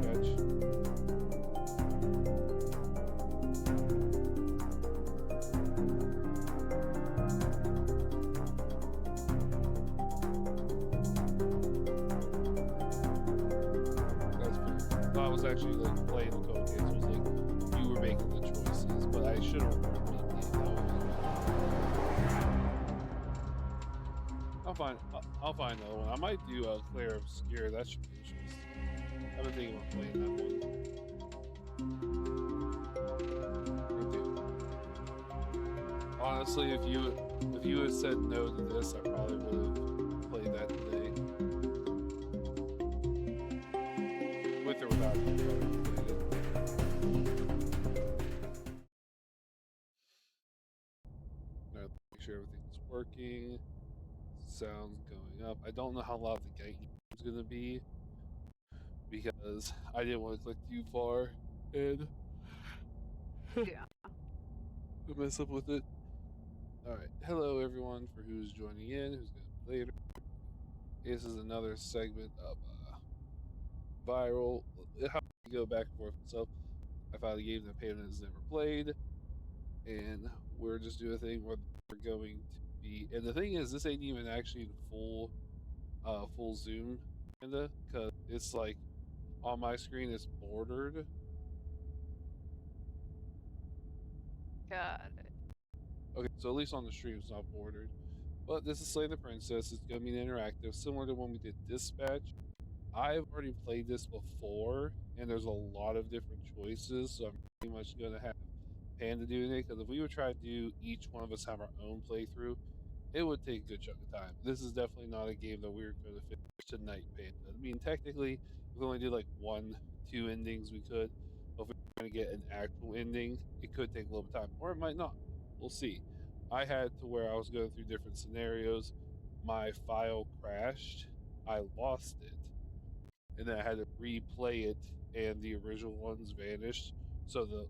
dispatch. That's fair. I was actually like playing the code games. It was like you were making the choices, but I should have recorded it that way. I'll find another one. I might do a Clear Obscure. That should be interesting. I've been thinking about playing that one. Honestly, if you had said no to this, I probably would have played that today. With or without you, I probably would have played it. Alright, make sure everything's working. Sounds going up. I don't know how loud the game is gonna be because I didn't want to click too far and Yeah. mess up with it. Alright, hello everyone for who's joining in, who's gonna play later. This is another segment of viral. How you go back and forth. So I found a game that Panda has never played, and we're just doing a thing where we're going to be. And the thing is, this ain't even actually full zoom, Panda, because it's like on my screen it's bordered. Got it. Okay, so at least on the stream it's not bordered. But this is Slay the Princess. It's gonna be an interactive, similar to when we did Dispatch. I've already played this before, and there's a lot of different choices, so I'm pretty much gonna have Panda doing it, because if we would try to do each one of us have our own playthrough, it would take a good chunk of time. This is definitely not a game that we're going to finish tonight, Panda. I mean, technically, if we only did like 1-2 endings, we could. But if we're trying to get an actual ending, it could take a little bit of time, or it might not. We'll see. I had to where I was going through different scenarios. My file crashed. I lost it. And then I had to replay it, and the original ones vanished. So the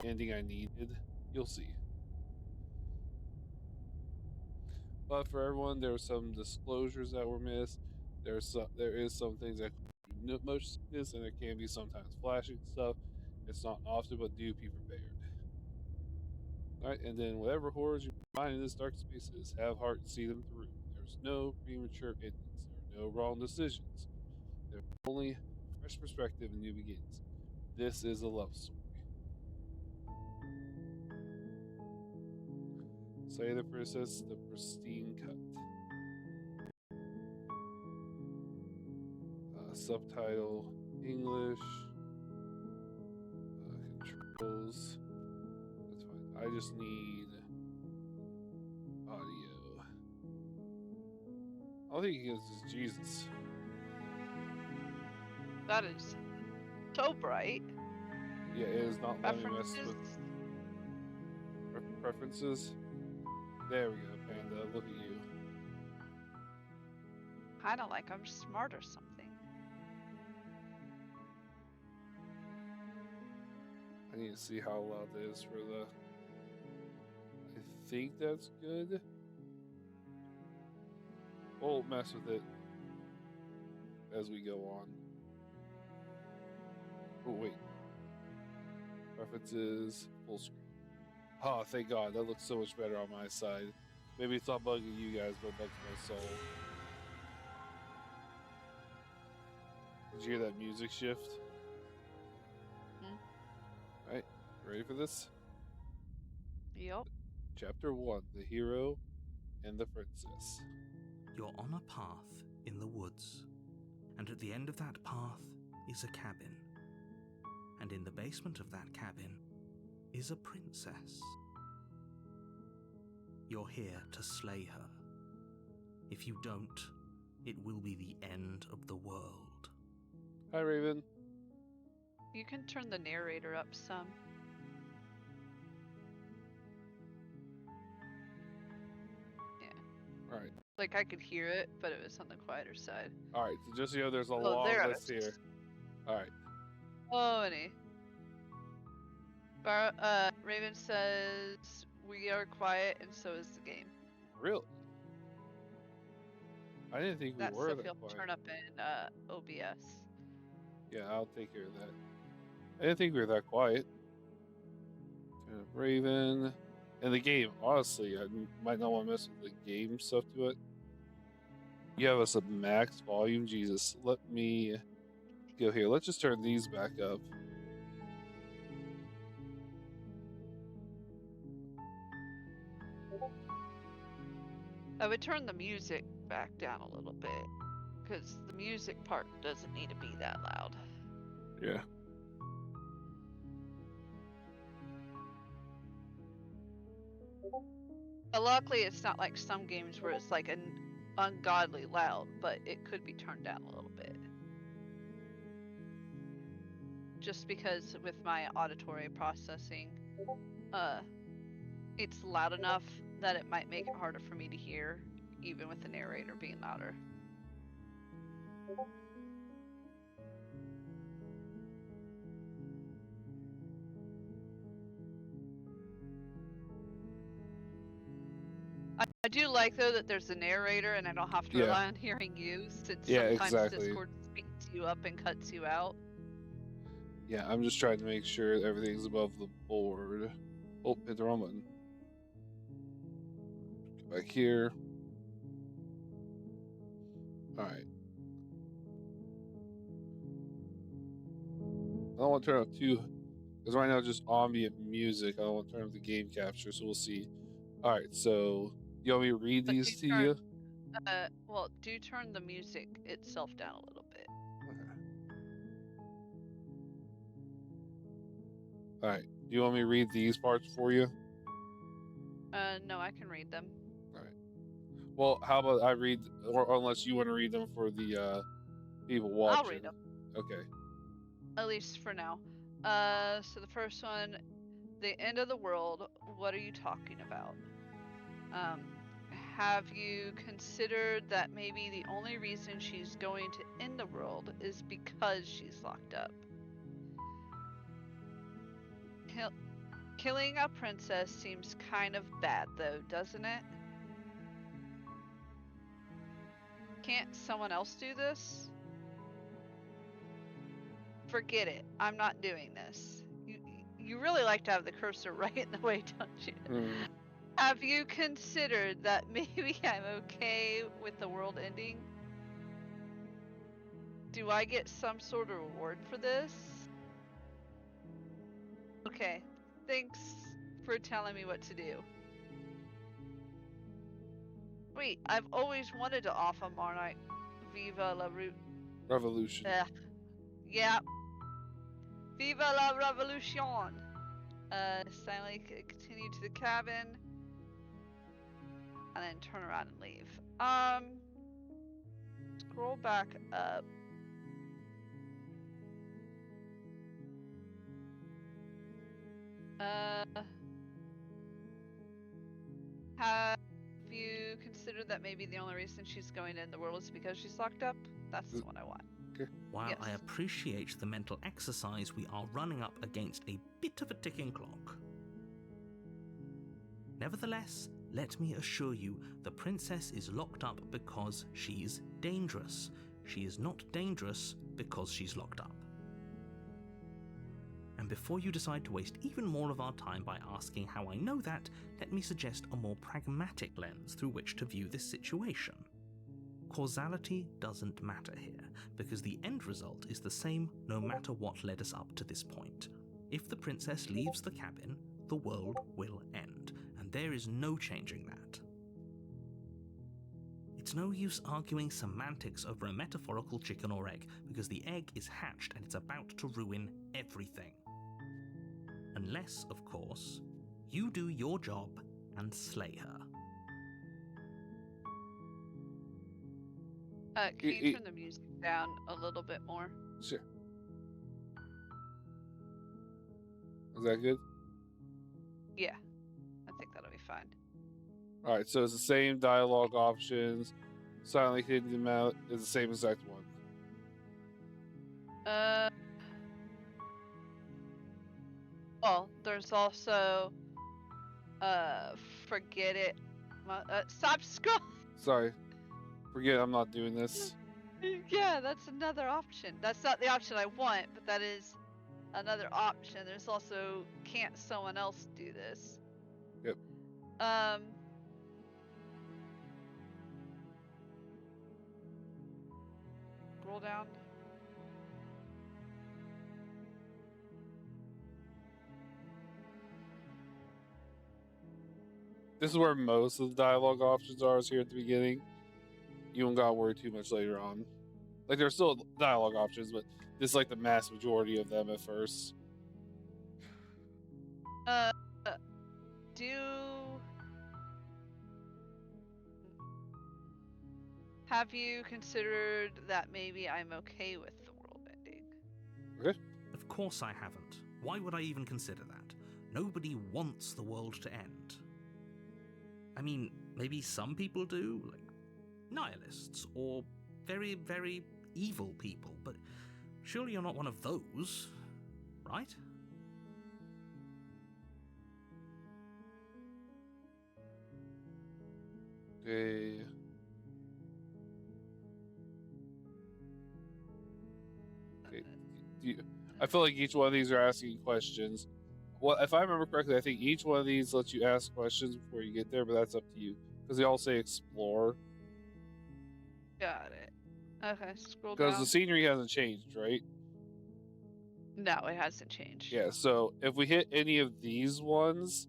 ending I needed, you'll see. But for everyone, there were some disclosures that were missed. There is some things that motion sickness, and there can be sometimes flashing stuff. It's not often, but do be prepared. All right, and then whatever horrors you find in this dark spaces, have heart and see them through. There's no premature endings. There are no wrong decisions. There's only fresh perspective and new beginnings. This is a love story. Slay the Princess, the pristine cut. Subtitle English. Controls. That's fine. I just need audio. All he gives is Jesus. That is so bright. Yeah, it is not letting me mess Preferences. with preferences. There we go, Panda. Look at you. Kind of like I'm smart or something. I need to see how loud that is for the. I think that's good. We'll mess with it as we go on. Oh, wait. Preferences, full screen. Oh, thank God. That looks so much better on my side. Maybe it's not bugging you guys, but it bugs my soul. Did you hear that music shift? Alright, ready for this? Yep. Chapter 1, The Hero and the Princess. You're on a path in the woods, and at the end of that path is a cabin. And in the basement of that cabin is a princess. You're here to slay her. If you don't, it will be the end of the world. Hi, Raven. You can turn the narrator up some. Yeah. Alright. Like I could hear it, but it was on the quieter side. Alright, so just so you know, there's a long list here. Alright. Oh, any. Raven says we are quiet, and so is the game. Really? I didn't think we That were stuff that you'll quiet. turn up in OBS. Yeah, I'll take care of that. I didn't think we were that quiet. Kind of Raven. And the game, honestly, I might not want to mess with the game stuff to it. You have us a max volume. Jesus, let me go here. Let's just turn these back up. I would turn the music back down a little bit, because the music part doesn't need to be that loud. Yeah. Luckily, it's not like some games where it's like an ungodly loud, but it could be turned down a little bit. Just because with my auditory processing, it's loud enough that it might make it harder for me to hear, even with the narrator being louder. I do like though that there's a narrator and I don't have to rely on hearing you, since sometimes Discord speeds you up and cuts you out. Yeah, I'm just trying to make sure everything's above the board. Oh, hit the wrong button. Go back here. Alright. I don't want to turn up too, because right now just ambient music. I don't want to turn up the game capture, so we'll see. Alright, so you want me to read But these to you? Well, do turn the music itself down a little bit. Alright, do you want me to read these parts for you? No, I can read them. Alright. Well, how about I read, or unless you want to read them for the people watching. I'll read them. Okay. At least for now. So the first one, the end of the world, what are you talking about? Have you considered that maybe the only reason she's going to end the world is because she's locked up? Killing a princess seems kind of bad though, doesn't it? Can't someone else do this? Forget it. I'm not doing this. You really like to have the cursor right in the way, don't you? Have you considered that maybe I'm okay with the world ending? Do I get some sort of reward for this? Okay, thanks for telling me what to do. Wait, I've always wanted to offer Monarch Viva la Revolution. Yeah. Viva la Revolution! Silently continue to the cabin. And then turn around and leave. Scroll back up. Have you considered that maybe the only reason she's going to end the world is because she's locked up? That's the one I want. Okay. While I appreciate the mental exercise, we are running up against a bit of a ticking clock. Nevertheless, let me assure you, the princess is locked up because she's dangerous. She is not dangerous because she's locked up. And before you decide to waste even more of our time by asking how I know that, let me suggest a more pragmatic lens through which to view this situation. Causality doesn't matter here, because the end result is the same no matter what led us up to this point. If the princess leaves the cabin, the world will end, and there is no changing that. It's no use arguing semantics over a metaphorical chicken or egg, because the egg is hatched and it's about to ruin everything. Unless, of course, you do your job and slay her. Can you turn the music down a little bit more? Sure. Is that good? Yeah, I think that'll be fine. Alright, so it's the same dialogue options. Silently hitting them out is the same exact one. Well, there's also, forget it. Stop scrolling! Sorry. Forget I'm not doing this. Yeah, that's another option. That's not the option I want, but that is another option. There's also, can't someone else do this? Yep. Scroll down. This is where most of the dialogue options are, is here at the beginning. You don't gotta worry too much later on. Like, there's still dialogue options, but this is like the mass majority of them at first. Have you considered that maybe I'm okay with the world ending? Okay. Of course I haven't. Why would I even consider that? Nobody wants the world to end. I mean, maybe some people do, like nihilists, or very, very evil people, but surely you're not one of those, right? Okay. I feel like each one of these are asking questions. Well, if I remember correctly, I think each one of these lets you ask questions before you get there, but that's up to you. Because they all say explore. Got it. Okay, scroll down. Because the scenery hasn't changed, right? No, it hasn't changed. Yeah, so if we hit any of these ones,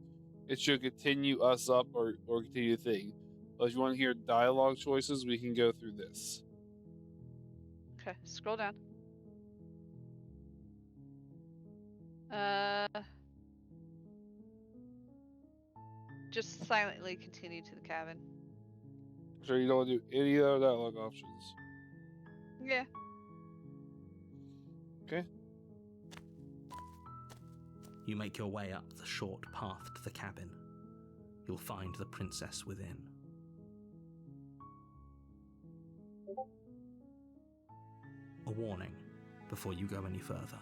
it should continue us up or continue the thing. But if you want to hear dialogue choices, we can go through this. Okay, scroll down. Just silently continue to the cabin. Sure, you don't want to do any other dialogue options. Yeah. Okay. You make your way up the short path to the cabin. You'll find the princess within. A warning before you go any further.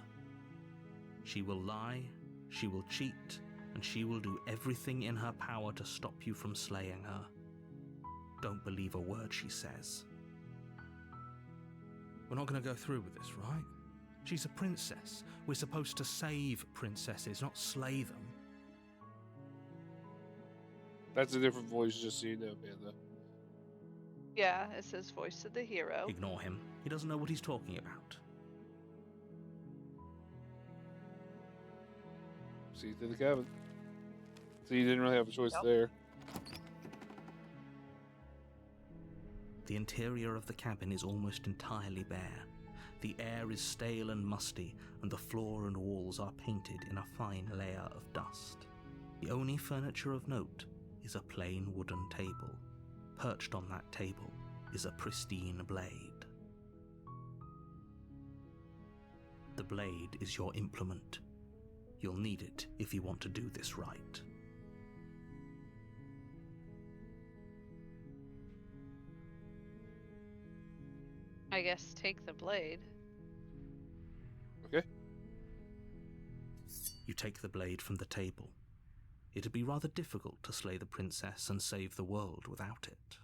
She will lie, she will cheat, and she will do everything in her power to stop you from slaying her. Don't believe a word she says. We're not going to go through with this, right? She's a princess. We're supposed to save princesses, not slay them. That's a different voice, just so you know, Panda. Yeah, it says voice of the hero. Ignore him. He doesn't know what he's talking about. See you to the cabin. So you didn't really have a choice there. The interior of the cabin is almost entirely bare. The air is stale and musty, and the floor and walls are painted in a fine layer of dust. The only furniture of note is a plain wooden table. Perched on that table is a pristine blade. The blade is your implement. You'll need it if you want to do this right. I guess take the blade. Okay. You take the blade from the table. It'd be rather difficult to slay the princess and save the world without it.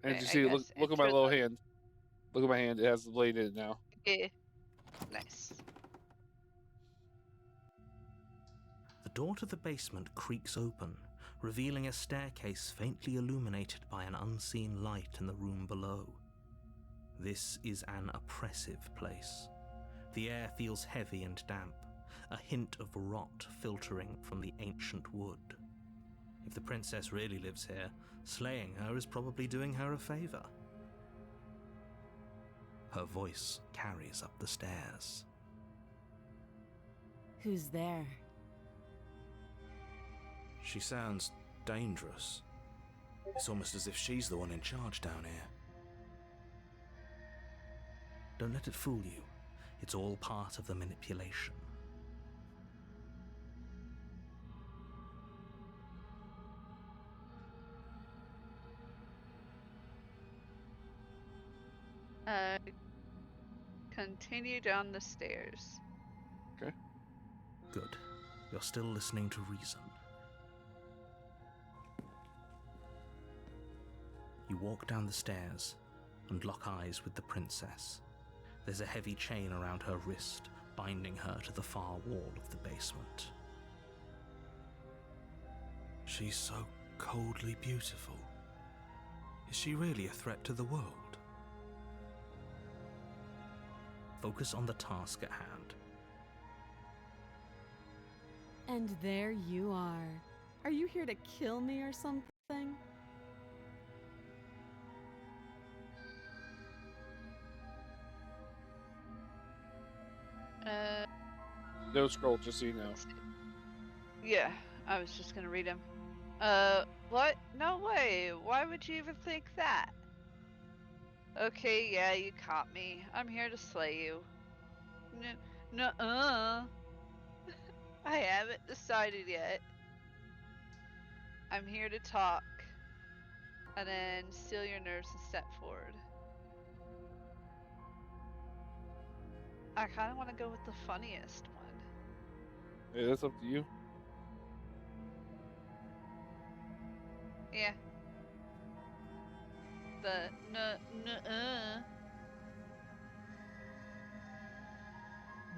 And you see, look at my little hand. Look at my hand. It has the blade in it now. Yeah. Nice. The door to the basement creaks open, revealing a staircase faintly illuminated by an unseen light in the room below. This is an oppressive place. The air feels heavy and damp, a hint of rot filtering from the ancient wood. If the princess really lives here, slaying her is probably doing her a favor. Her voice carries up the stairs. Who's there? She sounds dangerous. It's almost as if she's the one in charge down here. Don't let it fool you. It's all part of the manipulation. Continue down the stairs. Okay. Good. You're still listening to reason. You walk down the stairs and lock eyes with the princess. There's a heavy chain around her wrist, binding her to the far wall of the basement. She's so coldly beautiful. Is she really a threat to the world? Focus on the task at hand. And there you are. Are you here to kill me or something? No scroll, just so you know. Yeah, I was just gonna read them. What? No way. Why would you even think that? Okay, yeah, you caught me. I'm here to slay you. Nuh-uh. I haven't decided yet. I'm here to talk. And then still your nerves and step forward. I kind of want to go with the funniest one. Hey, that's up to you. Yeah. The nuh-uh.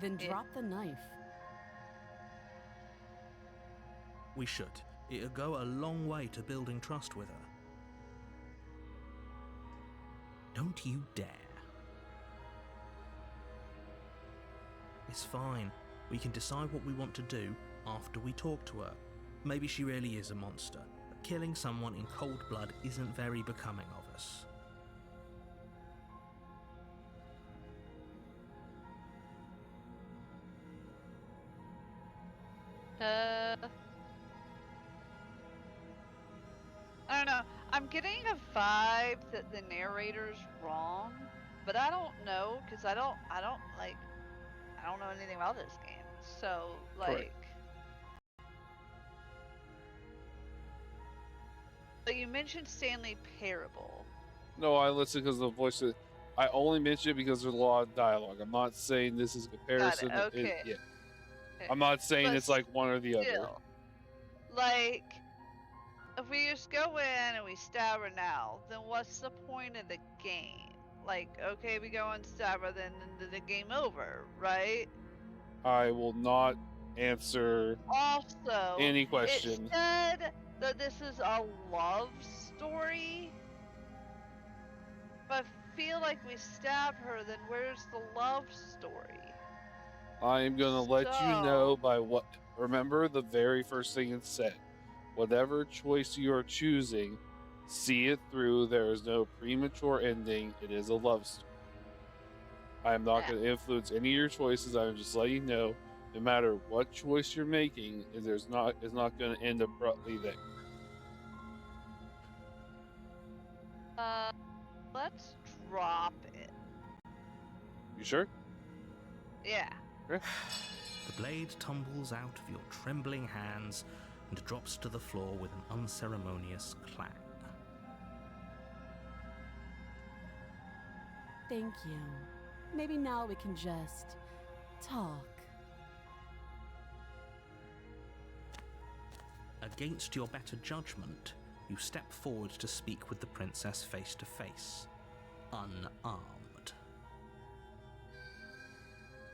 Then Yeah. drop the knife. We should. It'll go a long way to building trust with her. Don't you dare. It's fine. We can decide what we want to do after we talk to her. Maybe she really is a monster, but killing someone in cold blood isn't very becoming of us. I don't know. I'm getting a vibe that the narrator's wrong, but I don't know because I don't know anything about this game. So like, Correct. but you mentioned Stanley Parable. No, I listen because the voice. I only mention it because there's a lot of dialogue. I'm not saying this is comparison. Okay. Yeah. I'm not saying But it's like one or the other. still, like, if we just go in and we stab her now, then what's the point of the game? Like, okay, we go and stab her, then the game over, right? I will not answer Also, any question. it said that this is a love story, but I feel like we stab her, then where's the love story? I'm gonna let you know by what. Remember the very first thing it said. Whatever choice you are choosing, see it through. There is no premature ending. It is a love story. I am not going to influence any of your choices. I'm just letting you know, no matter what choice you're making, it's not going to end abruptly there. Let's drop it. You sure? Yeah. Okay. The blade tumbles out of your trembling hands and drops to the floor with an unceremonious clang. Thank you. Maybe now we can just talk. Against your better judgment, you step forward to speak with the princess face to face, unarmed.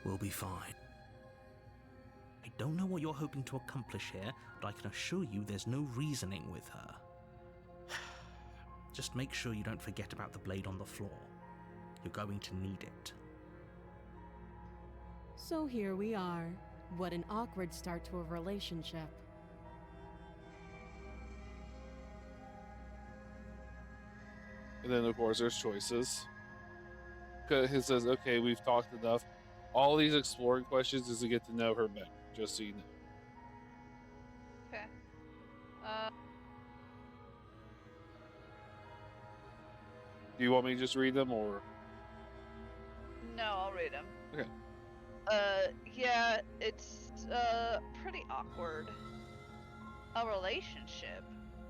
We'll be fine. I don't know what you're hoping to accomplish here, but I can assure you there's no reasoning with her. Just make sure you don't forget about the blade on the floor. You're going to need it. So here we are. What an awkward start to a relationship. And then, of course, there's choices. Because it says, okay, we've talked enough. All these exploring questions is to get to know her better, just so you know. Okay. Do you want me to just read them, or? No, I'll read them. Okay. Yeah, it's, pretty awkward. A relationship?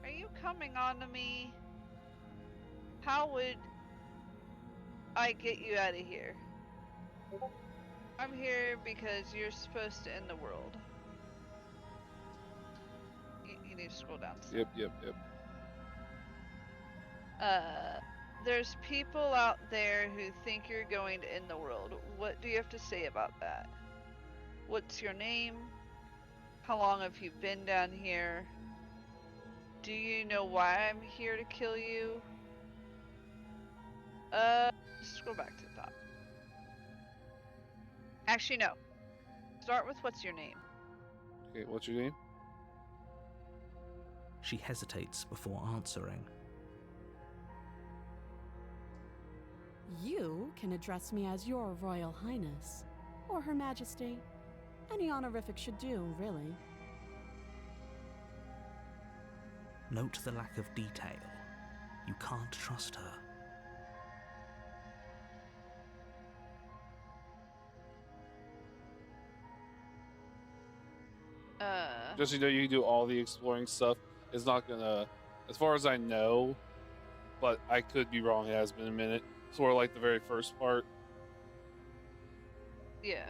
Are you coming on to me? How would I get you out of here? I'm here because you're supposed to end the world. You need to scroll down. Yep. Uh, there's people out there who think you're going to end the world. What do you have to say about that? What's your name? How long have you been down here? Do you know why I'm here to kill you? Scroll back to the top. Actually, no. Start with what's your name? Okay, what's your name? She hesitates before answering. You can address me as Your Royal Highness, or Her Majesty. Any honorific should do, really. Note the lack of detail. You can't trust her. Just so you know, you can do all the exploring stuff. It's not gonna, as far as I know, but I could be wrong. It has been a minute. Sort of like the very first part. Yeah.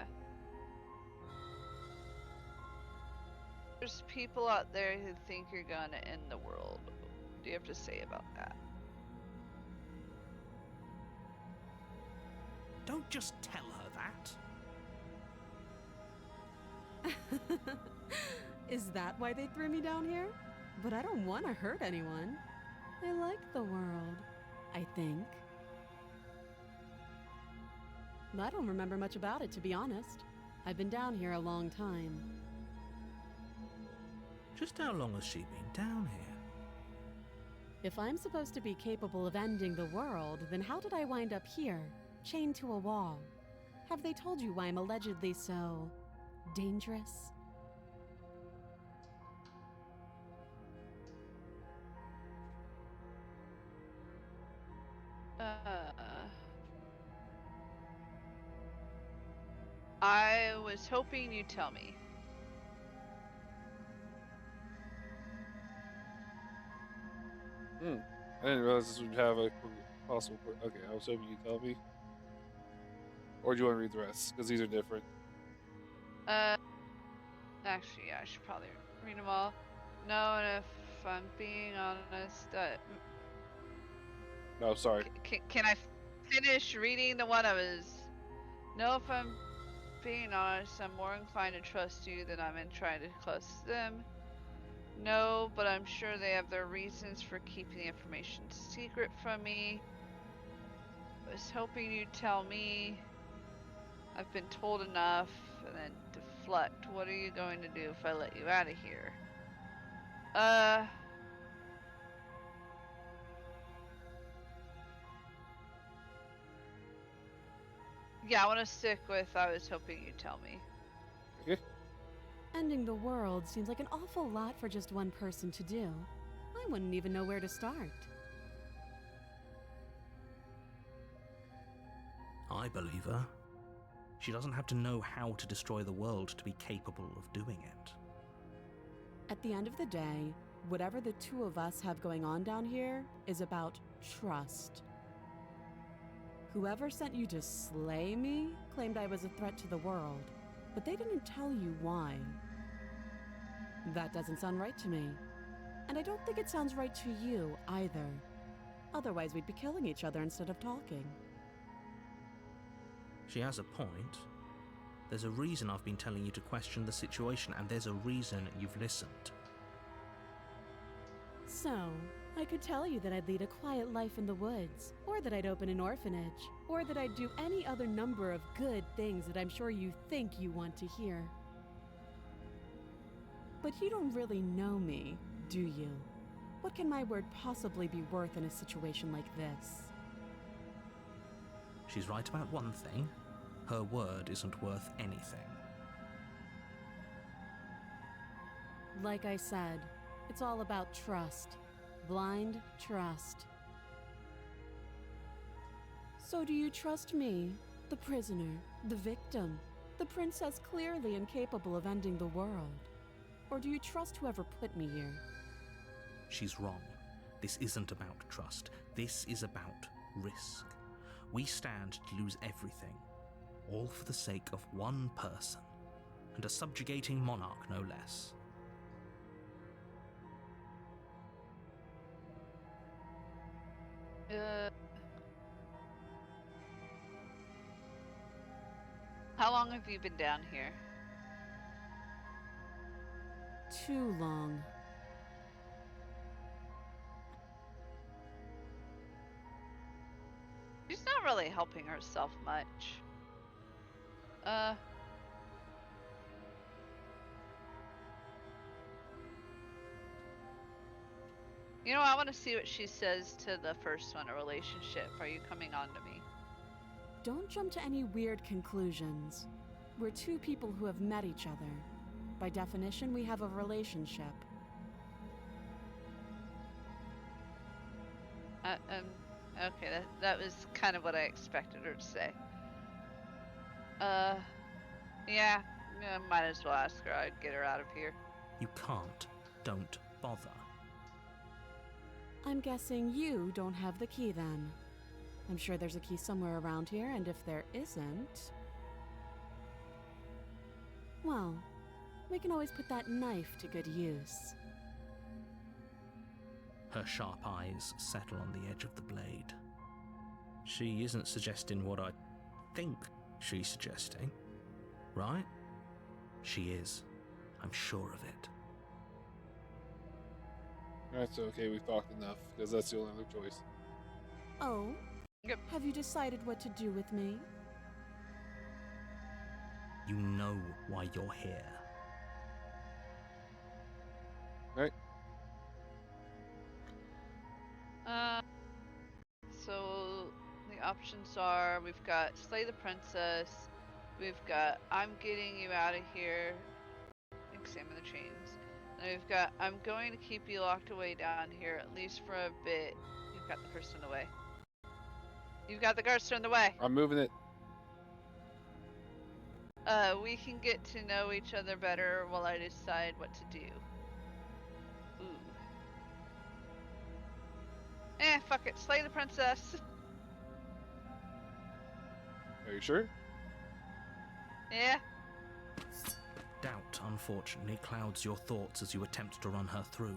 There's people out there who think you're gonna end the world. What do you have to say about that? Don't just tell her that. Is that why they threw me down here? But I don't want to hurt anyone. I like the world, I think. I don't remember much about it, to be honest. I've been down here a long time. Just how long has she been down here? If I'm supposed to be capable of ending the world, then how did I wind up here, chained to a wall? Have they told you why I'm allegedly so dangerous? I was hoping you'd tell me. I didn't realize this would have a possible. Okay, I was hoping you'd tell me. Or do you want to read the rest? Because these are different. Actually, yeah, I should probably read them all. No, and if I'm being honest, No, sorry. can I finish reading the one I was? No, if I'm being honest, I'm more inclined to trust you than I'm inclined to trust them. No, but I'm sure they have their reasons for keeping the information secret from me. I was hoping you'd tell me. I've been told enough, and then deflect. What are you going to do if I let you out of here? Yeah, I want to stick with I was hoping you'd tell me. Okay. Ending the world seems like an awful lot for just one person to do. I wouldn't even know where to start. I believe her. She doesn't have to know how to destroy the world to be capable of doing it. At the end of the day, whatever the two of us have going on down here is about trust. Whoever sent you to slay me claimed I was a threat to the world, but they didn't tell you why. That doesn't sound right to me. And I don't think it sounds right to you either. Otherwise, we'd be killing each other instead of talking. She has a point. There's a reason I've been telling you to question the situation, and there's a reason you've listened. So, I could tell you that I'd lead a quiet life in the woods, or that I'd open an orphanage, or that I'd do any other number of good things that I'm sure you think you want to hear. But you don't really know me, do you? What can my word possibly be worth in a situation like this? She's right about one thing. Her word isn't worth anything. Like I said, it's all about trust. Blind trust. So do you trust me, the prisoner, the victim, the princess clearly incapable of ending the world? Or do you trust whoever put me here? She's wrong. This isn't about trust. This is about risk. We stand to lose everything, all for the sake of one person, and a subjugating monarch no less. How long have you been down here? Too long. She's not really helping herself much. You know, I want to see what she says to the first one, a relationship. Are you coming on to me? Don't jump to any weird conclusions. We're two people who have met each other. By definition, we have a relationship. Okay, that was kind of what I expected her to say. Yeah, might as well ask her. I'd get her out of here. You can't. Don't bother. I'm guessing you don't have the key then. I'm sure there's a key somewhere around here, and if there isn't... well, we can always put that knife to good use. Her sharp eyes settle on the edge of the blade. She isn't suggesting what I think she's suggesting, right? She is. I'm sure of it. That's okay, we've talked enough, because that's the only other choice. Oh? Yep. Have you decided what to do with me? You know why you're here. Right? So the options are, we've got slay the princess, we've got I'm getting you out of here, examine the chains, and we've got I'm going to keep you locked away down here at least for a bit. You've got the person away. You've got the guards turned away. I'm moving it. We can get to know each other better while I decide what to do. Ooh. Fuck it. Slay the princess. Are you sure? Yeah. Doubt, unfortunately, clouds your thoughts as you attempt to run her through.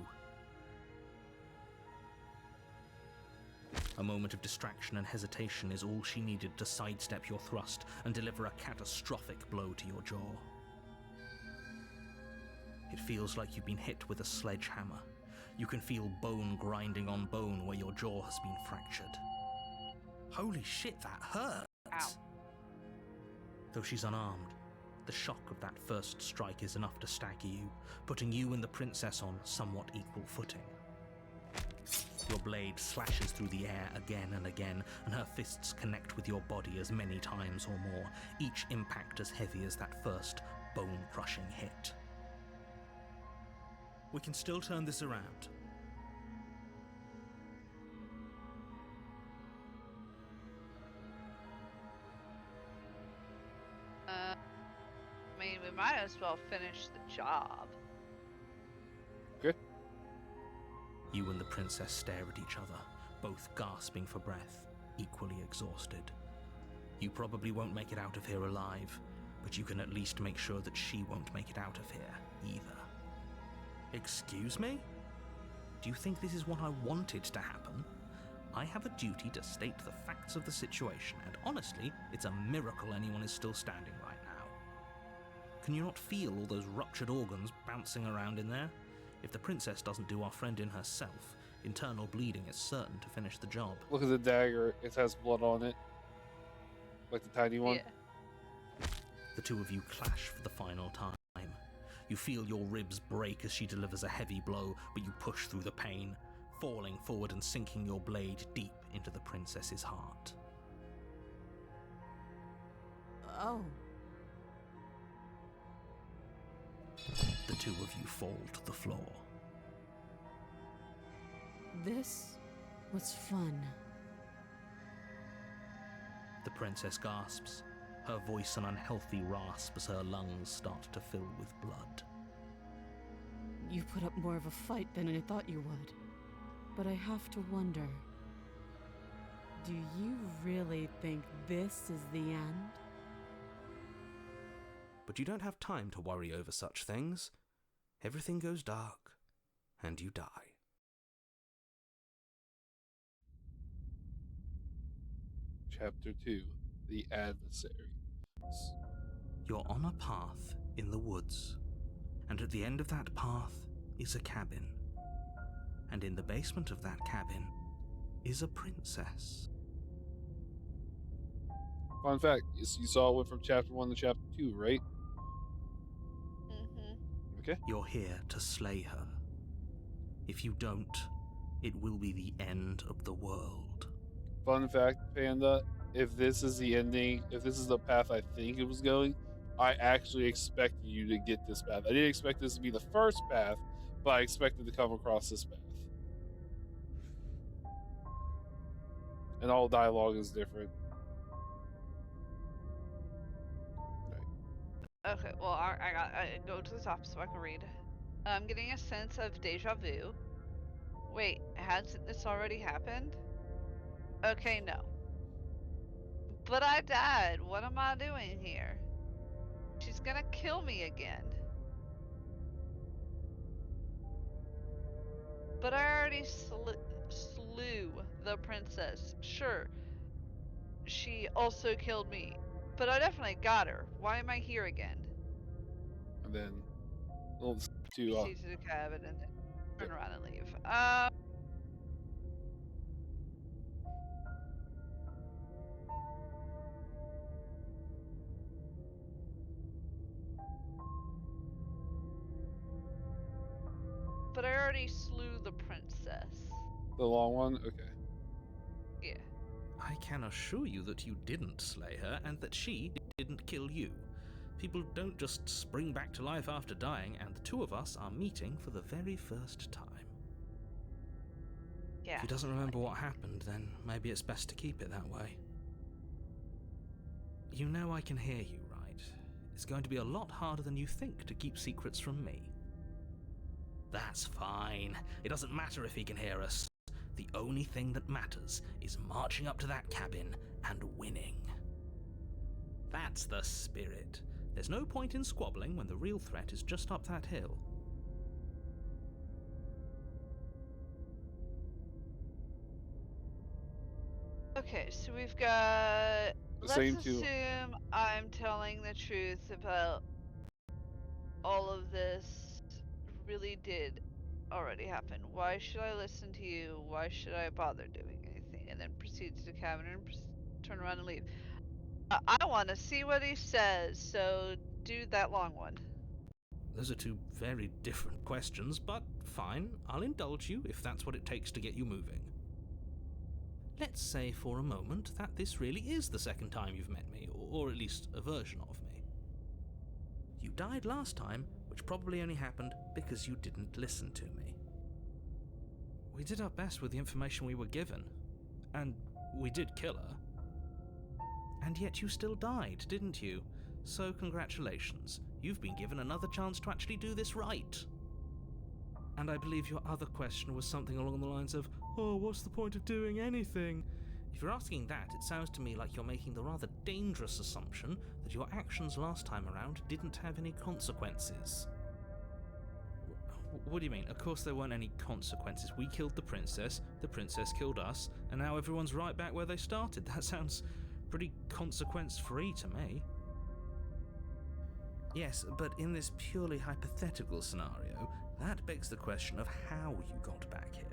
A moment of distraction and hesitation is all she needed to sidestep your thrust and deliver a catastrophic blow to your jaw. It feels like you've been hit with a sledgehammer. You can feel bone grinding on bone where your jaw has been fractured. Holy shit, that hurts! Ow. Though she's unarmed, the shock of that first strike is enough to stagger you, putting you and the princess on somewhat equal footing. Your blade slashes through the air again and again, and her fists connect with your body as many times or more, each impact as heavy as that first bone-crushing hit. We can still turn this around. I mean, we might as well finish the job. Okay. You and the princess stare at each other, both gasping for breath, equally exhausted. You probably won't make it out of here alive, but you can at least make sure that she won't make it out of here either. Excuse me? Do you think this is what I wanted to happen? I have a duty to state the facts of the situation, and honestly, it's a miracle anyone is still standing right now. Can you not feel all those ruptured organs bouncing around in there? If the princess doesn't do our friend in herself, internal bleeding is certain to finish the job. Look at the dagger. It has blood on it. Like the tiny one. Yeah. The two of you clash for the final time. You feel your ribs break as she delivers a heavy blow, but you push through the pain, falling forward and sinking your blade deep into the princess's heart. Oh. The two of you fall to the floor. This was fun. The princess gasps, her voice an unhealthy rasp as her lungs start to fill with blood. You put up more of a fight than I thought you would. But I have to wonder, do you really think this is the end? But you don't have time to worry over such things. Everything goes dark, and you die. Chapter 2, The Adversary. You're on a path in the woods, and at the end of that path is a cabin. And in the basement of that cabin is a princess. Fun fact, you saw it went from chapter 1 to chapter 2, right? Mm-hmm. Okay. You're here to slay her. If you don't, it will be the end of the world. Fun fact, Panda, if this is the ending, if this is the path I think it was going, I actually expected you to get this path. I didn't expect this to be the first path, but I expected to come across this path. And all dialogue is different. Right. Okay, well, I go to the top so I can read. I'm getting a sense of deja vu. Wait, hasn't this already happened? Okay, no. But I died. What am I doing here? She's gonna kill me again. But I already slew the princess. Sure, she also killed me. But I definitely got her. Why am I here again? And then, well, to Proceed to the cabin and then turn yep. around and leave. But I already slew the princess. The long one? Okay. Yeah. I can assure you that you didn't slay her and that she didn't kill you. People don't just spring back to life after dying, and the two of us are meeting for the very first time. Yeah. If he doesn't remember what happened, then maybe it's best to keep it that way. You know I can hear you, right? It's going to be a lot harder than you think to keep secrets from me. That's fine. It doesn't matter if he can hear us. The only thing that matters is marching up to that cabin and winning. That's the spirit. There's no point in squabbling when the real threat is just up that hill. Okay, so we've got... Let's same two. assume I'm telling the truth about all of this really did already happen. Why should I listen to you? Why should I bother doing anything? And then proceed to the cabin and turn around and leave. I want to see what he says, so do that long one. Those are two very different questions, but fine, I'll indulge you if that's what it takes to get you moving. Let's say for a moment that this really is the second time you've met me, or at least a version of me. You died last time, which probably only happened because you didn't listen to me. We did our best with the information we were given, and we did kill her. And yet you still died, didn't you? So congratulations, you've been given another chance to actually do this right. And I believe your other question was something along the lines of, oh, what's the point of doing anything? If you're asking that, it sounds to me like you're making the rather dangerous assumption that your actions last time around didn't have any consequences. What do you mean? Of course there weren't any consequences. We killed the princess killed us, and now everyone's right back where they started. That sounds pretty consequence-free to me. Yes, but in this purely hypothetical scenario, that begs the question of how you got back here.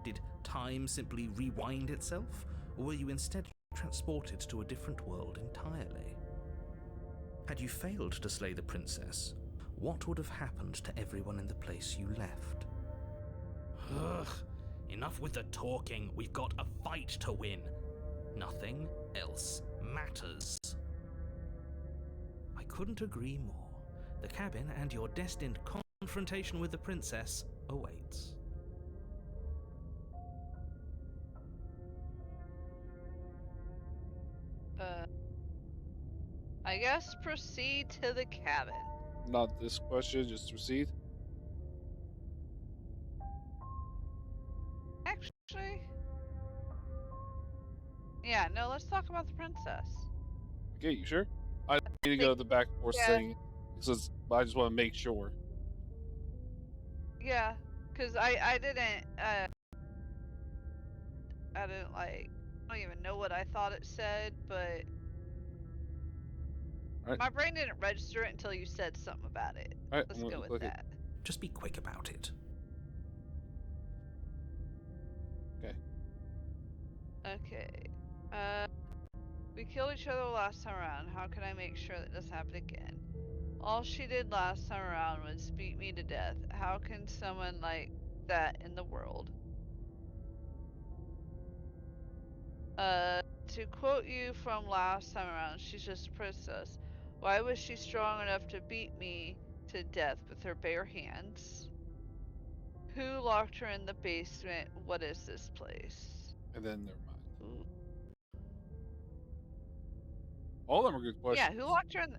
Did time simply rewind itself, or were you instead transported to a different world entirely? Had you failed to slay the princess, what would have happened to everyone in the place you left? Ugh, enough with the talking. We've got a fight to win. Nothing else matters. I couldn't agree more. The cabin and your destined confrontation with the princess awaits. I guess proceed to the cabin. Not this question, just proceed. Actually... Yeah, no, let's talk about the princess. Okay, you sure? I need to go to the back door thing, because I just want to make sure. Yeah, because I didn't, I don't even know what I thought it said, but... Alright. My brain didn't register it until you said something about it. Alright, Let's I'm go gonna with click it. that. Just be quick about it. Okay. Okay. We killed each other last time around. How can I make sure that doesn't happen again? All she did last time around was beat me to death. How can someone like that in the world? To quote you from last time around, she's just a princess. Why was she strong enough to beat me to death with her bare hands? Who locked her in the basement? What is this place? And then never mind. Ooh. All of them are good questions. Yeah, who locked her in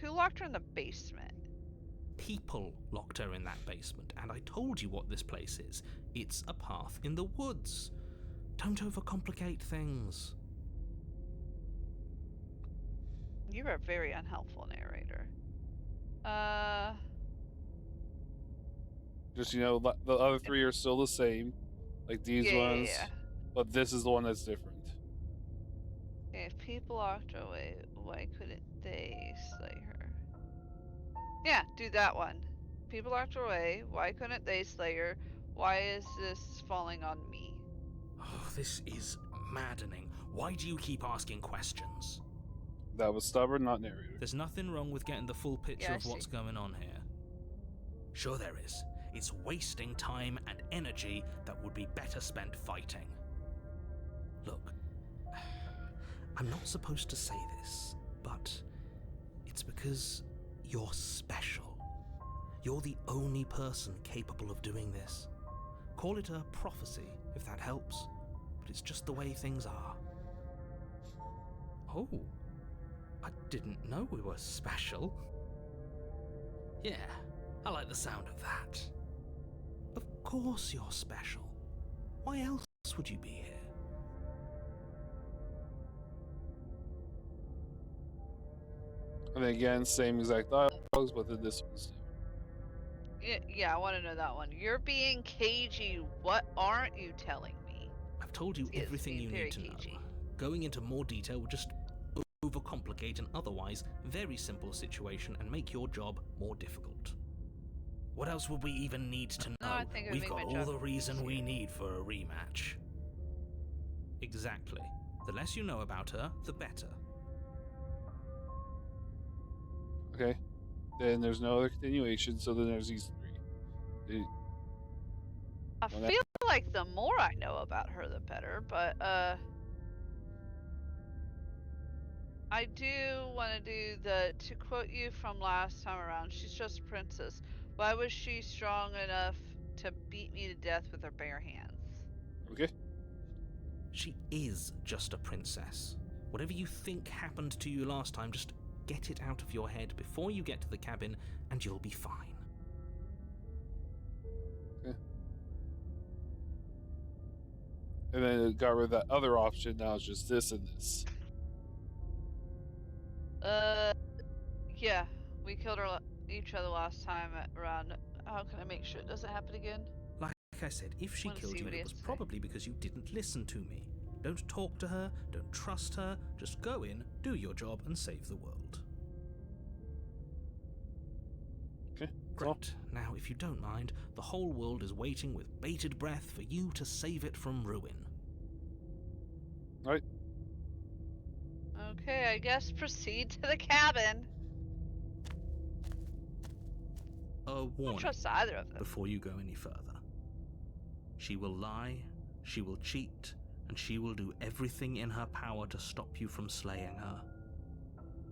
who locked her in the basement? People locked her in that basement, and I told you what this place is. It's a path in the woods. Don't overcomplicate things. You're a very unhelpful narrator. Just, the other three are still the same. Like these ones. Yeah. But this is the one that's different. If people locked her away, why couldn't they slay her? Yeah, do that one. People locked her away. Why couldn't they slay her? Why is this falling on me? Oh, this is maddening. Why do you keep asking questions? That was stubborn, not narrator. There's nothing wrong with getting the full picture Yeah, I of what's see. going on here. Sure there is. It's wasting time and energy that would be better spent fighting. Look, I'm not supposed to say this, but it's because you're special. You're the only person capable of doing this. Call it a prophecy, if that helps, but it's just the way things are. Oh, I didn't know we were special. Yeah, I like the sound of that. Of course you're special. Why else would you be here? And again, same exact dialogues, but then this one's different. Yeah, I want to know that one. You're being cagey. What aren't you telling me? I've told you It's everything being you very need to cagey. know. Going into more detail would just overcomplicate an otherwise very simple situation and make your job more difficult. What else would we even need to know? No, I think it would We've make got my all job the reason we easier. need for a rematch. Exactly. The less you know about her, the better. Okay. Then there's no other continuation, so then there's these three. I Well, feel like the more I know about her, the better, but I do want to do to quote you from last time around, she's just a princess. Why was she strong enough to beat me to death with her bare hands? Okay. She is just a princess. Whatever you think happened to you last time, just get it out of your head before you get to the cabin and you'll be fine. Okay. And then it got rid of that other option. Now it's just this and this. Yeah, we killed each other last time around. How can I make sure it doesn't happen again? Like I said, if she Wanna killed see you, what he it has was to say. probably because you didn't listen to me. Don't talk to her, don't trust her, just go in, do your job, and save the world. Okay. Great. Now, if you don't mind, the whole world is waiting with bated breath for you to save it from ruin. Alright. Okay, I guess proceed to the cabin. A I don't warning trust either of them. before you go any further. She will lie, she will cheat, and she will do everything in her power to stop you from slaying her.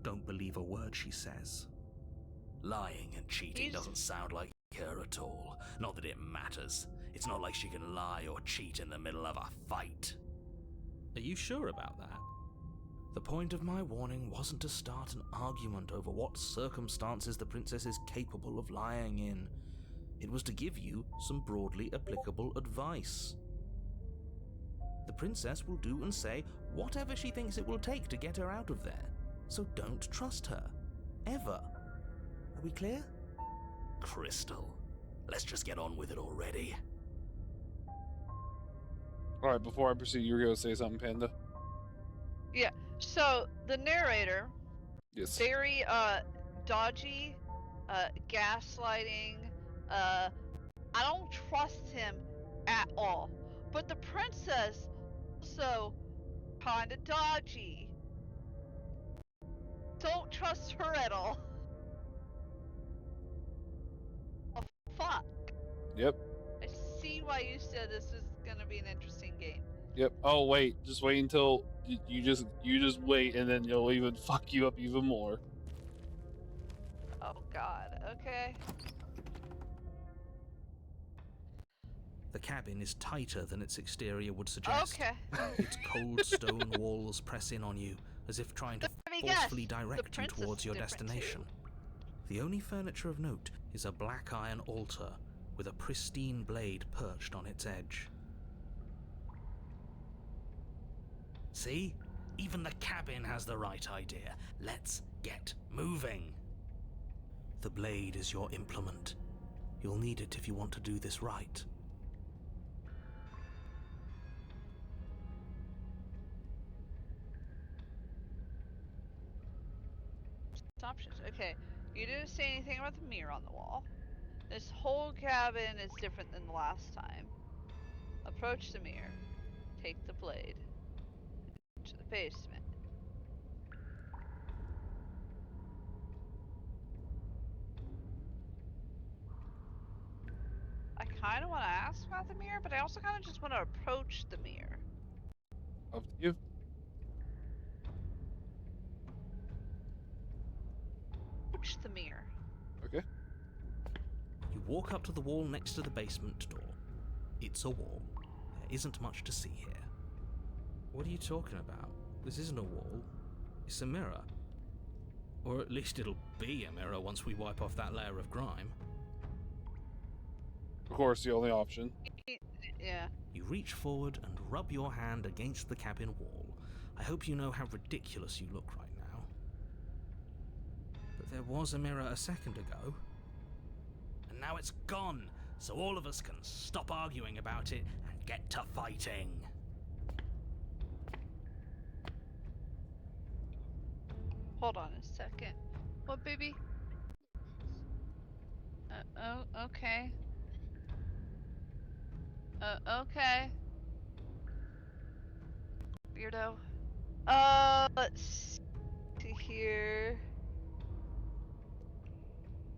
Don't believe a word she says. Lying and cheating He's- doesn't sound like her at all. Not that it matters. It's not like she can lie or cheat in the middle of a fight. Are you sure about that? The point of my warning wasn't to start an argument over what circumstances the princess is capable of lying in. It was to give you some broadly applicable advice. The princess will do and say whatever she thinks it will take to get her out of there, so don't trust her. Ever. Are we clear? Crystal, let's just get on with it already. Alright, before I proceed, you were going to say something, Panda? Yeah. So the narrator Yes. very dodgy, gaslighting. I don't trust him at all. But the princess also kind of dodgy. Don't trust her at all. Oh, fuck. Yep. I see why you said this is gonna be an interesting game. Yep. Oh wait, just wait until you just wait, and then you'll even fuck you up even more. Oh god. Okay. The cabin is tighter than its exterior would suggest. Okay. Its cold stone walls press in on you, as if trying to Let me forcefully guess, the direct you princess towards is your different, too. destination. The only furniture of note is a black iron altar with a pristine blade perched on its edge. See? Even the cabin has the right idea. Let's get moving. The blade is your implement. You'll need it if you want to do this right. Options. Okay. You didn't say anything about the mirror on the wall. This whole cabin is different than the last time. Approach the mirror. Take the blade. To the basement. I kind of want to ask about the mirror, but I also kind of just want to approach the mirror. Up to you. Approach the mirror. Okay. You walk up to the wall next to the basement door. It's a wall. There isn't much to see here. What are you talking about? This isn't a wall. It's a mirror. Or at least it'll be a mirror once we wipe off that layer of grime. Of course, the only option. Yeah. You reach forward and rub your hand against the cabin wall. I hope you know how ridiculous you look right now. But there was a mirror a second ago. And now it's gone, so all of us can stop arguing about it and get to fighting. Hold on a second. What, baby? Oh, okay. Okay. Weirdo. Let's see here.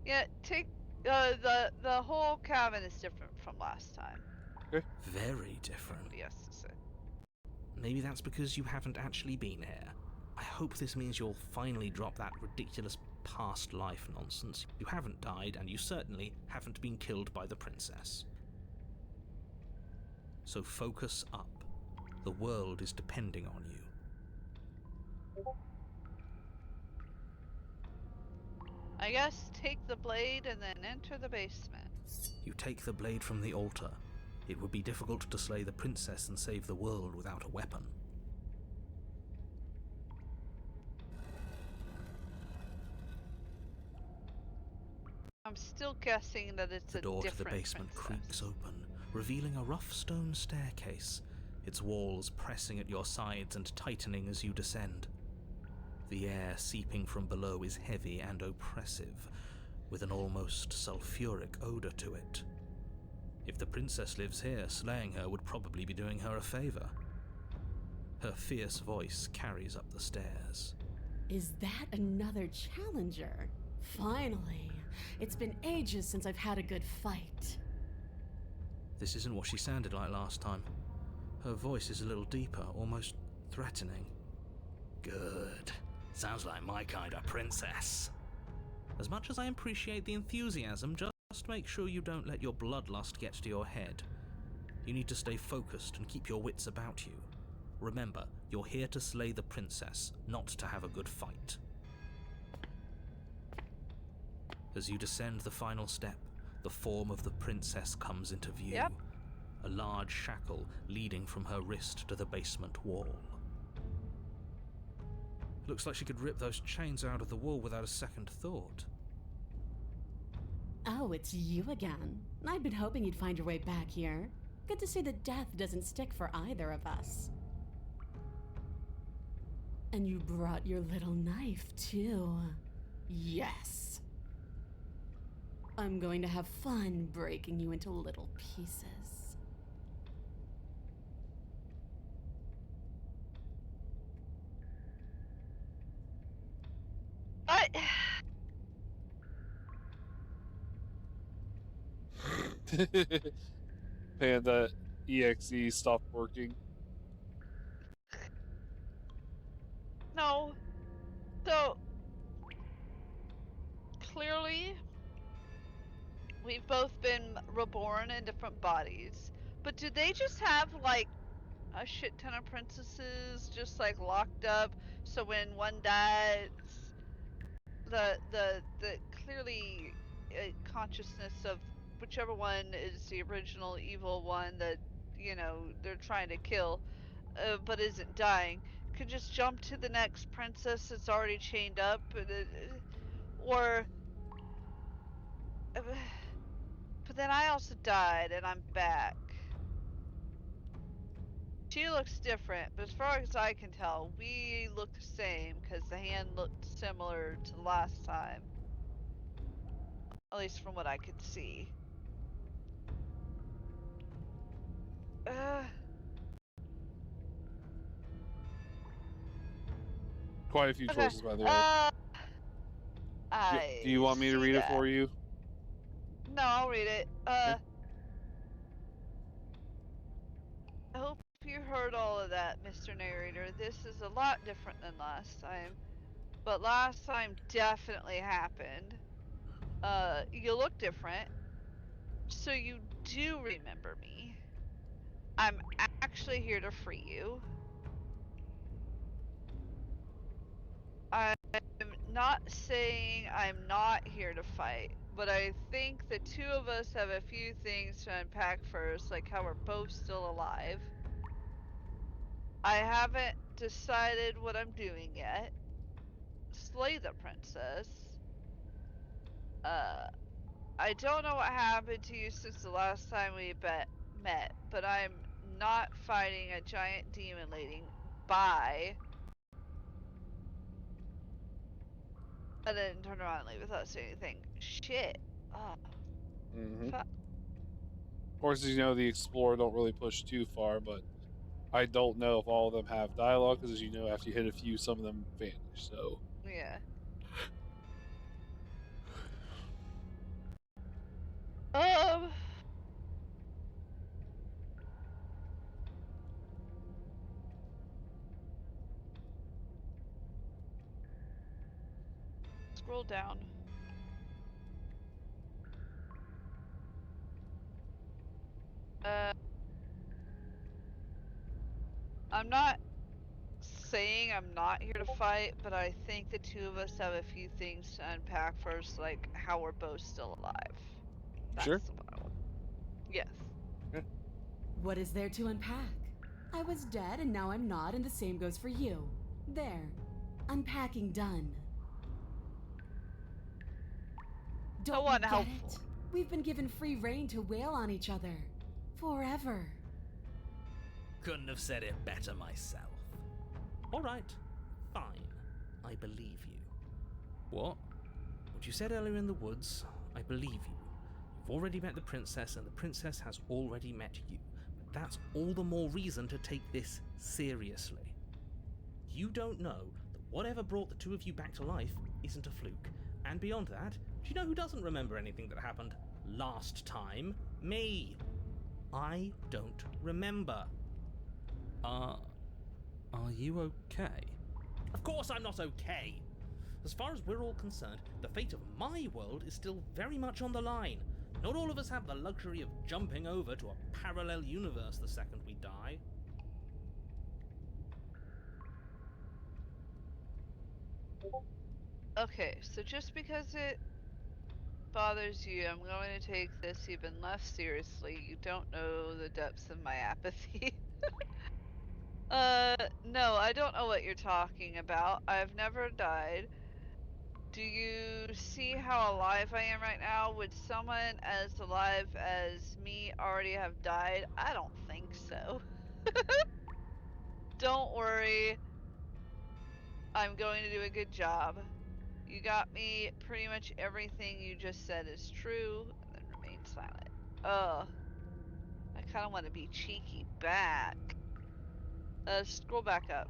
Yeah, take the whole cabin is different from last time. Okay. Very different. What he has to say. Maybe that's because you haven't actually been here. I hope this means you'll finally drop that ridiculous past life nonsense. You haven't died, and you certainly haven't been killed by the princess. So focus up. The world is depending on you. I guess take the blade and then enter the basement. You take the blade from the altar. It would be difficult to slay the princess and save the world without a weapon. I'm still guessing that it's The a door to the different basement princess. creaks open, revealing a rough stone staircase, its walls pressing at your sides and tightening as you descend. The air seeping from below is heavy and oppressive, with an almost sulfuric odor to it. If the princess lives here, slaying her would probably be doing her a favor. Her fierce voice carries up the stairs. Is that another challenger? Finally. It's been ages since I've had a good fight. This isn't what she sounded like last time. Her voice is a little deeper, almost threatening. Good. Sounds like my kind of princess. As much as I appreciate the enthusiasm, just make sure you don't let your bloodlust get to your head. You need to stay focused and keep your wits about you. Remember, you're here to slay the princess, not to have a good fight. As you descend the final step, the form of the princess comes into view. Yep. A large shackle leading from her wrist to the basement wall. Looks like she could rip those chains out of the wall without a second thought. Oh, it's you again. I'd been hoping you'd find your way back here. Good to see that death doesn't stick for either of us. And you brought your little knife, too. Yes. I'm going to have fun breaking you into little pieces. I... Panda EXE stopped working. No. So, clearly, we've both been reborn in different bodies. But do they just have, like, a shit ton of princesses just, like, locked up? So when one dies, the clearly consciousness of whichever one is the original evil one that, you know, they're trying to kill, but isn't dying, could just jump to the next princess that's already chained up, or but then I also died and I'm back. She looks different, but as far as I can tell, we look the same because the hand looked similar to the last time, at least from what I could see. Quite a few Okay. choices, by the way. Do you want me to read it for you? No, I'll read it. Okay. I hope you heard all of that, Mr. Narrator. This is a lot different than last time. But last time definitely happened. You look different. So you do remember me. I'm actually here to free you. I'm not saying I'm not here to fight, but I think the two of us have a few things to unpack first, like how we're both still alive. I haven't decided what I'm doing yet. Slay the princess. I don't know what happened to you since the last time we met, but I'm not fighting a giant demon lady. Bye. And then turn around and leave without saying anything. Shit. Oh. Fuck. Of course, as you know, the Explorer don't really push too far, but I don't know if all of them have dialogue, because as you know, after you hit a few, some of them vanish, so... Yeah. Scroll down. I'm not saying I'm not here to fight, but I think the two of us have a few things to unpack first, like how we're both still alive. That's Sure. what I want. Yes. Okay. What is there to unpack? I was dead and now I'm not, and the same goes for you. There. Unpacking done. Don't we get it? We've been given free rein to wail on each other. Forever. Couldn't have said it better myself. Alright, fine. I believe you. What? What you said earlier in the woods, I believe you. You've already met the princess, and the princess has already met you. But that's all the more reason to take this seriously. You don't know that whatever brought the two of you back to life isn't a fluke. And beyond that, do you know who doesn't remember anything that happened last time? Me. I don't remember. Are you okay? Of course I'm not okay! As far as we're all concerned, the fate of my world is still very much on the line. Not all of us have the luxury of jumping over to a parallel universe the second we die. Okay, so just because it bothers you, I'm going to take this even less seriously. You don't know the depths of my apathy. No, I don't know what you're talking about. I've never died. Do you see how alive I am right now? Would someone as alive as me already have died? I don't think so. Don't worry. I'm going to do a good job. You got me. Pretty much everything you just said is true. And then remain silent. Ugh. I kind of want to be cheeky back. Scroll back up.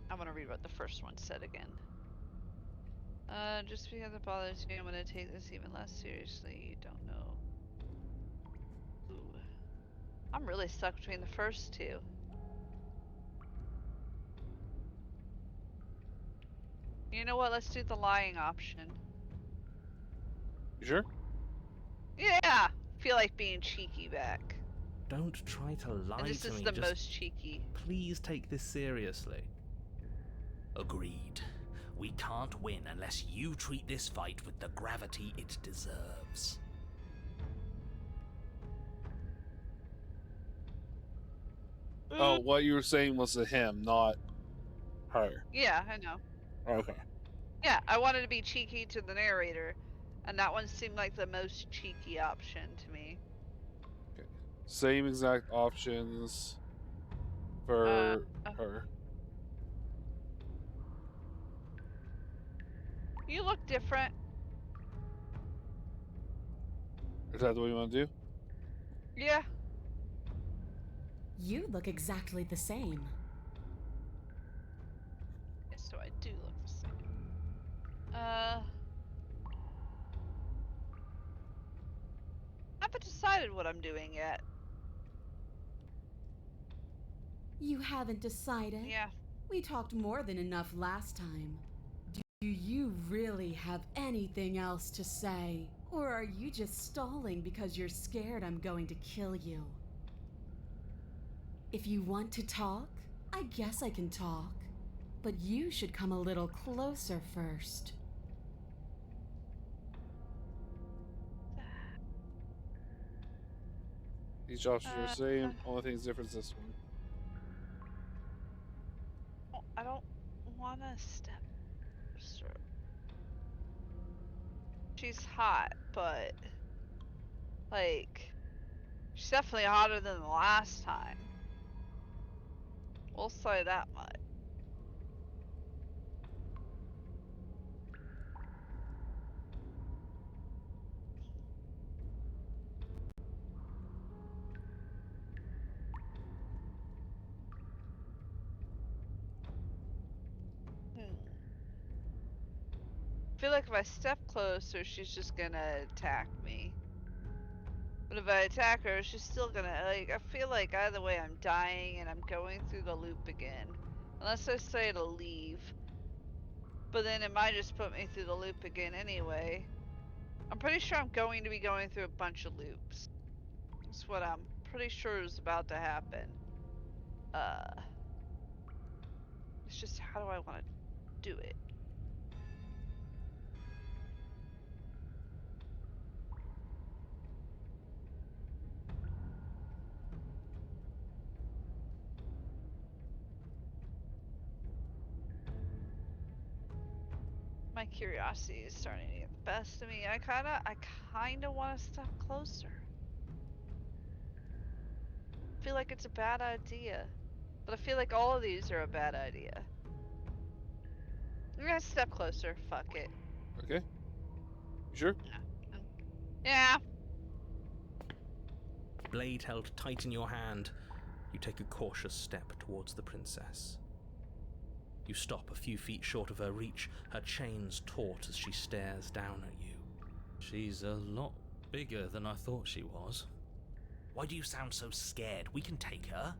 I'm gonna read what the first one said again. Just because it bothers you, I'm gonna take this even less seriously. You don't know. Ooh. I'm really stuck between the first two. You know what? Let's do the lying option. You sure? Yeah! Feel like being cheeky back. Don't try to lie And this to is me. the Just most cheeky. please take this seriously. Agreed. We can't win unless you treat this fight with the gravity it deserves. Oh, what you were saying was to him, not her. Yeah, I know. Okay. Yeah, I wanted to be cheeky to the narrator, and that one seemed like the most cheeky option to me. Okay. Same exact options for her. You look different. Is that what you want to do? Yeah. You look exactly the same. So I do look the same. I haven't decided what I'm doing yet. You haven't decided? Yeah. We talked more than enough last time. Do you really have anything else to say? Or are you just stalling because you're scared I'm going to kill you? If you want to talk, I guess I can talk. But you should come a little closer first. Each options are the same. Only thing's different is this one. I don't want to step. She's hot, but like, she's definitely hotter than the last time. We'll say that much. I feel like if I step closer, she's just gonna attack me. But if I attack her, she's still gonna, like, I feel like either way I'm dying and I'm going through the loop again. Unless I say to leave. But then it might just put me through the loop again anyway. I'm pretty sure I'm going to be going through a bunch of loops. That's what I'm pretty sure is about to happen. It's just how do I want to do it? My curiosity is starting to get the best of me. I kinda want to step closer. I feel like it's a bad idea. But I feel like all of these are a bad idea. I'm gonna step closer. Fuck it. Okay. You sure? Yeah. Blade held tight in your hand, you take a cautious step towards the princess. You stop a few feet short of her reach, her chains taut as she stares down at you. She's a lot bigger than I thought she was. Why do you sound so scared? We can take her.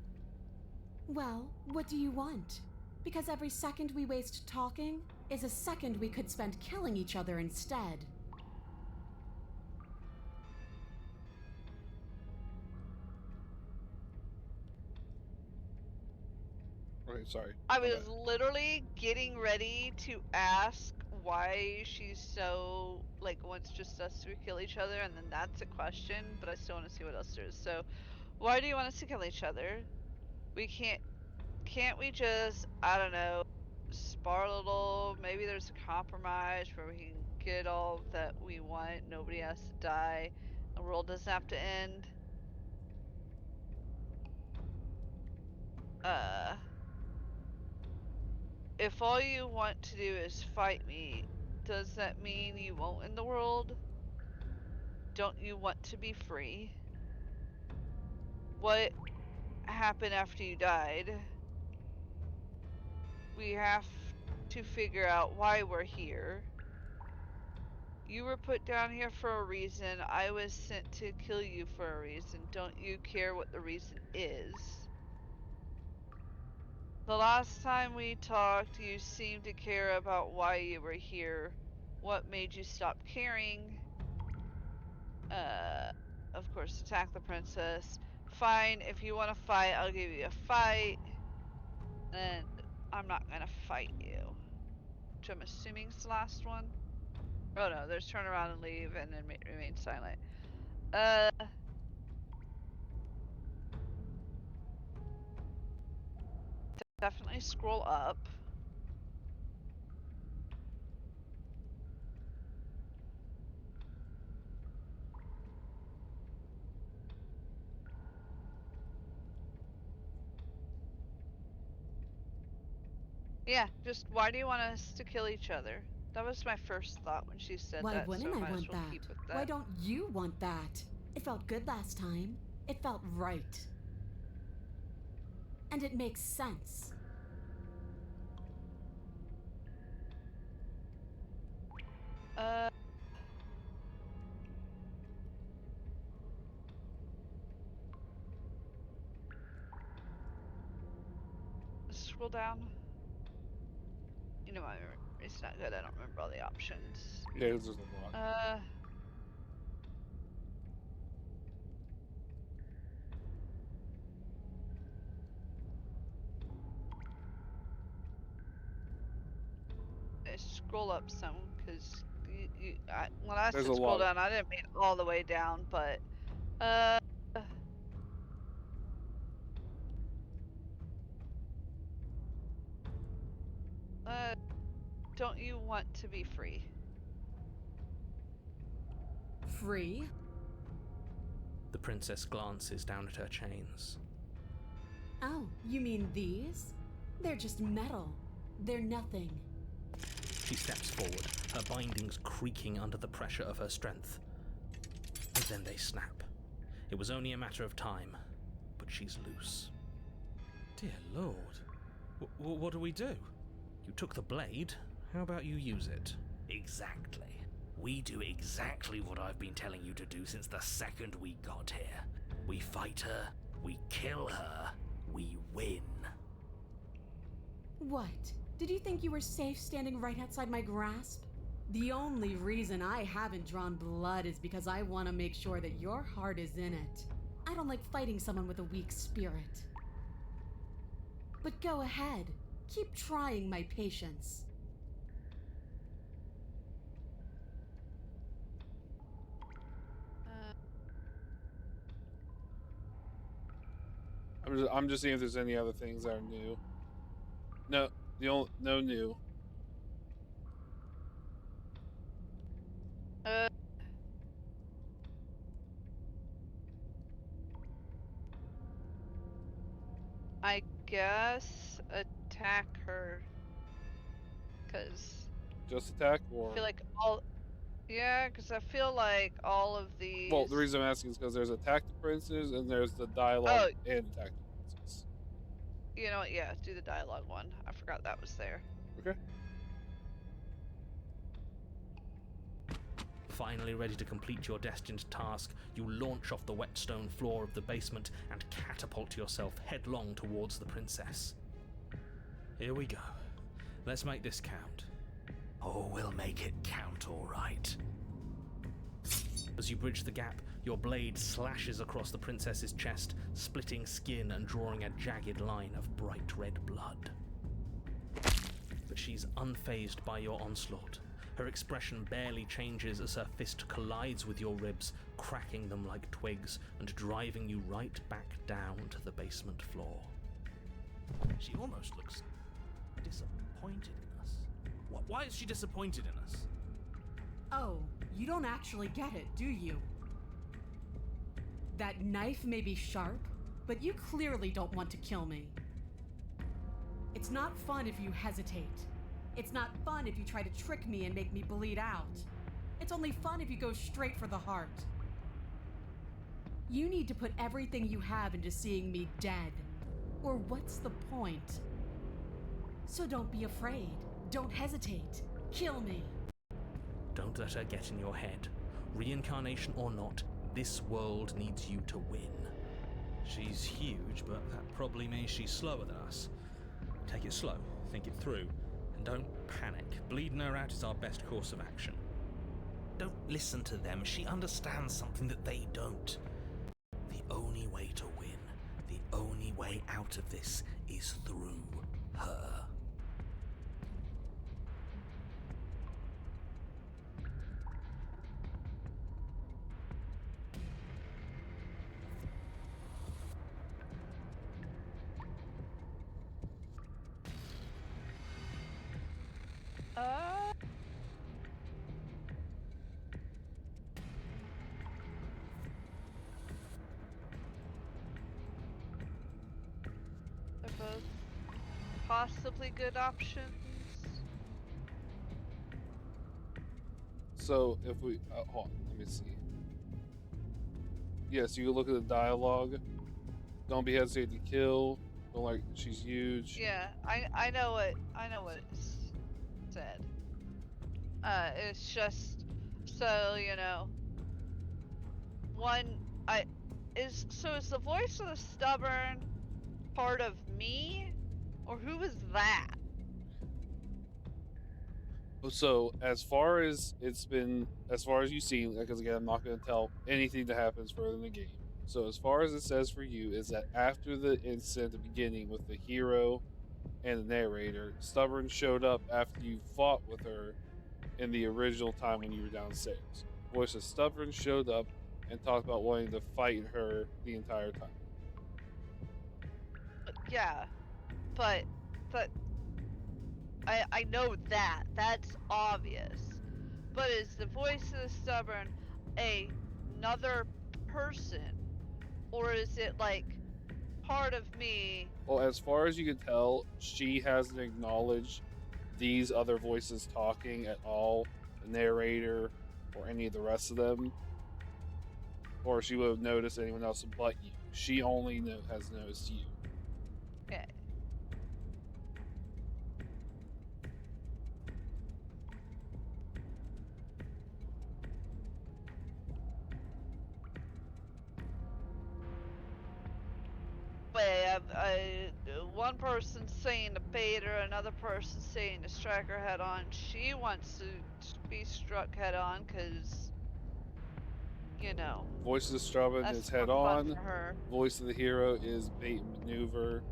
Well, what do you want? Because every second we waste talking is a second we could spend killing each other instead. Okay, sorry. I was literally getting ready to ask why she's so, like, wants just us to kill each other, and then that's a question, but I still want to see what else there is. So, why do you want us to kill each other? We can't we just, I don't know, spar a little? Maybe there's a compromise where we can get all that we want, nobody has to die, the world doesn't have to end. if all you want to do is fight me, does that mean you won't end the world? Don't you want to be free? What happened after you died? We have to figure out why we're here. You were put down here for a reason. I was sent to kill you for a reason. Don't you care what the reason is? The last time we talked, you seemed to care about why you were here. What made you stop caring? Of course, attack the princess. Fine, if you want to fight, I'll give you a fight. And I'm not gonna fight you. Which I'm assuming is the last one. Oh no, there's turn around and leave and then remain silent. Definitely scroll up. Yeah, just why do you want us to kill each other? That was my first thought when she said Why that, so wouldn't I I might as want well that? keep with that. Why don't you want that? It felt good last time. It felt right. And it makes sense. Scroll down. You know, my memory's not good. I don't remember all the options. Yeah, there's a lot. Scroll up some, because when I There's said a scroll lot. down, I didn't mean all the way down, but uh, don't you want to be free? Free? The princess glances down at her chains. Oh, you mean these? They're just metal. They're nothing. She steps forward, her bindings creaking under the pressure of her strength. And then they snap. It was only a matter of time, but she's loose. Dear Lord. What do we do? You took the blade. How about you use it? Exactly. We do exactly what I've been telling you to do since the second we got here. We fight her, we kill her, we win. What? Did you think you were safe standing right outside my grasp? The only reason I haven't drawn blood is because I want to make sure that your heart is in it. I don't like fighting someone with a weak spirit. But go ahead. Keep trying my patience. I'm just seeing if there's any other things that are new. No, no new. I guess attack her, cause Just attack I or feel like yeah, cause I feel like all of these. well, the reason I'm asking is because there's attack the princess and there's the dialogue and attack the princess. You know what? Yeah, do the dialogue one. I forgot that was there. Okay. Finally ready to complete your destined task, you launch off the wet stone floor of the basement and catapult yourself headlong towards the princess. Here we go. Let's make this count. Oh, we'll make it count all right. As you bridge the gap, your blade slashes across the princess's chest, splitting skin and drawing a jagged line of bright red blood. But she's unfazed by your onslaught. Her expression barely changes as her fist collides with your ribs, cracking them like twigs and driving you right back down to the basement floor. She almost looks disappointed in us. Why is she disappointed in us? Oh, you don't actually get it, do you? That knife may be sharp, but you clearly don't want to kill me. It's not fun if you hesitate. It's not fun if you try to trick me and make me bleed out. It's only fun if you go straight for the heart. You need to put everything you have into seeing me dead. Or what's the point? So don't be afraid. Don't hesitate. Kill me. Don't let her get in your head. Reincarnation or not, this world needs you to win. She's huge, but that probably means she's slower than us. Take it slow, think it through, and don't panic. Bleeding her out is our best course of action. Don't listen to them. She understands something that they don't. The only way to win, the only way out of this is through her. They're both possibly good options. So if we hold on, let me see. Yes, you can look at the dialogue. Don't be hesitant to kill. Don't like she's huge. Yeah, I know what it's said. It's just so you know. One, is the voice of the stubborn part of me, or who is that? So as far as you've seen, because again, I'm not going to tell anything that happens further in the game. So as far as it says for you is that after the incident at the beginning with the hero and the narrator, Stubborn showed up after you fought with her in the original time when you were downstairs. Voice of Stubborn showed up and talked about wanting to fight her the entire time. Yeah, but I know that. That's obvious. But is the voice of the stubborn another person? Or is it like part of me? Well, as far as you can tell, she hasn't acknowledged these other voices talking at all, the narrator or any of the rest of them. Or she would have noticed anyone else but you. She only has noticed you. Okay. One person saying to bait her, another person saying to strike her head on. She wants to be struck head on because, you know. Voice of the Stubborn That's is head more fun on. for her. Voice of the hero is bait and maneuver.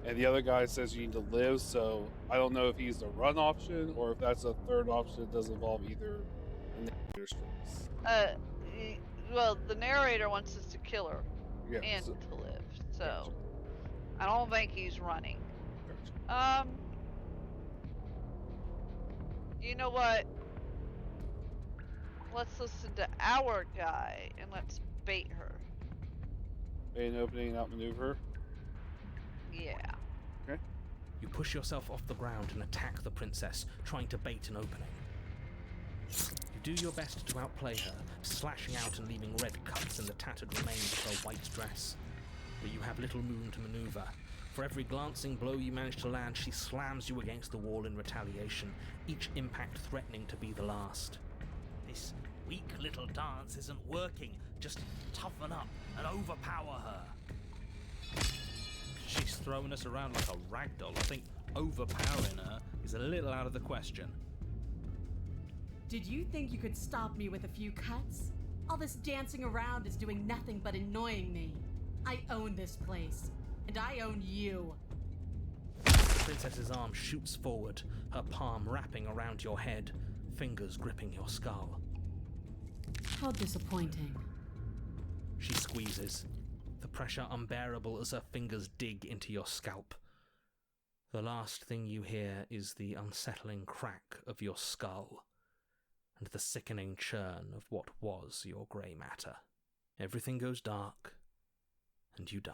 And the other guy says you need to live, so I don't know if he's the run option or if that's a third option that does involve either the narrator's choice. Well, the narrator wants us to kill her Yeah, and so, to live, so gotcha. I don't think he's running. Gotcha. You know what? Let's listen to our guy and let's bait her. Bait an opening and outmaneuver her. Yeah. Okay. You push yourself off the ground and attack the princess, trying to bait an opening. You do your best to outplay her, slashing out and leaving red cuts in the tattered remains of her white dress. But you have little room to maneuver. For every glancing blow you manage to land, she slams you against the wall in retaliation, each impact threatening to be the last. This weak little dance isn't working. Just toughen up and overpower her. She's throwing us around like a ragdoll. I think overpowering her is a little out of the question. Did you think you could stop me with a few cuts? All this dancing around is doing nothing but annoying me. I own this place, and I own you. The princess's arm shoots forward, her palm wrapping around your head, fingers gripping your skull. How disappointing. She squeezes, the pressure unbearable as her fingers dig into your scalp. The last thing you hear is the unsettling crack of your skull, and the sickening churn of what was your grey matter. Everything goes dark, and you die.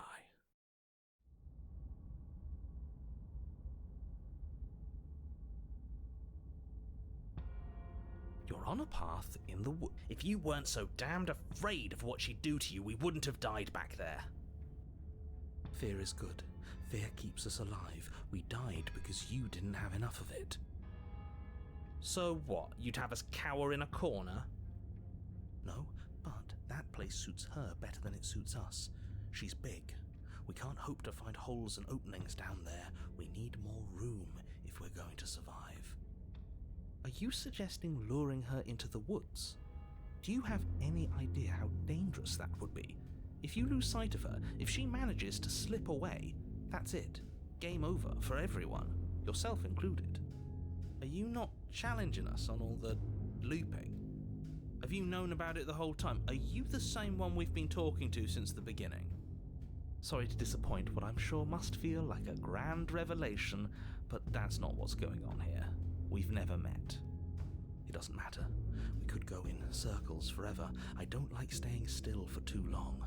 on a path in the wood. If you weren't so damned afraid of what she'd do to you, we wouldn't have died back there. Fear is good. Fear keeps us alive. We died because you didn't have enough of it. So what? You'd have us cower in a corner? No, but that place suits her better than it suits us. She's big. We can't hope to find holes and openings down there. We need more room if we're going to survive. Are you suggesting luring her into the woods? Do you have any idea how dangerous that would be? If you lose sight of her, if she manages to slip away, that's it. Game over for everyone, yourself included. Are you not challenging us on all the looping? Have you known about it the whole time? Are you the same one we've been talking to since the beginning? Sorry to disappoint what I'm sure must feel like a grand revelation, but that's not what's going on here. We've never met. It doesn't matter. We could go in circles forever. I don't like staying still for too long.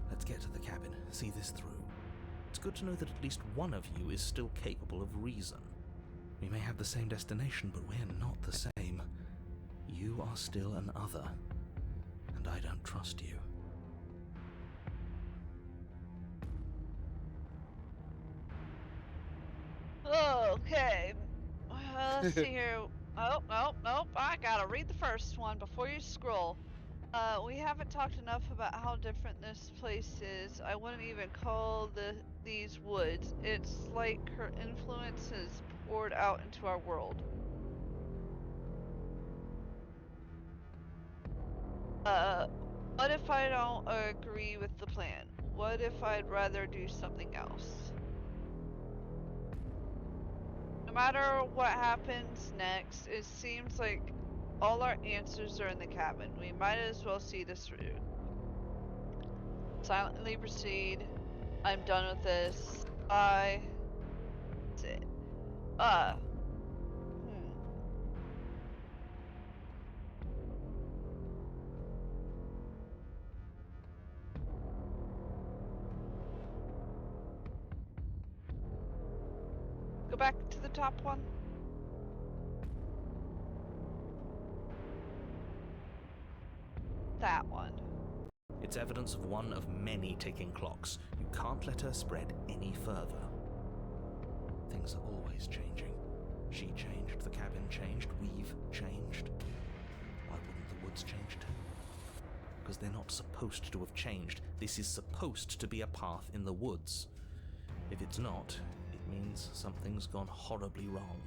Let's get to the cabin, see this through. It's good to know that at least one of you is still capable of reason. We may have the same destination, but we're not the same. You are still an other, and I don't trust you. Okay. Let's see here. Oh, nope. I gotta read the first one before you scroll. We haven't talked enough about how different this place is. I wouldn't even call these woods. It's like her influence is poured out into our world. What if I don't agree with the plan? What if I'd rather do something else? No matter what happens next, it seems like all our answers are in the cabin. We might as well see this through. Silently proceed. I'm done with this. Bye. That's it. Go back to the top one. That one. It's evidence of one of many ticking clocks. You can't let her spread any further. Things are always changing. She changed, the cabin changed, we've changed. Why wouldn't the woods change too? Because they're not supposed to have changed. This is supposed to be a path in the woods. If it's not, it means something's gone horribly wrong.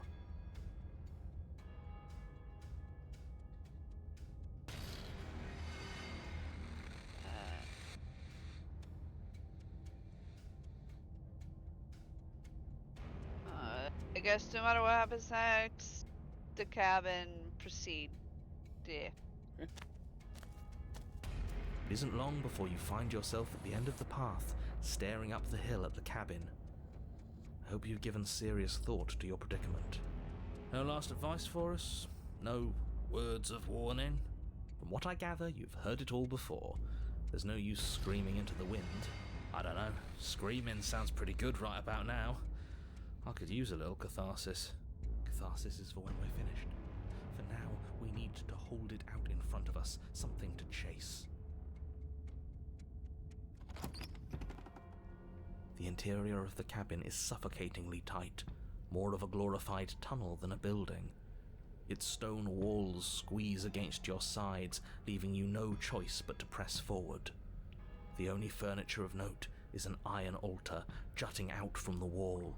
I guess no matter what happens next, the cabin, proceed. Yeah. It isn't long before you find yourself at the end of the path, staring up the hill at the cabin. I hope you've given serious thought to your predicament. No last advice for us? No words of warning? From what I gather, you've heard it all before. There's no use screaming into the wind. I don't know. Screaming sounds pretty good right about now. I could use a little catharsis. Catharsis is for when we're finished. For now, we need to hold it out in front of us, something to chase. The interior of the cabin is suffocatingly tight, more of a glorified tunnel than a building. Its stone walls squeeze against your sides, leaving you no choice but to press forward. The only furniture of note is an iron altar jutting out from the wall,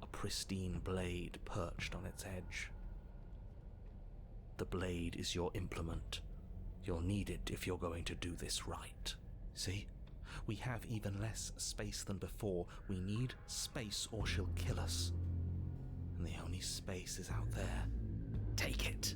a pristine blade perched on its edge. The blade is your implement. You'll need it if you're going to do this right. See? We have even less space than before. We need space or she'll kill us. And the only space is out there. Take it.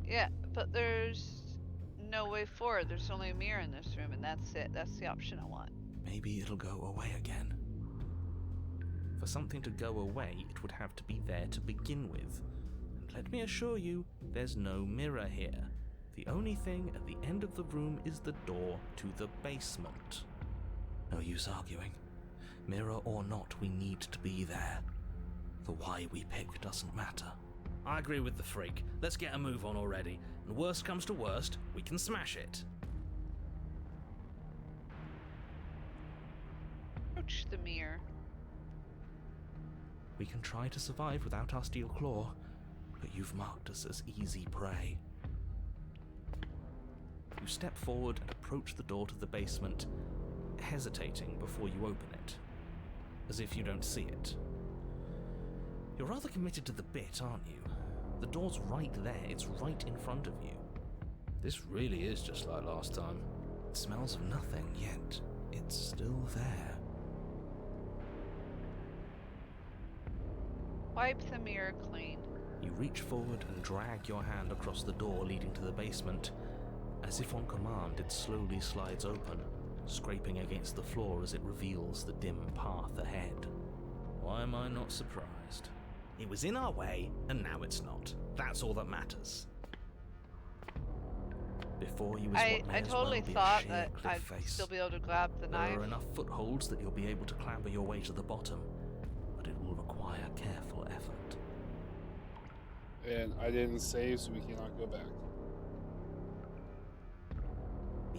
Yeah, but there's no way forward. There's only a mirror in this room, and that's it. That's the option I want. Maybe it'll go away again. For something to go away, it would have to be there to begin with. And let me assure you, there's no mirror here. The only thing at the end of the room is the door to the basement. No use arguing. Mirror or not, we need to be there. The why we pick doesn't matter. I agree with the freak. Let's get a move on already. And worst comes to worst, we can smash it. Approach the mirror. We can try to survive without our steel claw, but you've marked us as easy prey. You step forward and approach the door to the basement, hesitating before you open it, as if you don't see it. You're rather committed to the bit, aren't you? The door's right there, it's right in front of you. This really is just like last time. It smells of nothing, yet it's still there. Wipe the mirror clean. You reach forward and drag your hand across the door leading to the basement. As if on command, it slowly slides open, scraping against the floor as it reveals the dim path ahead. Why am I not surprised? It was in our way, and now it's not. That's all that matters. Before you is what may I as totally well be thought a sheer that cliff I'd face. still be able to grab the There knife. are enough footholds that you'll be able to clamber your way to the bottom, but it will require careful effort. And I didn't save, so we cannot go back.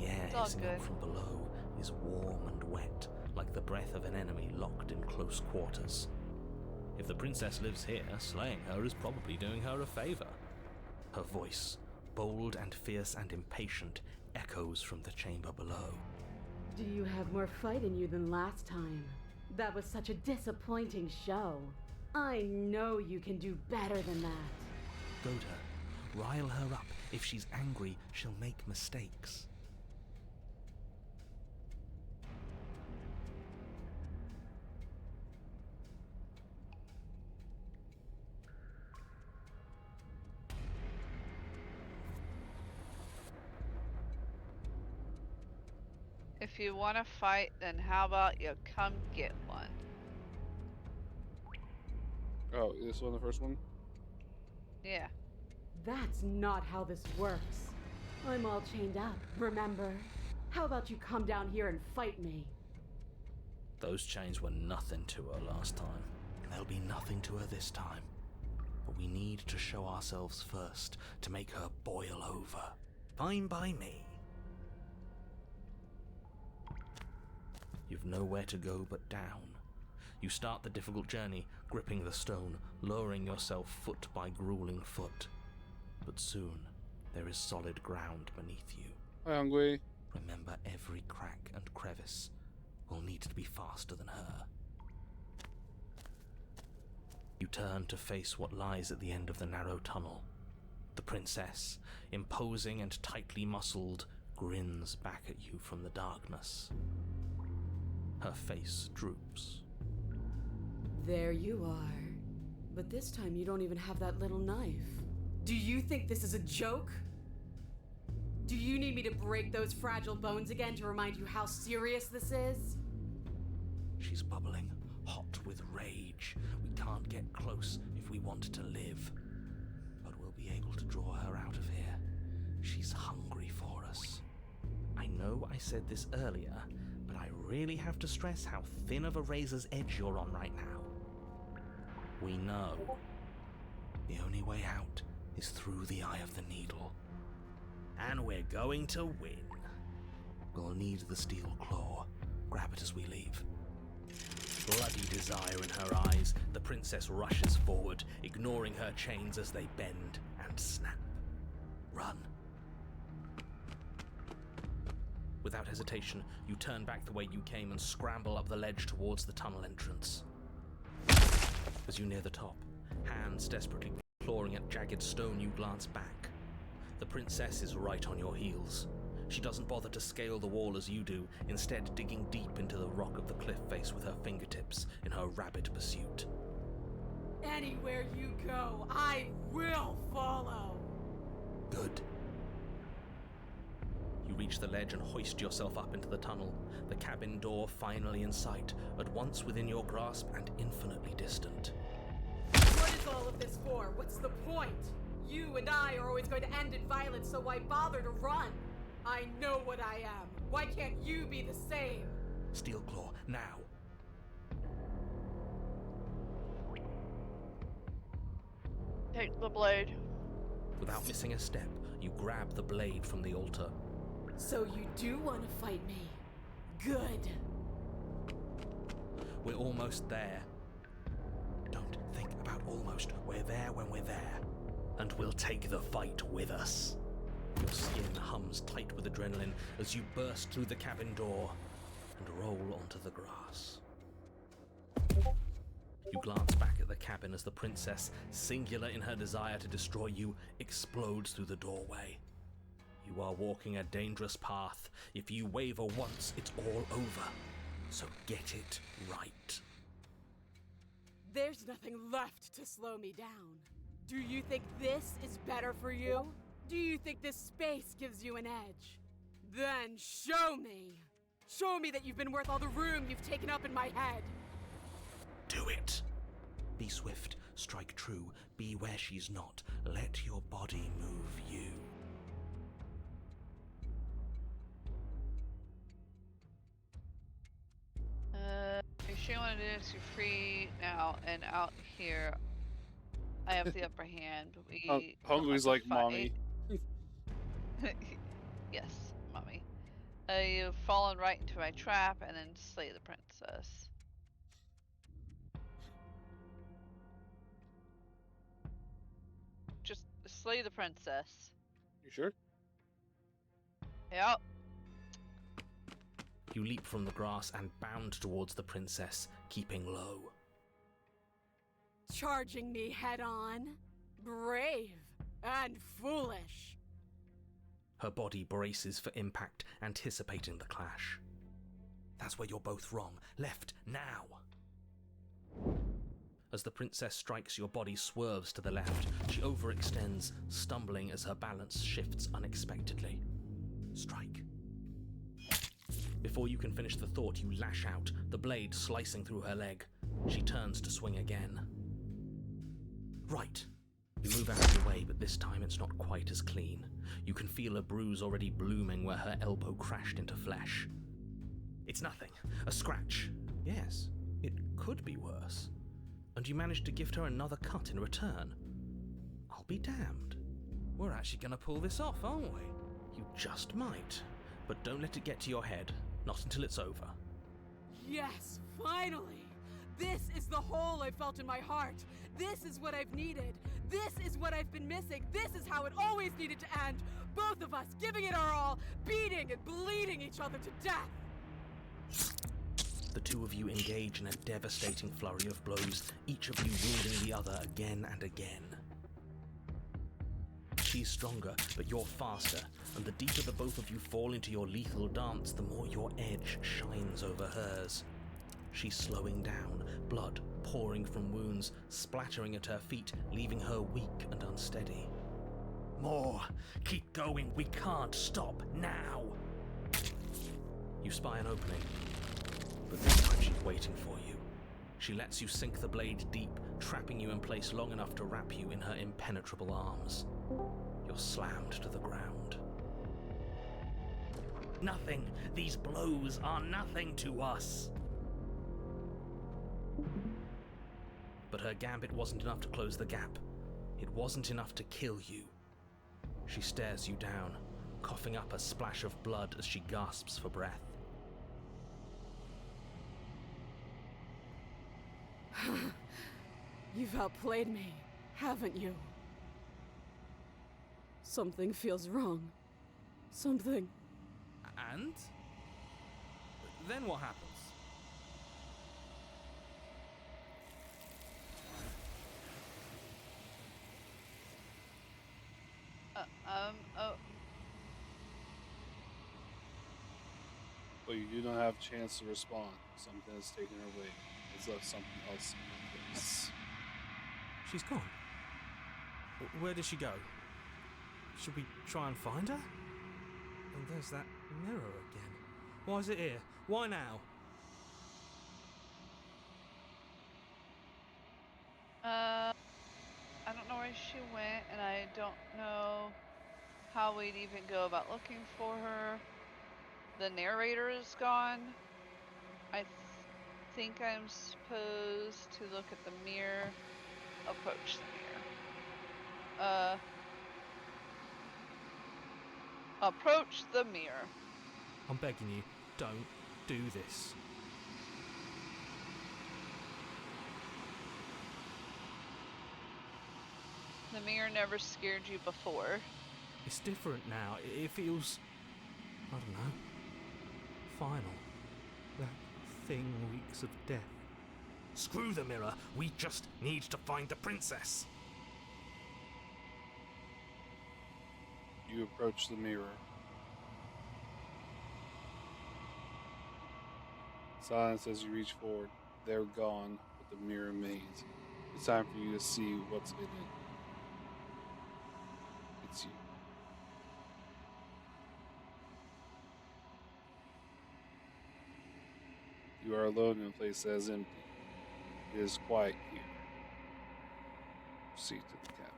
The air It's all hissing good. up from below is warm and wet, like the breath of an enemy locked in close quarters. If the princess lives here, slaying her is probably doing her a favor. Her voice, bold and fierce and impatient, echoes from the chamber below. Do you have more fight in you than last time? That was such a disappointing show. I know you can do better than that. Goad her, rile her up. If she's angry, she'll make mistakes. If you want to fight, then how about you come get one? Oh, this one, the first one? Yeah. That's not how this works. I'm all chained up, remember? How about you come down here and fight me? Those chains were nothing to her last time. There'll be nothing to her this time. But we need to show ourselves first to make her boil over. Fine by me. You've nowhere to go but down. You start the difficult journey, gripping the stone, lowering yourself foot by grueling foot. But soon, there is solid ground beneath you. Hi, Hungry. Remember, every crack and crevice will need to be faster than her. You turn to face what lies at the end of the narrow tunnel. The princess, imposing and tightly muscled, grins back at you from the darkness. Her face droops. There you are. But this time you don't even have that little knife. Do you think this is a joke? Do you need me to break those fragile bones again to remind you how serious this is? She's bubbling, hot with rage. We can't get close if we want to live. But we'll be able to draw her out of here. She's hungry for us. I know I said this earlier, but I really have to stress how thin of a razor's edge you're on right now. We know. The only way out is through the eye of the needle. And we're going to win. We'll need the steel claw. Grab it as we leave. Bloody desire in her eyes, the princess rushes forward, ignoring her chains as they bend and snap. Run. Without hesitation, you turn back the way you came and scramble up the ledge towards the tunnel entrance. As you near the top, hands desperately clawing at jagged stone, you glance back. The princess is right on your heels. She doesn't bother to scale the wall as you do, instead digging deep into the rock of the cliff face with her fingertips in her rabid pursuit. Anywhere you go, I will follow. Good. You reach the ledge and hoist yourself up into the tunnel, the cabin door finally in sight, at once within your grasp and infinitely distant. What is all of this for? What's the point? You and I are always going to end in violence, so why bother to run? I know what I am. Why can't you be the same? Steelclaw, now. Take the blade. Without missing a step, you grab the blade from the altar. So you do want to fight me? Good. We're almost there. Don't think about almost. We're there when we're there. And we'll take the fight with us. Your skin hums tight with adrenaline as you burst through the cabin door and roll onto the grass. You glance back at the cabin as the princess, singular in her desire to destroy you, explodes through the doorway. You are walking a dangerous path. If you waver once, it's all over. So get it right. There's nothing left to slow me down. Do you think this is better for you? Do you think this space gives you an edge? Then show me! Show me that you've been worth all the room you've taken up in my head! Do it. Be swift, strike true, be where she's not. Let your body move you. If she wanted to do this, you're free now, and out here, I have the upper hand. We Hungry's like, mommy. Yes, mommy. You've fallen right into my trap, and then slay the princess. Just slay the princess. You sure? Yep. You leap from the grass and bound towards the princess, keeping low. Charging me head on? Brave and foolish. Her body braces for impact, anticipating the clash. That's where you're both wrong. Left, now! As the princess strikes, your body swerves to the left. She overextends, stumbling as her balance shifts unexpectedly. Strike. Before you can finish the thought, you lash out, the blade slicing through her leg. She turns to swing again. Right. You move out of the way, but this time it's not quite as clean. You can feel a bruise already blooming where her elbow crashed into flesh. It's nothing. A scratch. Yes, it could be worse. And you managed to gift her another cut in return. I'll be damned. We're actually going to pull this off, aren't we? You just might. But don't let it get to your head. Not until it's over. Yes, finally! This is the hole I felt in my heart. This is what I've needed. This is what I've been missing. This is how it always needed to end. Both of us giving it our all, beating and bleeding each other to death. The two of you engage in a devastating flurry of blows, each of you wounding the other again and again. She's stronger, but you're faster, and the deeper the both of you fall into your lethal dance, the more your edge shines over hers. She's slowing down, blood pouring from wounds, splattering at her feet, leaving her weak and unsteady. More! Keep going! We can't stop now! You spy an opening, but this time she's waiting for you. She lets you sink the blade deep, trapping you in place long enough to wrap you in her impenetrable arms. You're slammed to the ground. Nothing! These blows are nothing to us! But her gambit wasn't enough to close the gap. It wasn't enough to kill you. She stares you down, coughing up a splash of blood as she gasps for breath. You've outplayed me, haven't you? Something feels wrong. Something. And? Then what happens? Oh. But you do not have a chance to respond. Something has taken her away. It's left something else in place. She's gone. Where did she go? Should we try and find her? And there's that mirror again. Why is it here? Why now? I don't know where where she went, and I don't know how we'd even go about looking for her. The narrator is gone. I think I'm supposed to look at the mirror, approach the mirror. Approach the mirror. I'm begging you, don't do this. The mirror never scared you before. It's different now. It feels, I don't know, final. That thing reeks of death. Screw the mirror. We just need to find the princess. You approach the mirror. Silence as you reach forward. They're gone, but the mirror remains. It's time for you to see what's in it. It's you. You are alone in a place that is empty. It is quiet here. Proceed to the cabin.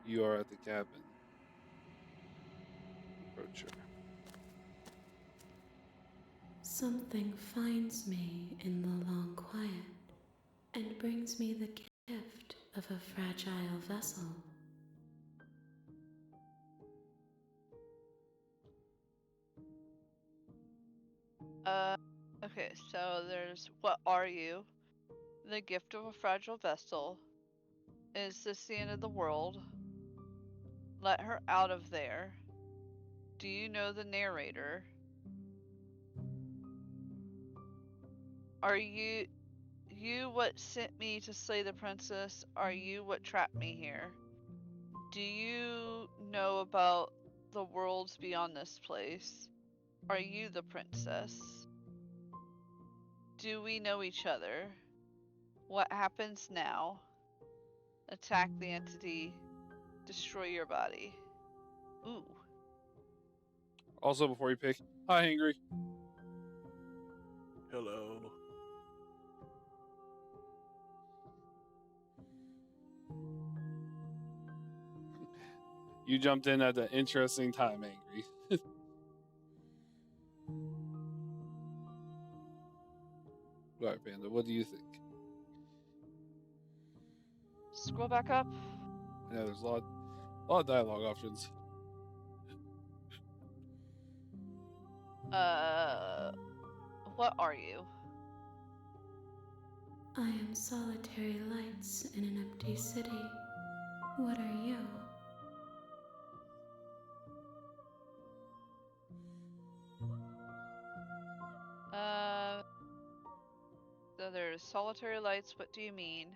You are at the cabin. Approach her. Something finds me in the long quiet and brings me the gift of a fragile vessel. Okay, so there's what are you? The gift of a fragile vessel. Is this the end of the world? Let her out of there. Do you know the narrator? Are you what sent me to slay the princess? Are you what trapped me here? Do you know about the worlds beyond this place? Are you the princess? Do we know each other? What happens now? Attack the entity. Destroy your body. Ooh. Also, before you pick, hi, Angry. Hello. You jumped in at an interesting time, Angry. Alright, Panda, what do you think? Scroll back up. Yeah, there's a lot of dialogue options. What are you? I am solitary lights in an empty city. What are you? So there's solitary lights. What do you mean?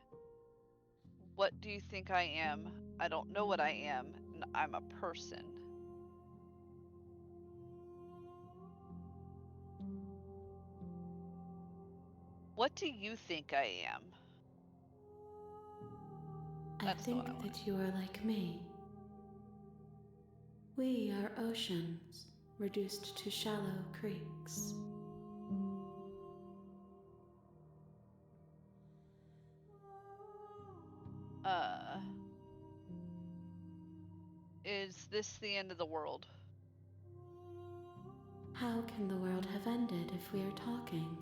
What do you think I am? I don't know what I am. I'm a person. What do you think I am? I think that you are like me. We are oceans, reduced to shallow creeks. Is this the end of the world? How can the world have ended if we are talking?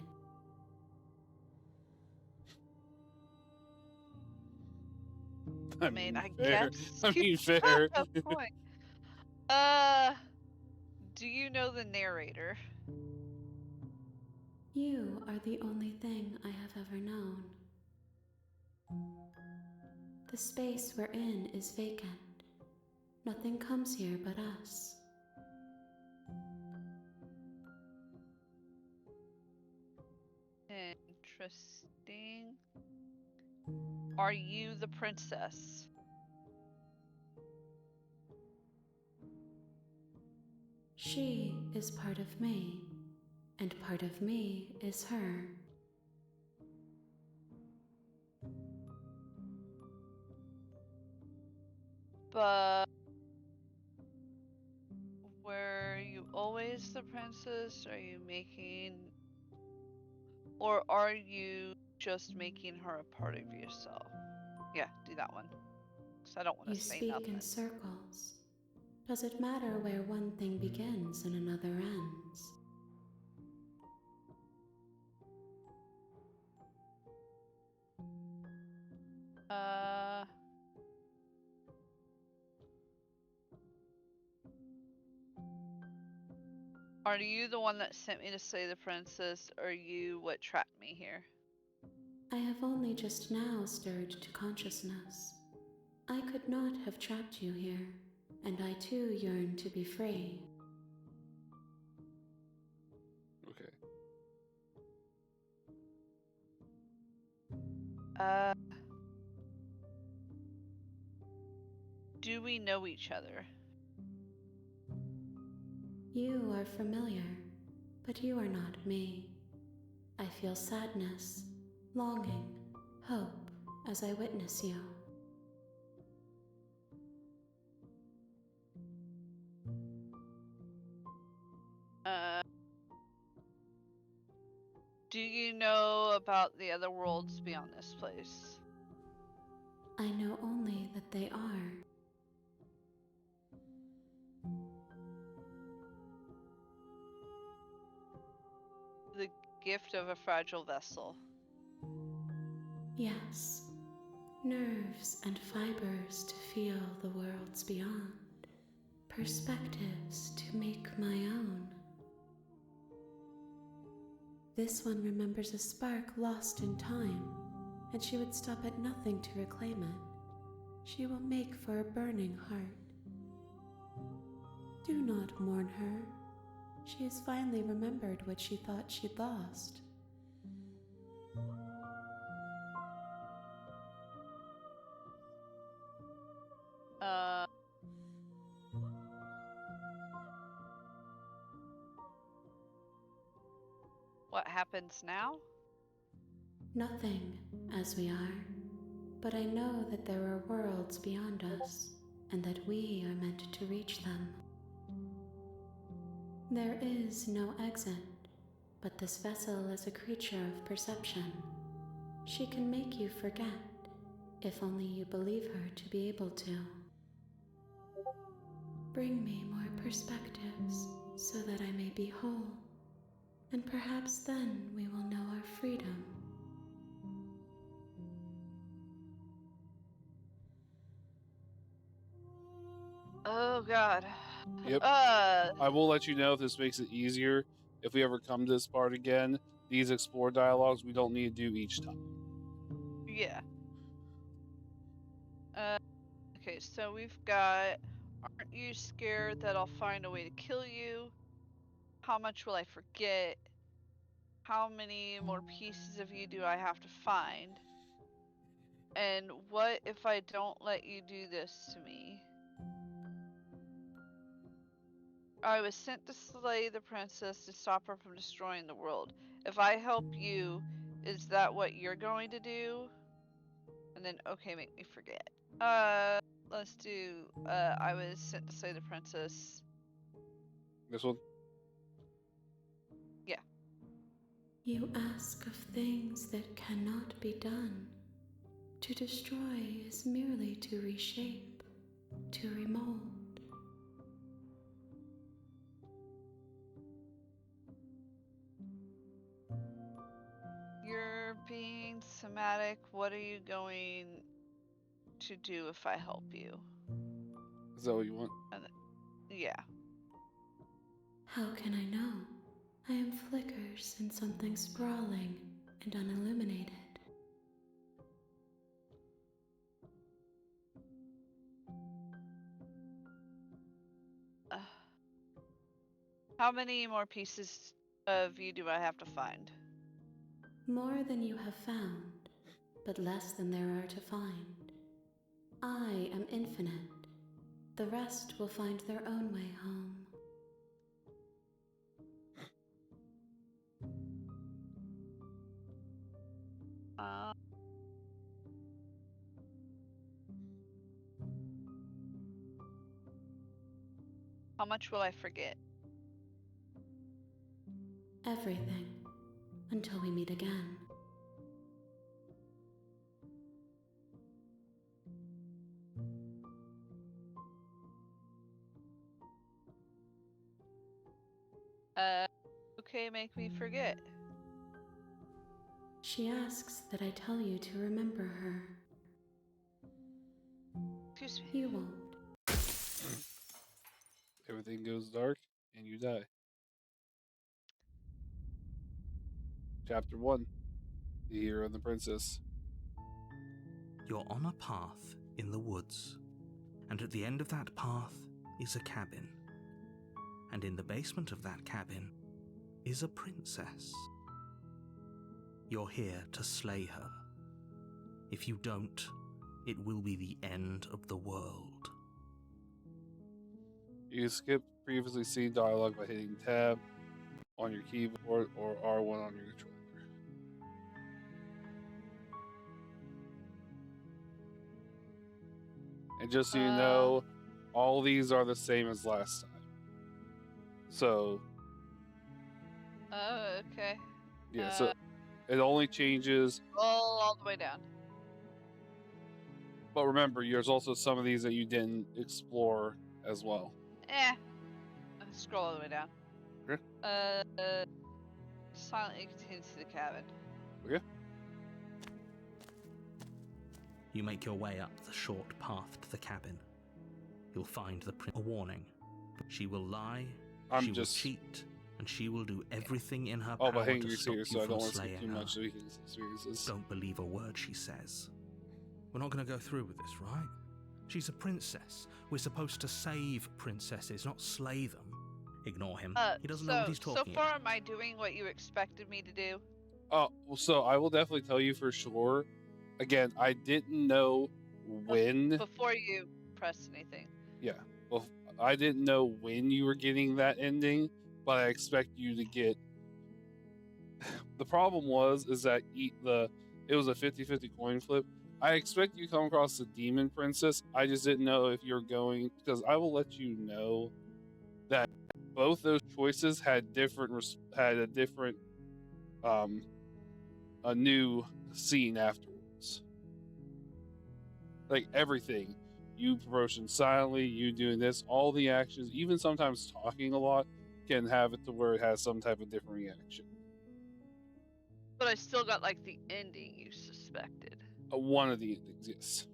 I mean, I fair. guess I you mean, fair. have a point. Do you know the narrator? You are the only thing I have ever known. The space we're in is vacant. Nothing comes here but us. Interesting. Are you the princess? She is part of me, and part of me is her. But were you always the princess? Are you making, or are you just making her a part of yourself. Yeah, do that one. Because I don't want You to say speak nothing. in circles. Does it matter where one thing begins and another ends? Are you the one that sent me to slay the princess, or are you what trapped me here? I have only just now stirred to consciousness. I could not have trapped you here, and I too yearn to be free. Okay. Do we know each other? You are familiar, but you are not me. I feel sadness, longing, hope as I witness you. Do you know about the other worlds beyond this place? I know only that they are. The gift of a fragile vessel. Yes, nerves and fibers to feel the worlds beyond, perspectives to make my own. This one remembers a spark lost in time, and she would stop at nothing to reclaim it. She will make for a burning heart. Do not mourn her. She has finally remembered what she thought she'd lost. What happens now? Nothing, as we are, but I know that there are worlds beyond us, and that we are meant to reach them. There is no exit, but this vessel is a creature of perception. She can make you forget, if only you believe her to be able to. Bring me more perspectives, so that I may be whole, and perhaps then we will know our freedom. Oh god. Yep. I will let you know if this makes it easier. If we ever come to this part again, these explore dialogues we don't need to do each time. Yeah. Okay, so we've got, aren't you scared that I'll find a way to kill you? How much will I forget? How many more pieces of you do I have to find? And what if I don't let you do this to me? I was sent to slay the princess to stop her from destroying the world. If I help you, is that what you're going to do? And then, okay, make me forget. Let's do, I was sent to slay the princess. This one? Yeah. You ask of things that cannot be done. To destroy is merely to reshape, to remold. You're being somatic. What are you going to do if I help you? Is that what you want? Yeah. How can I know? I am flickers in something sprawling and unilluminated. How many more pieces of you do I have to find? More than you have found, but less than there are to find. I am infinite. The rest will find their own way home. How much will I forget? Everything, until we meet again. okay make me forget? She asks that I tell you to remember her. Excuse me. You won't. Everything goes dark and you die. Chapter 1: The Hero and the Princess. You're on a path in the woods, and at the end of that path is a cabin. And in the basement of that cabin is a princess. You're here to slay her. If you don't, it will be the end of the world. You can skip previously seen dialogue by hitting tab on your keyboard or R1 on your controller. And just so you know, all these are the same as last time. So, Oh, okay. yeah, so it only changes. All the way down. But remember, there's also some of these that you didn't explore as well. Scroll all the way down. Okay. Silently continue to the cabin. Okay. You make your way up the short path to the cabin. You'll find a warning. She will lie, she will cheat, and she will do everything in her power but to Henry's stop here, you so I from don't want to slaying skip too her. much so we can experience this. Don't believe a word she says. We're not going to go through with this, right? She's a princess. We're supposed to save princesses, not slay them. Ignore him. He doesn't know what he's talking So far, about. am I doing what you expected me to do? Well, so I will definitely tell you for sure. Again, I didn't know when. Before you press anything. Yeah. Well, I didn't know when you were getting that ending, but I expect you to get. The problem is that it was a 50-50 coin flip. I expect you to come across the demon princess. I just didn't know if you're going, because I will let you know that both those choices had a different a new scene afterwards. Like everything, you promotion silently, you doing this, all the actions, even sometimes talking a lot, can have it to where it has some type of different reaction. But I still got like the ending you suspected. One of the endings, yes.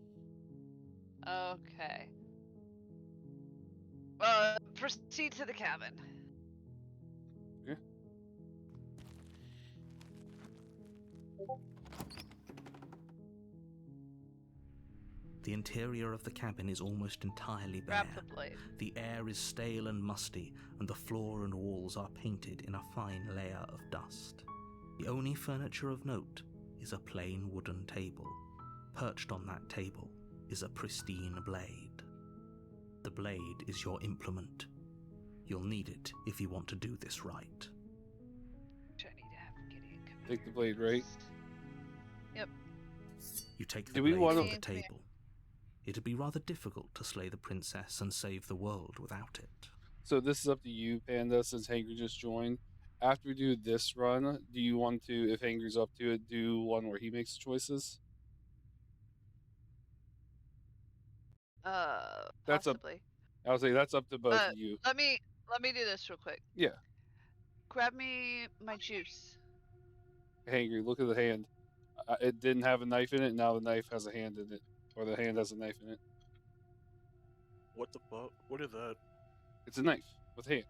Okay. Proceed to the cabin. Okay. The interior of the cabin is almost entirely bare. Grab the blade. The air is stale and musty, and the floor and walls are painted in a fine layer of dust. The only furniture of note is a plain wooden table. Perched on that table is a pristine blade. The blade is your implement. You'll need it if you want to do this right. Which I need to have Gideon come Take the blade, right? Yep. You take the Do we blade want from to- the table. It'd be rather difficult to slay the princess and save the world without it. So this is up to you, Panda, since Hangry just joined. After we do this run, do you want to, if Hangry's up to it, do one where he makes choices? Possibly. I would say that's up to both of you. Let me do this real quick. Yeah. Grab me my juice. Hangry, look at the hand. It didn't have a knife in it, now the knife has a hand in it. Or the hand has a knife in it. What the fuck? What is that? It's a knife with hand.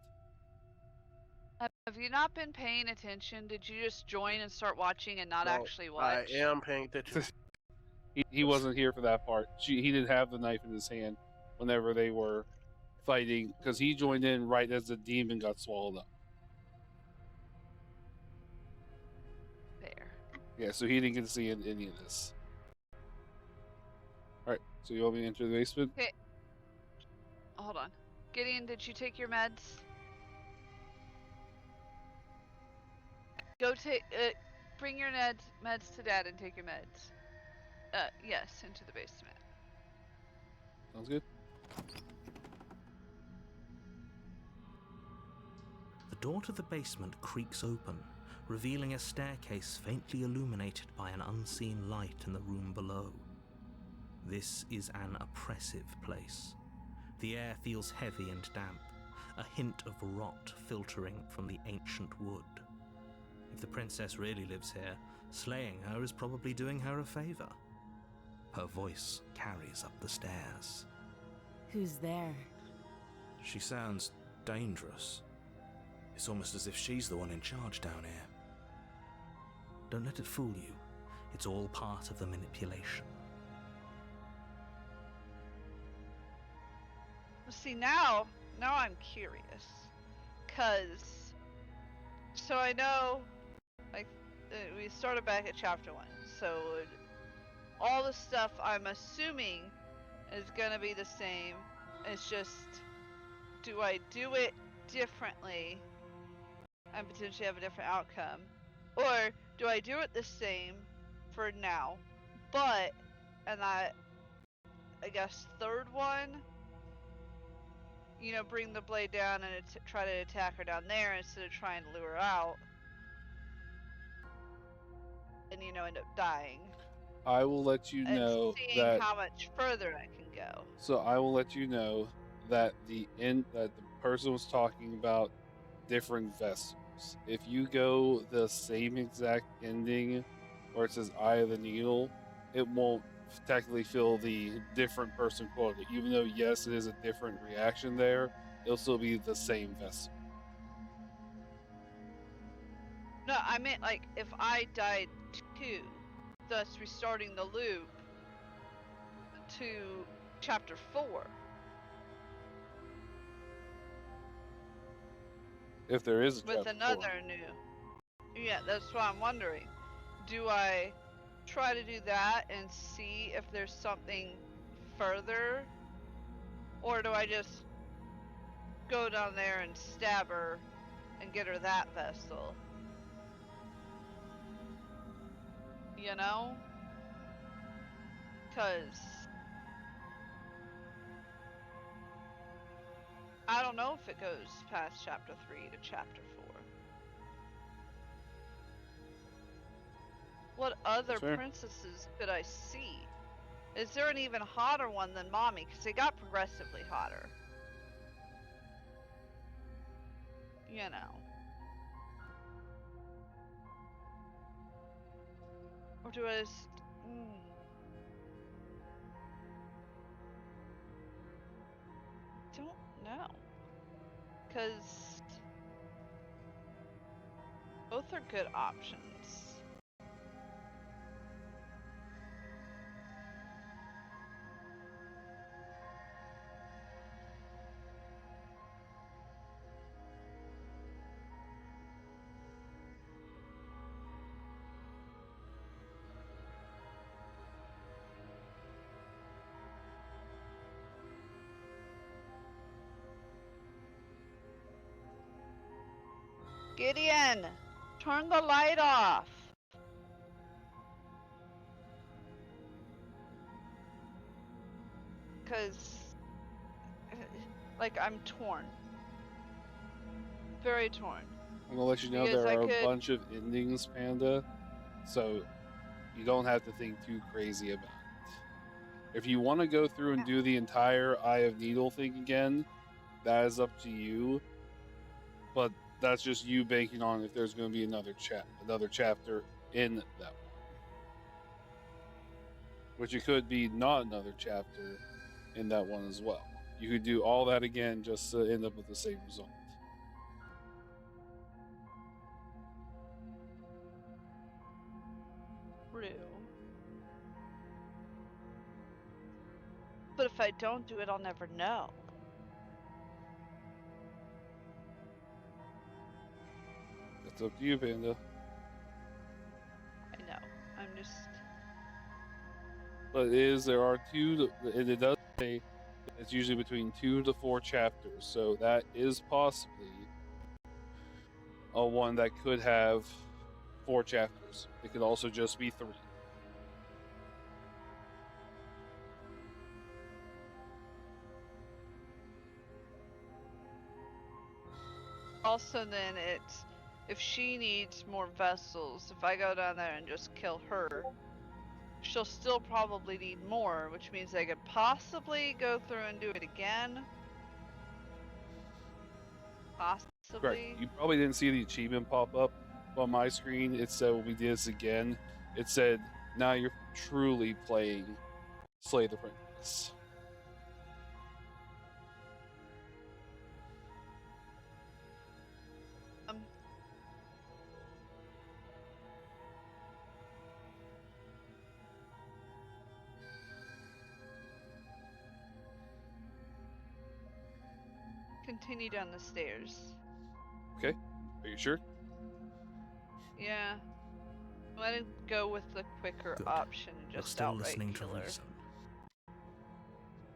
Have you not been paying attention? Did you just join and start watching and not No, actually watch? I am paying attention. He wasn't here for that part. He didn't have the knife in his hand whenever they were fighting, because he joined in right as the demon got swallowed up. There. Yeah, so he didn't get to see any of this. Alright, so you want me to enter the basement? Okay. Hold on. Gideon, did you take your meds? Go take. Bring your meds to Dad and take your meds. Yes, into the basement. Sounds good. The door to the basement creaks open, revealing a staircase faintly illuminated by an unseen light in the room below. This is an oppressive place. The air feels heavy and damp. a hint of rot filtering from the ancient wood. If the princess really lives here, slaying her is probably doing her a favor. Her voice carries up the stairs. Who's there? She sounds dangerous. It's almost as if she's the one in charge down here. Don't let it fool you. It's all part of the manipulation. See, now I'm curious. Cause, so I know, like, we started back at chapter 1, so all the stuff I'm assuming is gonna be the same. It's just, do I do it differently and potentially have a different outcome? Or do I do it the same for now, but, and I guess third one, you know, bring the blade down and try to attack her down there instead of trying to lure her out, and, you know, end up dying. I will let you know seeing that how much further I can go. So I will let you know that the person was talking about different vessels. If you go the same exact ending where it says Eye of the Needle, it won't technically feel the different person quoted. Even though yes, it is a different reaction there, it'll still be the same vessel. No, I meant like if I died too, thus restarting the loop to chapter 4. If there is a with chapter another 4. new. Yeah, that's what I'm wondering. Do I try to do that and see if there's something further? Or do I just go down there and stab her and get her that vessel? You know? Because I don't know if it goes past chapter 3 to chapter 4. What other princesses could I see? Is there an even hotter one than Mommy? Because they got progressively hotter. You know. Or do I just... Don't know. Because both are good options. Gideon, turn the light off. Because, like, I'm torn. Very torn. I'm gonna let you know Because there are a bunch of endings, Panda, so you don't have to think too crazy about it. If you want to go through and do the entire Eye of Needle thing again, that is up to you. But that's just you banking on if there's going to be another chapter in that one. Which it could be not another chapter in that one as well. You could do all that again just to end up with the same result. True. But if I don't do it, I'll never know. That's up to you, Panda. I know. I'm just... But there are two, and it does say it's usually between 2 to 4 chapters, so that is possibly a one that could have 4 chapters. It could also just be 3. Also, then it's if she needs more vessels, if I go down there and just kill her, she'll still probably need more, which means I could possibly go through and do it again. Correct. Possibly. You probably didn't see the achievement pop up on my screen. It said when we did this again, it said, now you're truly playing Slay the Princess. Continue down the stairs. Okay, are you sure? Yeah. I'm gonna go with the quicker Good. option and You're just still outright listening to kill her. reason.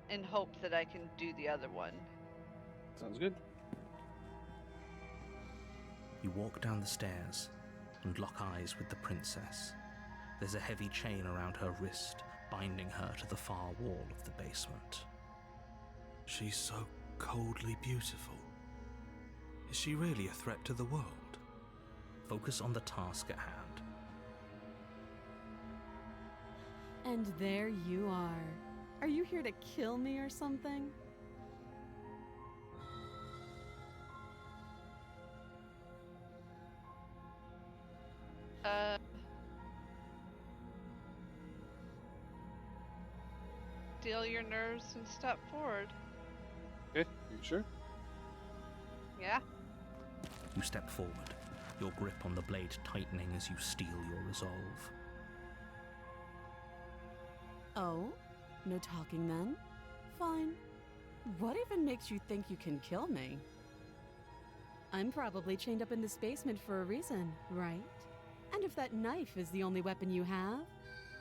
In hope that I can do the other one. Sounds good. You walk down the stairs and lock eyes with the princess. There's a heavy chain around her wrist, binding her to the far wall of the basement. She's so coldly beautiful. Is she really a threat to the world? Focus on the task at hand. And there you are. Are you here to kill me or something? Steal your nerves and step forward. Okay, are you sure? Yeah. You step forward, your grip on the blade tightening as you steel your resolve. Oh? No talking then? Fine. What even makes you think you can kill me? I'm probably chained up in this basement for a reason, right? And if that knife is the only weapon you have,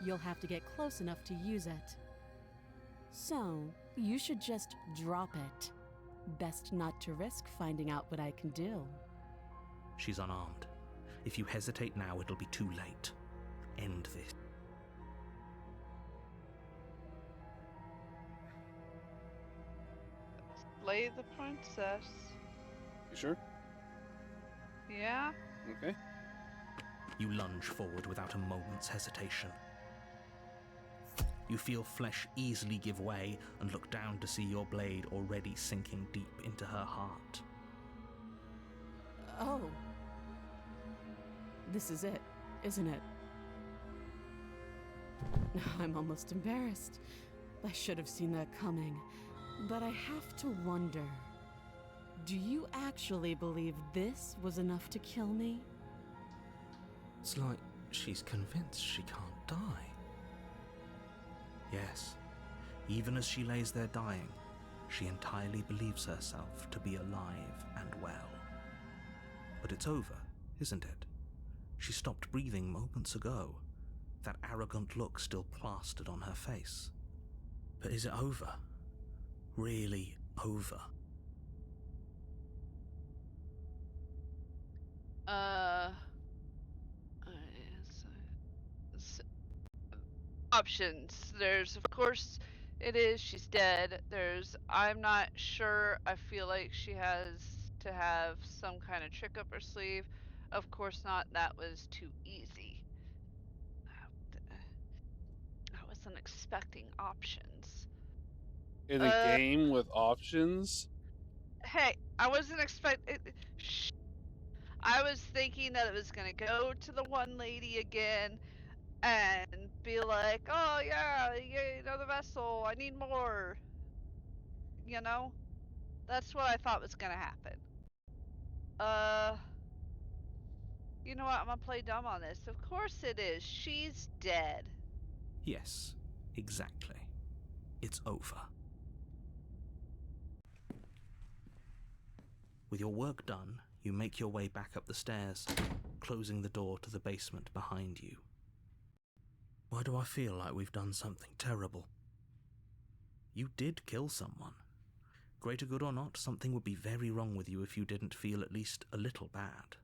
you'll have to get close enough to use it. So, you should just drop it. Best not to risk finding out what I can do. She's unarmed. If you hesitate now, it'll be too late. End this. Slay the princess. You sure? Yeah? Okay. You lunge forward without a moment's hesitation. You feel flesh easily give way and look down to see your blade already sinking deep into her heart. Oh. This is it, isn't it? I'm almost embarrassed. I should have seen that coming. But I have to wonder, do you actually believe this was enough to kill me? It's like she's convinced she can't die. Yes, even as she lays there dying, she entirely believes herself to be alive and well. But it's over, isn't it? She stopped breathing moments ago, that arrogant look still plastered on her face. But is it over? Really over? s- Options. There's, of course, it is. She's dead. There's, I'm not sure. I feel like she has to have some kind of trick up her sleeve. Of course not. That was too easy. I wasn't expecting options. In a game with options? Hey, I wasn't expecting. I was thinking that it was gonna go to the one lady again and be like, "Oh yeah, another vessel. I need more." You know, that's what I thought was gonna happen. Uh, you know what? I'm gonna play dumb on this. Of course it is. She's dead. Yes, exactly. It's over. With your work done, you make your way back up the stairs, closing the door to the basement behind you. Why do I feel like we've done something terrible? You did kill someone. Greater good or not, something would be very wrong with you if you didn't feel at least a little bad.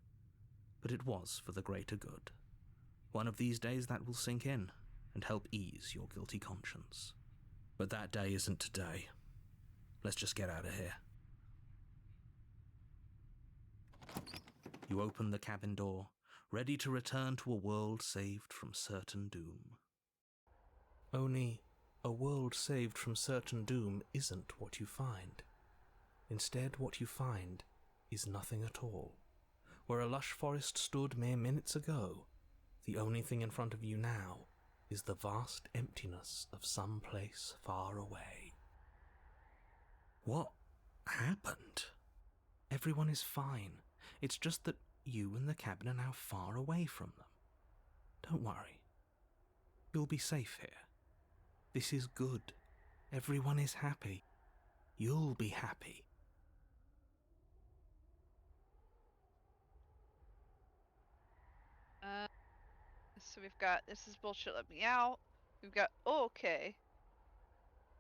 But it was for the greater good. One of these days that will sink in and help ease your guilty conscience. But that day isn't today. Let's just get out of here. You open the cabin door, ready to return to a world saved from certain doom. Only, a world saved from certain doom isn't what you find. Instead, what you find is nothing at all. Where a lush forest stood mere minutes ago, the only thing in front of you now is the vast emptiness of some place far away. What happened? Everyone is fine. It's just that you and the cabin are now far away from them. Don't worry. You'll be safe here. This is good. Everyone is happy. You'll be happy. So we've got, this is bullshit, let me out. We've got, oh, okay.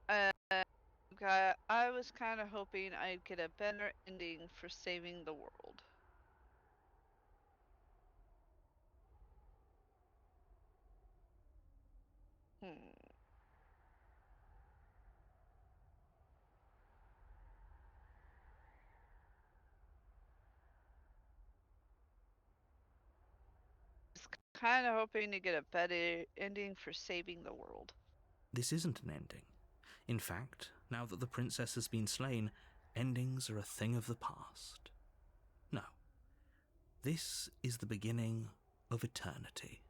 We've got, I was kind of hoping I'd get a better ending for saving the world. Kind of hoping to get a better ending for saving the world. This isn't an ending. In fact, now that the princess has been slain, endings are a thing of the past. No. This is the beginning of eternity.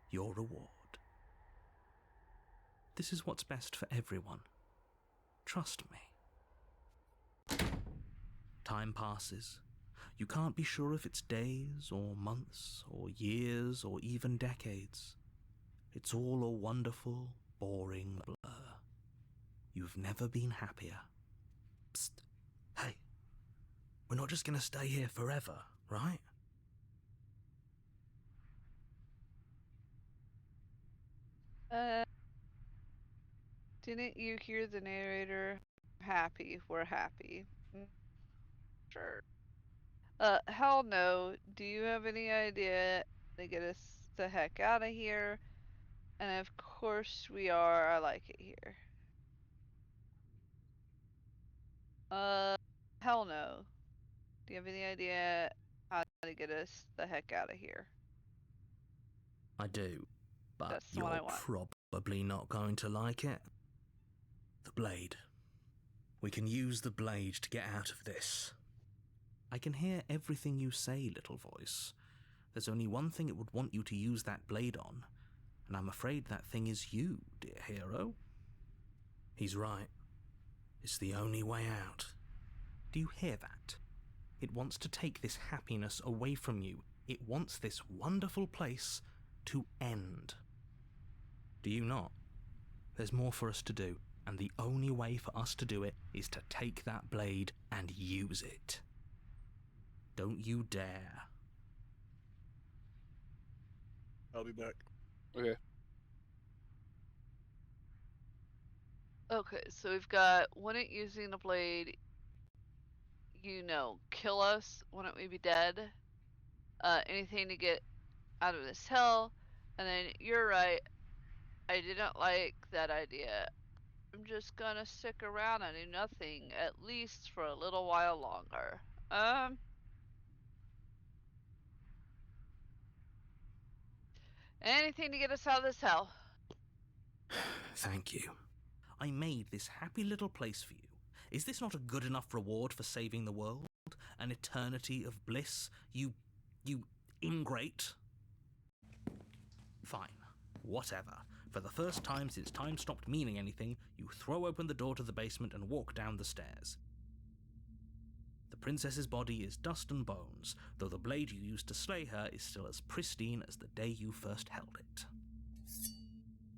Your reward. This is what's best for everyone. Trust me. Time passes. You can't be sure if it's days, or months, or years, or even decades. It's all a wonderful, boring blur. You've never been happier. Psst. Hey. We're not just gonna stay here forever, right? Didn't you hear the narrator? Happy, we're happy. Sure. Hell no. Do you have any idea to get us the heck out of here? And of course we are. I like it here. Hell no. Do you have any idea how to get us the heck out of here? I do, but That's the one I you're want. probably not going to like it. The blade. We can use the blade to get out of this. I can hear everything you say, little voice. There's only one thing it would want you to use that blade on, and I'm afraid that thing is you, dear hero. He's right. It's the only way out. Do you hear that? It wants to take this happiness away from you. It wants this wonderful place to end. Do you not? There's more for us to do, and the only way for us to do it is to take that blade and use it. Don't you dare. I'll be back. Okay. Okay, so we've got, wouldn't using the blade, kill us? Wouldn't we be dead? Anything to get out of this hell. And then you're right. I didn't like that idea. I'm just gonna stick around and do nothing, at least for a little while longer. Anything to get us out of this hell. Thank you. I made this happy little place for you. Is this not a good enough reward for saving the world? An eternity of bliss? You ingrate? Fine. Whatever. For the first time since time stopped meaning anything, you throw open the door to the basement and walk down the stairs. The princess's body is dust and bones, though the blade you used to slay her is still as pristine as the day you first held it.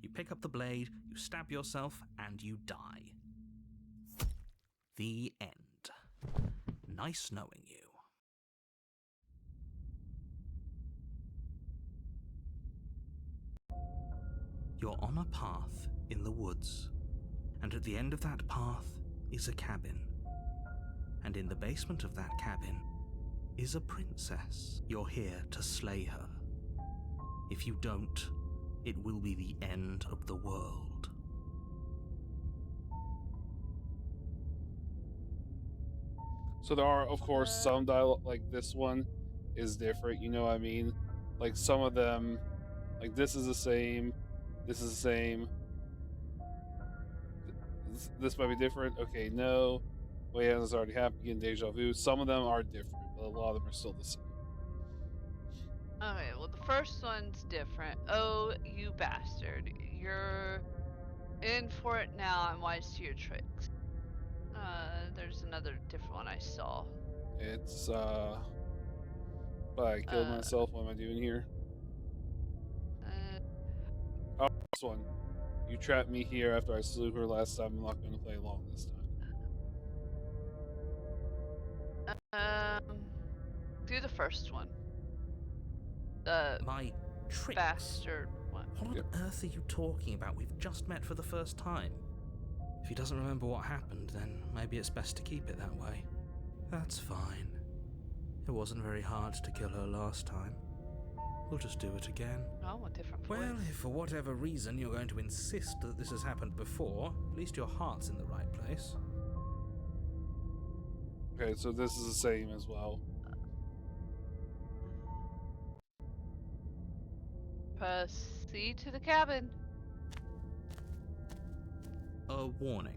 You pick up the blade, you stab yourself, and you die. The end. Nice knowing you. You're on a path in the woods, and at the end of that path is a cabin. And in the basement of that cabin is a princess. You're here to slay her. If you don't, it will be the end of the world. So there are, of course, some dialogue, like this one is different, you know what I mean? Like some of them, like this is the same, this is the same. This might be different. Okay, no. Wait, it's already happened again, deja vu. Some of them are different, but a lot of them are still the same. Okay, well, the first one's different. Oh, you bastard. You're in for it now. I'm wise to your tricks. There's another different one I saw. It's, but I killed myself. What am I doing here? Oh, this one. You trapped me here after I slew her last time. I'm not going to play along this time. Do the first one. The My tricks? bastard one. What on earth are you talking about? We've just met for the first time. If he doesn't remember what happened, then maybe it's best to keep it that way. That's fine. It wasn't very hard to kill her last time. We'll just do it again. Oh, a different voice. Well, if for whatever reason you're going to insist that this has happened before, at least your heart's in the right place. Okay, so this is the same as well. Proceed to the cabin. A warning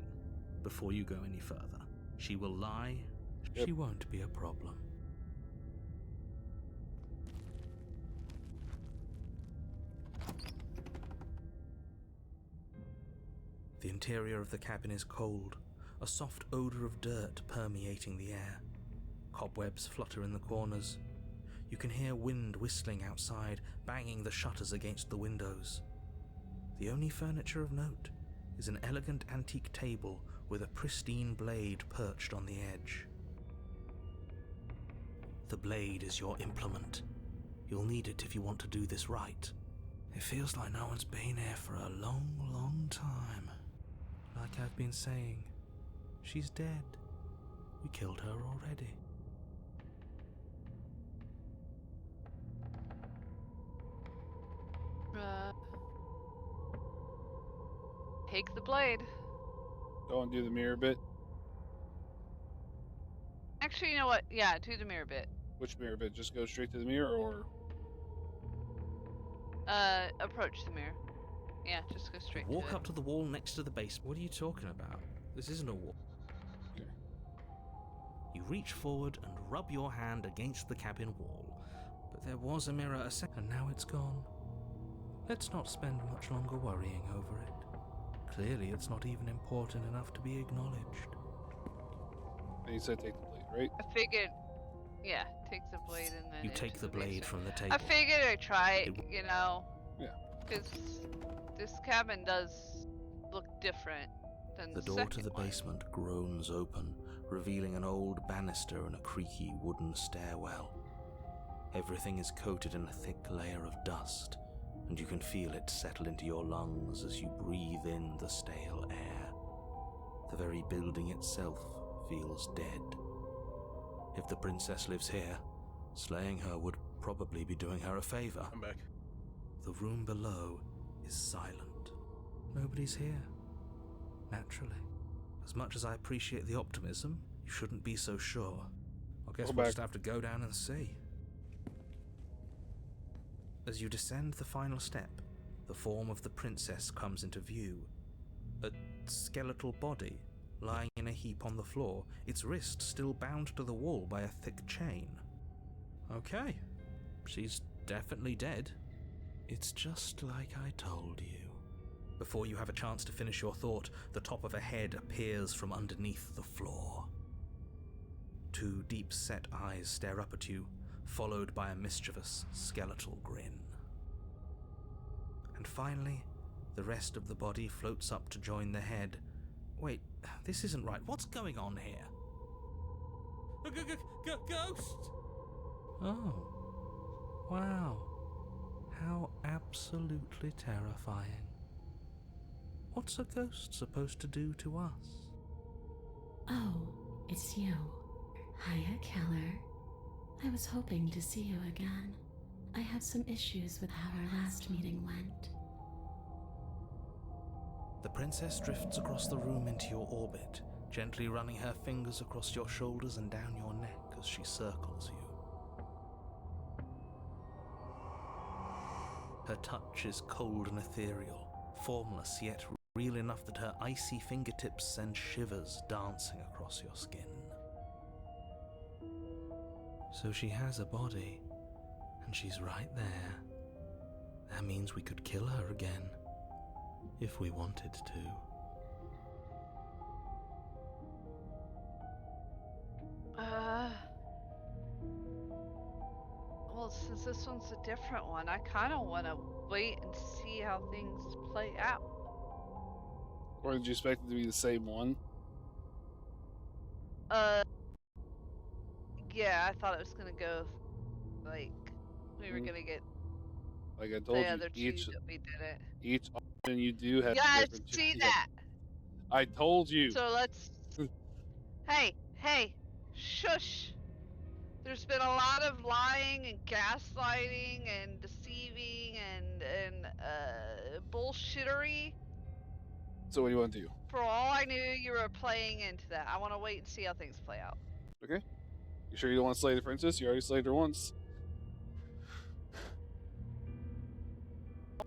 before you go any further. She will lie. Yep. She won't be a problem. The interior of the cabin is cold, a soft odor of dirt permeating the air. Cobwebs flutter in the corners. You can hear wind whistling outside, banging the shutters against the windows. The only furniture of note is an elegant antique table with a pristine blade perched on the edge. The blade is your implement. You'll need it if you want to do this right. It feels like no one's been here for a long, long time. Like I've been saying, she's dead. We killed her already. Take the blade. Go and do the mirror bit. Actually, you know what? Yeah, do the mirror bit. Which mirror bit? Just go straight to the mirror, or? Approach the mirror. Yeah, just go straight to it. Walk up to the wall next to the base. What are you talking about? This isn't a wall. Okay. You reach forward and rub your hand against the cabin wall. But there was a mirror a second, and now it's gone. Let's not spend much longer worrying over it. Clearly, it's not even important enough to be acknowledged. And you said take the blade, right? I figured. Yeah, take the blade and then. You take the blade basement. from the table. I figured I'd try it, you know. Yeah. Because this cabin does look different than The the door to second the one. basement groans open, revealing an old banister and a creaky wooden stairwell. Everything is coated in a thick layer of dust, and you can feel it settle into your lungs as you breathe in the stale air. The very building itself feels dead. If the princess lives here, slaying her would probably be doing her a favor. I'm back. The room below is silent. Nobody's here. Naturally. As much as I appreciate the optimism, you shouldn't be so sure. I guess Go we'll back. just have to go down and see. As you descend the final step, the form of the princess comes into view. A skeletal body lying in a heap on the floor, its wrist still bound to the wall by a thick chain. Okay, she's definitely dead. It's just like I told you. Before you have a chance to finish your thought, the top of a head appears from underneath the floor. Two deep-set eyes stare up at you, followed by a mischievous skeletal grin. And finally, the rest of the body floats up to join the head. Wait, this isn't right. What's going on here? Ghost! Oh, wow. How absolutely terrifying. What's a ghost supposed to do to us? Oh, it's you. Hiya, Keller. I was hoping to see you again. I have some issues with how our last meeting went. The princess drifts across the room into your orbit, gently running her fingers across your shoulders and down your neck as she circles you. Her touch is cold and ethereal, formless yet real enough that her icy fingertips send shivers dancing across your skin. So she has a body, and she's right there. That means we could kill her again, if we wanted to. Well, since this one's a different one, I kind of want to wait and see how things play out. Or did you expect it to be the same one? Yeah, I thought it was gonna go like we were gonna get Like I the told you, other two that we didn't. each option you do have Yeah, I different. see Yeah, that. I told you. So let's. Hey, shush. There's been a lot of lying and gaslighting and deceiving and bullshittery. So what do you want to do? For all I knew, you were playing into that. I want to wait and see how things play out. Okay. You sure you don't want to slay the princess? You already slayed her once.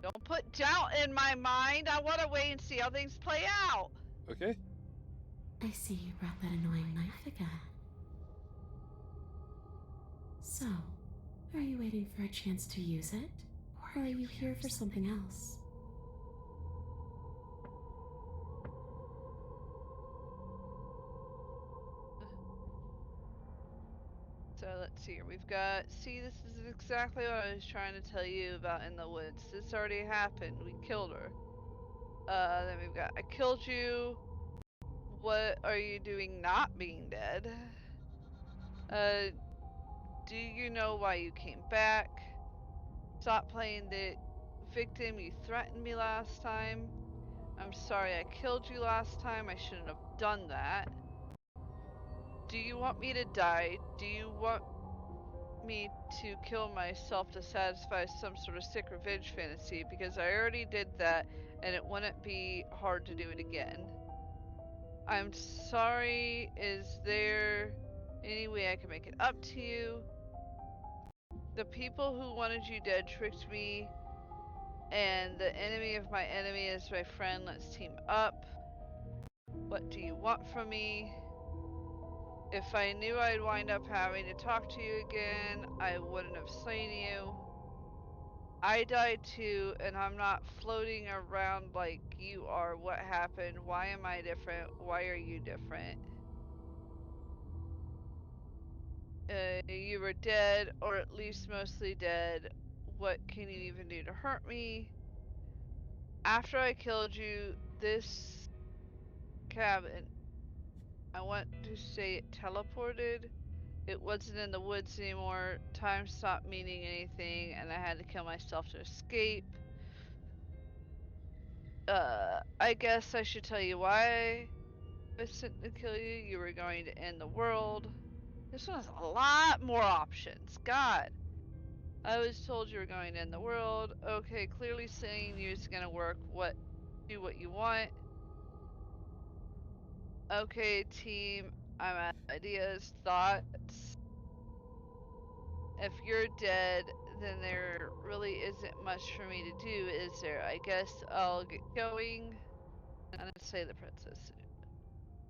Don't put doubt in my mind. I want to wait and see how things play out. Okay. I see you brought that annoying knife again. So, are you waiting for a chance to use it? Or are you here for something else? So let's see here. We've got. See, this is exactly what I was trying to tell you about in the woods. This already happened. We killed her. Then we've got. I killed you. What are you doing not being dead? Do you know why you came back? Stop playing the victim. You threatened me last time. I'm sorry I killed you last time. I shouldn't have done that. Do you want me to die? Do you want me to kill myself to satisfy some sort of sick revenge fantasy? Because I already did that and it wouldn't be hard to do it again. I'm sorry. Is there any way I can make it up to you? The people who wanted you dead tricked me, and the enemy of my enemy is my friend. Let's team up. What do you want from me? If I knew I'd wind up having to talk to you again, I wouldn't have slain you. I died too, and I'm not floating around like you are. What happened? Why am I different? Why are you different? You were dead, or at least mostly dead. What can you even do to hurt me? After I killed you, this cabin, I want to say it teleported. It wasn't in the woods anymore. Time stopped meaning anything, and I had to kill myself to escape. I guess I should tell you why I sent to kill you. You were going to end the world. This one has a lot more options. God. I was told you were going to end the world. Okay, clearly saying you is gonna work. Do what you want. Okay, team. I'm out of ideas, thoughts. If you're dead, then there really isn't much for me to do, is there? I guess I'll get going. And say the princess.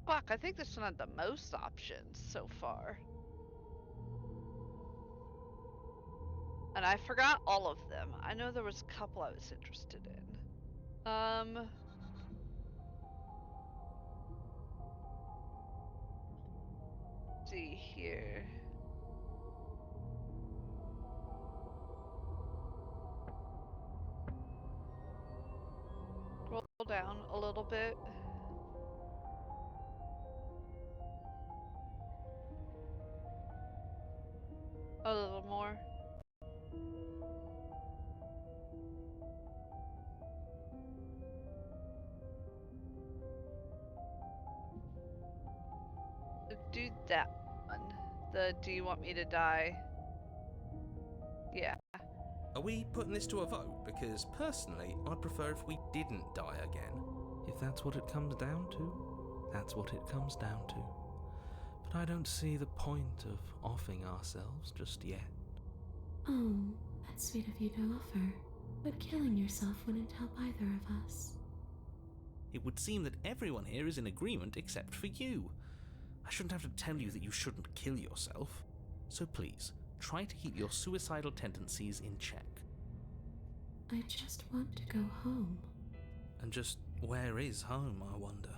Fuck, I think this one had the most options so far. And I forgot all of them. I know there was a couple I was interested in. See here. Roll down a little bit. A little more. Do that one. Do you want me to die? Yeah. Are we putting this to a vote? Because personally, I'd prefer if we didn't die again. If that's what it comes down to, that's what it comes down to. But I don't see the point of offing ourselves just yet. Oh, that's sweet of you to offer. But killing yourself wouldn't help either of us. It would seem that everyone here is in agreement except for you. I shouldn't have to tell you that you shouldn't kill yourself. So please, try to keep your suicidal tendencies in check. I just want to go home. And just where is home, I wonder?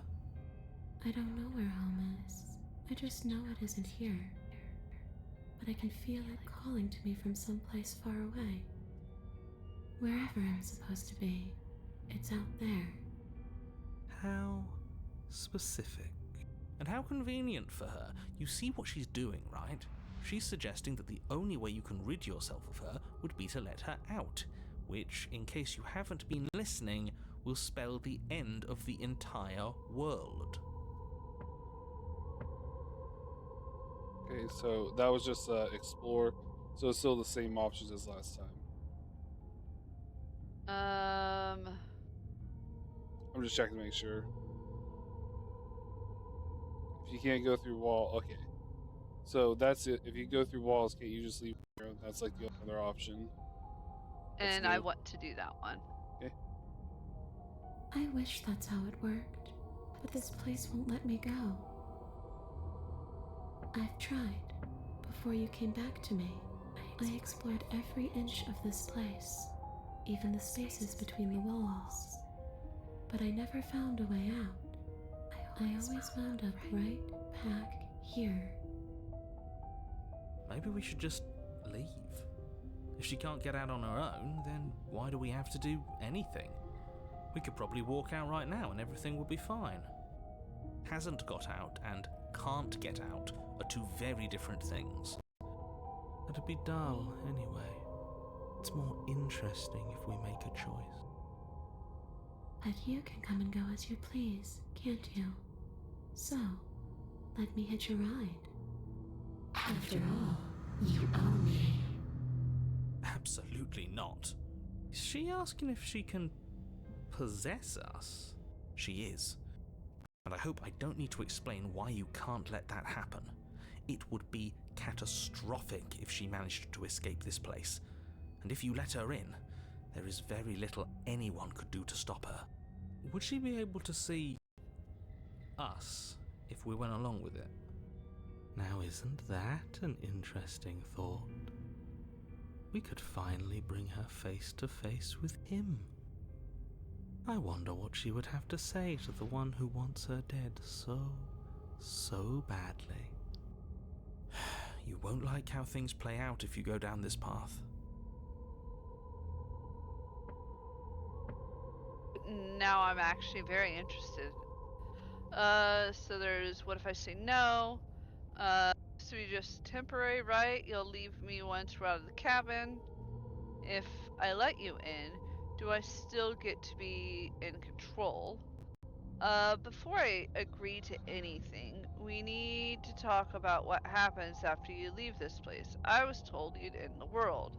I don't know where home is. I just know it isn't here. But I can feel it calling to me from someplace far away. Wherever I'm supposed to be, it's out there. How specific. And how convenient for her. You see what she's doing, right? She's suggesting that the only way you can rid yourself of her would be to let her out, which, in case you haven't been listening, will spell the end of the entire world. Okay, so that was just explore. So it's still the same options as last time. I'm just checking to make sure. If you can't go through wall, okay. So that's it. If you go through walls, can't you just leave? That's like the other option. That's And new. I want to do that one. Okay. I wish that's how it worked, but this place won't let me go. I've tried. Before you came back to me, I explored every inch of this place, even the spaces between the walls. But I never found a way out. I always wound up right back here. Maybe we should just leave. If she can't get out on her own, then why do we have to do anything? We could probably walk out right now and everything will be fine. Hasn't got out and can't get out are two very different things. It'd be dull anyway. It's more interesting if we make a choice. But you can come and go as you please, can't you? So, let me hitch a ride. After all, you own me. Absolutely not. Is she asking if she can possess us? She is. And I hope I don't need to explain why you can't let that happen. It would be catastrophic if she managed to escape this place. And if you let her in, there is very little anyone could do to stop her. Would she be able to see us if we went along with it? Now, isn't that an interesting thought? We could finally bring her face to face with him. I wonder what she would have to say to the one who wants her dead so badly. You won't like how things play out if you go down this path. Now I'm actually very interested. So there's what if I say no? So you just temporary, right? You'll leave me once we're out of the cabin. If I let you in, do I still get to be in control? Before I agree to anything, we need to talk about what happens after you leave this place. I was told you'd end the world.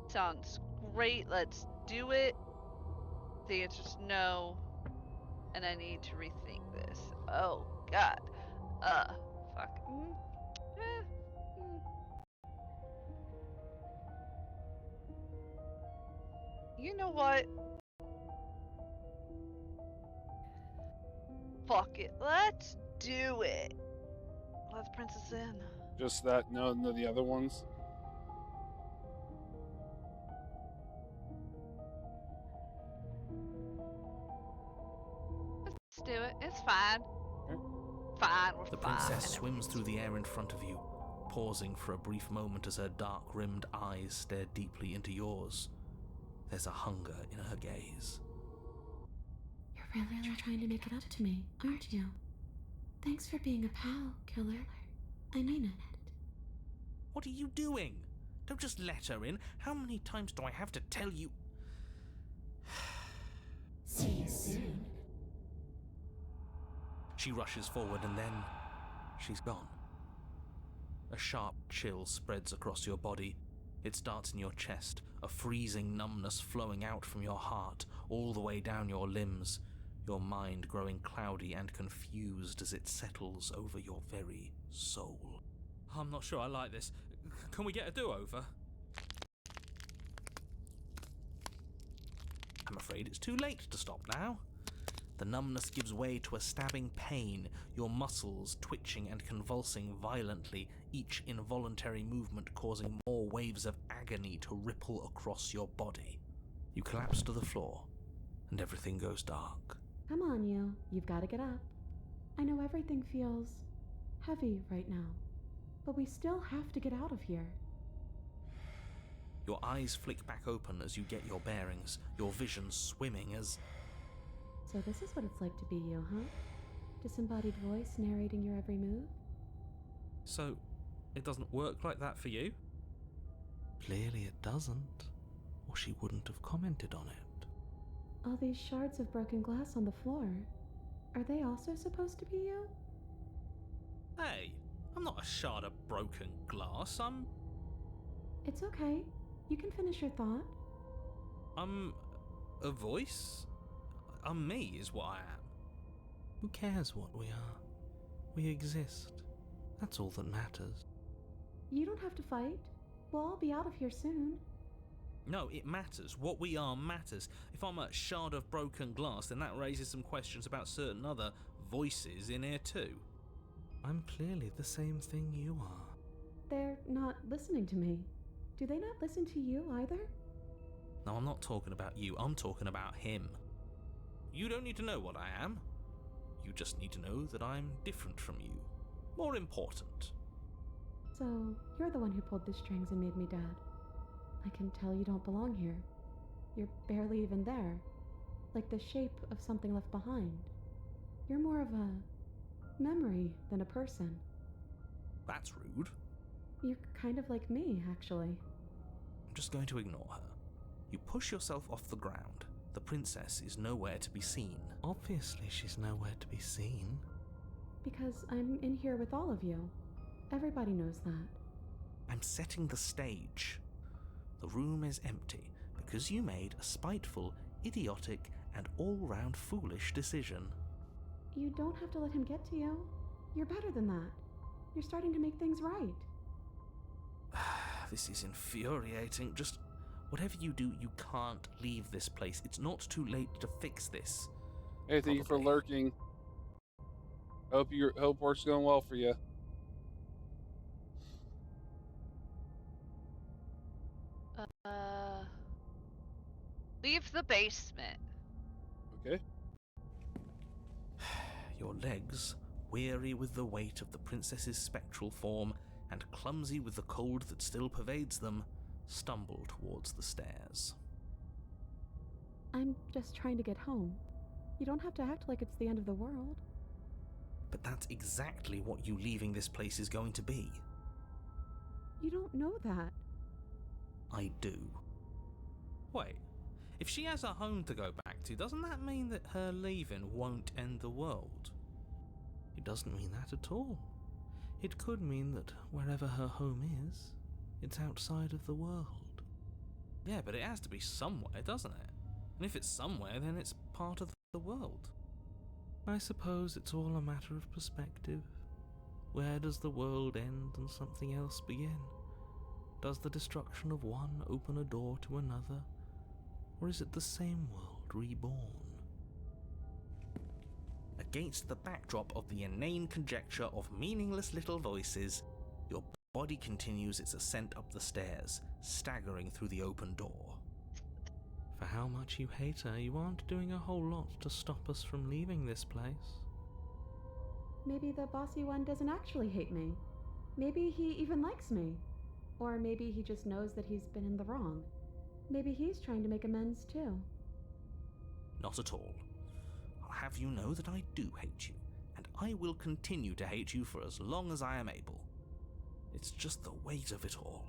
Sounds great, let's do it. The answer's no, and I need to rethink this. Oh, God. Fuck. You know what? Fuck it. Let's do it. Let the princess in. Just that, no, the other ones. Let's do it. It's fine. Okay. Fine, we're The fine. princess swims through the air in front of you, pausing for a brief moment as her dark-rimmed eyes stare deeply into yours. There's a hunger in her gaze. You're really trying to make it up to me, aren't you? Thanks for being a pal, killer. I mean it. What are you doing? Don't just let her in. How many times do I have to tell you? See you soon. She rushes forward and then she's gone. A sharp chill spreads across your body. It starts in your chest, a freezing numbness flowing out from your heart, all the way down your limbs, your mind growing cloudy and confused as it settles over your very soul. I'm not sure I like this. Can we get a do-over? I'm afraid it's too late to stop now. The numbness gives way to a stabbing pain, your muscles twitching and convulsing violently, each involuntary movement causing more waves of agony to ripple across your body. You collapse to the floor, and everything goes dark. Come on, you. You've got to get up. I know everything feels heavy right now, but we still have to get out of here. Your eyes flick back open as you get your bearings, your vision swimming as... So this is what it's like to be you, huh? Disembodied voice narrating your every move? So, it doesn't work like that for you? Clearly it doesn't, or she wouldn't have commented on it. All these shards of broken glass on the floor, are they also supposed to be you? Hey, I'm not a shard of broken glass, It's okay. You can finish your thought. I'm a voice? I'm me is what I am. Who cares what we are? We exist. That's all that matters. You don't have to fight. We'll all be out of here soon. No, it matters. What we are matters. If I'm a shard of broken glass, then that raises some questions about certain other voices in here too. I'm clearly the same thing you are. They're not listening to me. Do they not listen to you either? No, I'm not talking about you. I'm talking about him. You don't need to know what I am. You just need to know that I'm different from you. More important. So, you're the one who pulled the strings and made me dead. I can tell you don't belong here. You're barely even there. Like the shape of something left behind. You're more of a memory than a person. That's rude. You're kind of like me, actually. I'm just going to ignore her. You push yourself off the ground. The princess is nowhere to be seen. Obviously she's nowhere to be seen. Because I'm in here with all of you. Everybody knows that. I'm setting the stage. The room is empty because you made a spiteful, idiotic, and all-round foolish decision. You don't have to let him get to you. You're better than that. You're starting to make things right. This is infuriating. Just whatever you do, you can't leave this place. It's not too late to fix this. Hey, thank you for Probably. lurking. Hope work's going well for you. Leave the basement. Okay. Your legs, weary with the weight of the princess's spectral form and clumsy with the cold that still pervades them, stumble towards the stairs. I'm just trying to get home. You don't have to act like it's the end of the world. But that's exactly what you leaving this place is going to be. You don't know that. I do. Wait, if she has a home to go back to, doesn't that mean that her leaving won't end the world? It doesn't mean that at all. It could mean that wherever her home is, it's outside of the world. Yeah, but it has to be somewhere, doesn't it? And if it's somewhere, then it's part of the world. I suppose it's all a matter of perspective. Where does the world end and something else begin? Does the destruction of one open a door to another? Or is it the same world reborn? Against the backdrop of the inane conjecture of meaningless little voices, your body continues its ascent up the stairs, staggering through the open door. For how much you hate her, you aren't doing a whole lot to stop us from leaving this place. Maybe the bossy one doesn't actually hate me. Maybe he even likes me. Or maybe he just knows that he's been in the wrong. Maybe he's trying to make amends too. Not at all. I'll have you know that I do hate you, and I will continue to hate you for as long as I am able. It's just the weight of it all.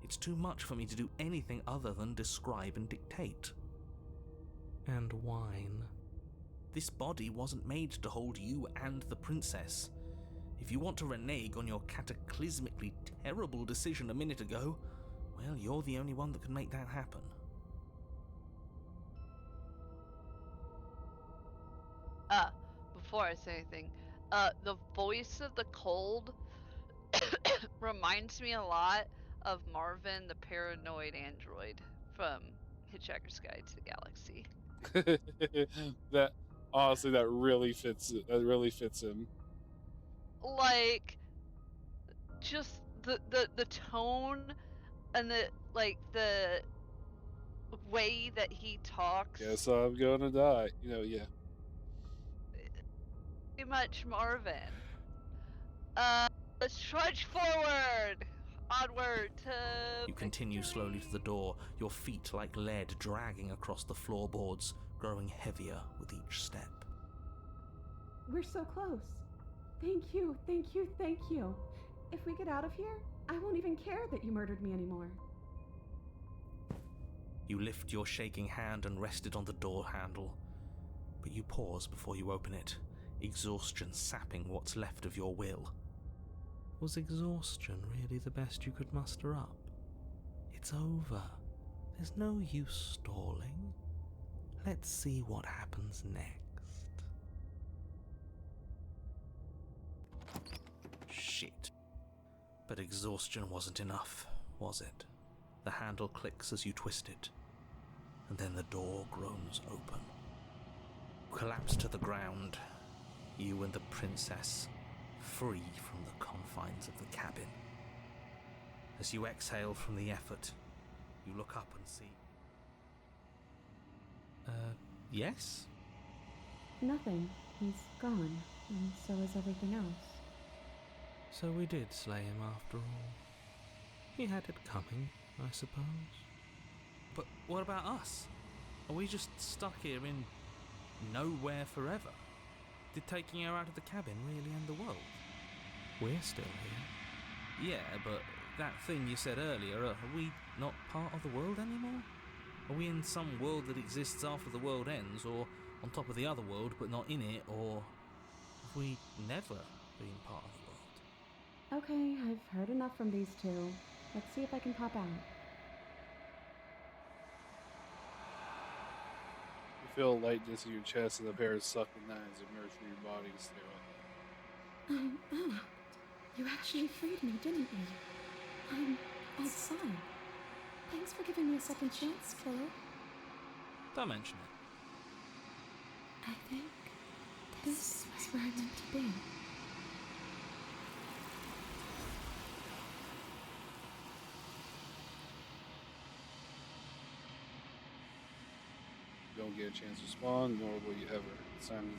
It's too much for me to do anything other than describe and dictate. And whine. This body wasn't made to hold you and the princess. If you want to renege on your cataclysmically terrible decision a minute ago, well, you're the only one that can make that happen. Before I say anything, the voice of the cold reminds me a lot of Marvin, the paranoid android from Hitchhiker's Guide to the Galaxy. Honestly, that really fits. That really fits him. Like, just the tone and the way that he talks. Guess I'm gonna die. Yeah. Pretty much Marvin. Let's trudge forward, onward to. You continue slowly to the door, your feet like lead dragging across the floorboards, growing heavier with each step. We're so close. Thank you, thank you, thank you. If we get out of here, I won't even care that you murdered me anymore. You lift your shaking hand and rest it on the door handle, but you pause before you open it, exhaustion sapping what's left of your will. Was exhaustion really the best you could muster up? It's over. There's no use stalling. Let's see what happens next. Shit. But exhaustion wasn't enough, was it? The handle clicks as you twist it, and then the door groans open. Collapse to the ground, you and the princess, free from the confines of the cabin. As you exhale from the effort, you look up and see... yes? Nothing. He's gone, and so is everything else. So we did slay him after all. He had it coming, I suppose. But what about us? Are we just stuck here in nowhere forever? Did taking her out of the cabin really end the world? We're still here. Yeah, but that thing you said earlier, are we not part of the world anymore? Are we in some world that exists after the world ends, or on top of the other world but not in it, or have we never been part of the world? Okay, I've heard enough from these two. Let's see if I can pop out. You feel lightness in your chest and a pair of sucking knives emerge from your body and stare at you. I'm out. You actually freed me, didn't you? I'm outside. Thanks for giving me a second chance, killer. Don't mention it. I think this is where I'm meant to be. You don't get a chance to respond, nor will you ever. It's time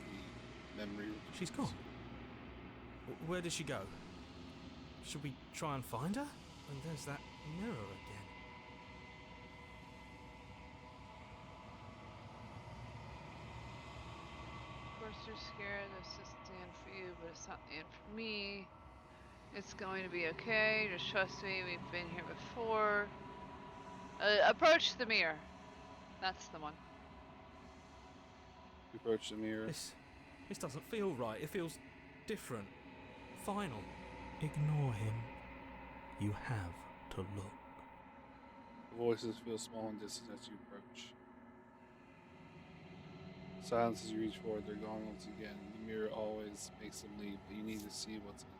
the memory. She's gone. Where did she go? Should we try and find her? And there's that mirror again. Of course you're scared. This is the end for you, but it's not the end for me. It's going to be okay. Just trust me. We've been here before. Approach the mirror. That's the one. You approach the mirror. This doesn't feel right. It feels different. Final. Ignore him. You have to look. The voices feel small and distant as you approach. Silence as you reach forward, they're gone once again. The mirror always makes them leave, but you need to see what's in it.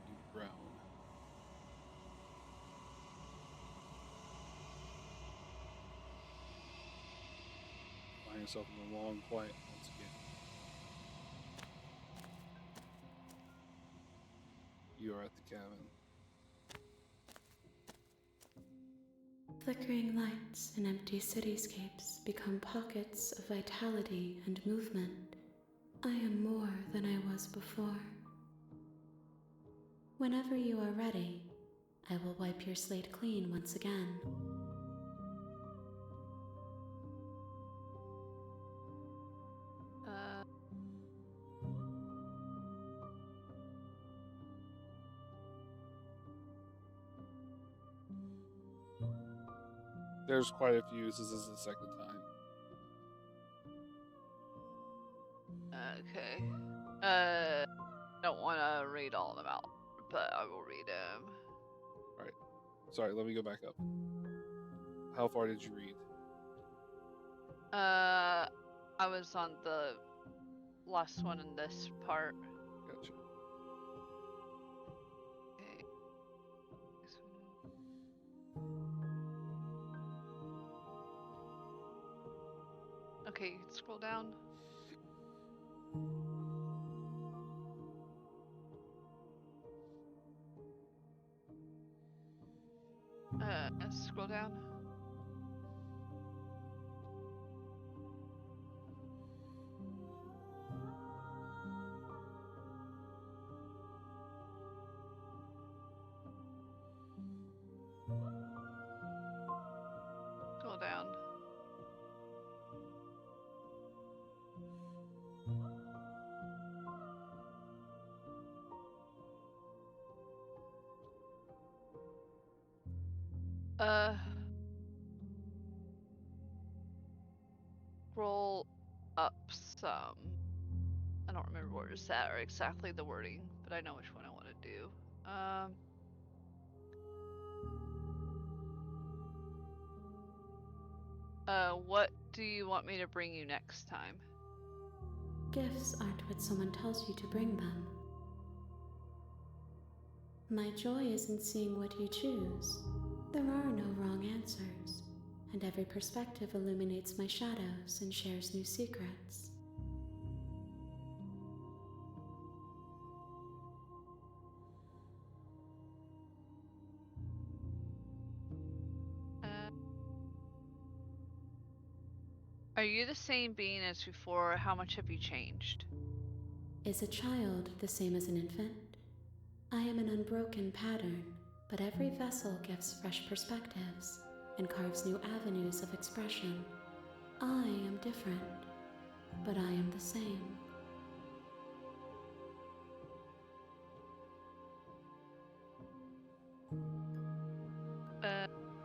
You groan. Find yourself in a long quiet once again. You are at the cabin. Flickering lights and empty cityscapes become pockets of vitality and movement. I am more than I was before. Whenever you are ready, I will wipe your slate clean once again. There's quite a few. This is the second time. Okay. Don't want to read all of them out, but I will read them. All right. Sorry, let me go back up. How far did you read? I was on the last one in this part. Gotcha. Okay. Okay, you can scroll down. Scroll down. Scroll down. Scroll up some. I don't remember where it's at or exactly the wording, but I know which one I want to do. What do you want me to bring you next time? Gifts aren't what someone tells you to bring them. My joy is in seeing what you choose. There are no wrong answers, and every perspective illuminates my shadows and shares new secrets. Are you the same being as before? How much have you changed? Is a child the same as an infant? I am an unbroken pattern, but every vessel gives fresh perspectives and carves new avenues of expression. I am different, but I am the same.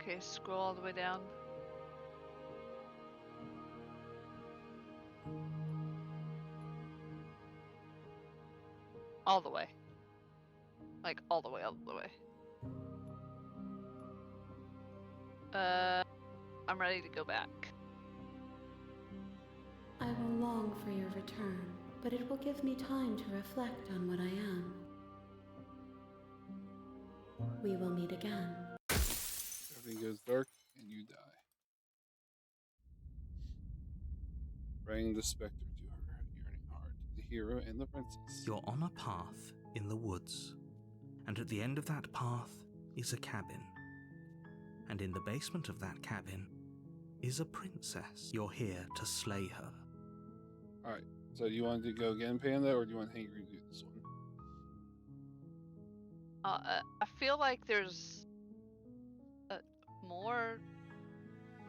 Okay, scroll all the way down. All the way. Like, all the way, all the way. I'm ready to go back. I will long for your return, but it will give me time to reflect on what I am. We will meet again. Everything goes dark and you die. Bring the specter to her yearning heart, the hero and the princess. You're on a path in the woods, and at the end of that path is a cabin. And in the basement of that cabin is a princess. You're here to slay her. Alright, so do you want to go again, Panda, or do you want Hangry to do this one? I feel like there's more,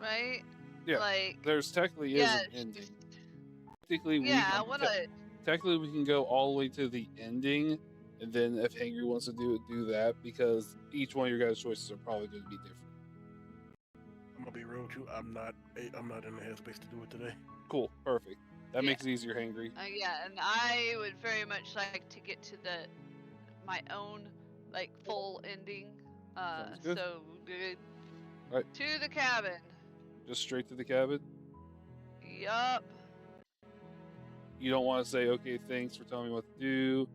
right? Yeah, like, there's technically is an ending. Technically, I want to. Technically, we can go all the way to the ending, and then if Hangry wants to do it, do that, because each one of your guys' choices are probably going to be different. I'm gonna be real with you. I'm not in the headspace to do it today. Cool, perfect. That makes it easier, Hangry. Yeah, and I would very much like to get to my own like full ending. Sounds good. So good. All right. To the cabin. Just straight to the cabin. Yup. You don't want to say, okay, thanks for telling me what to do.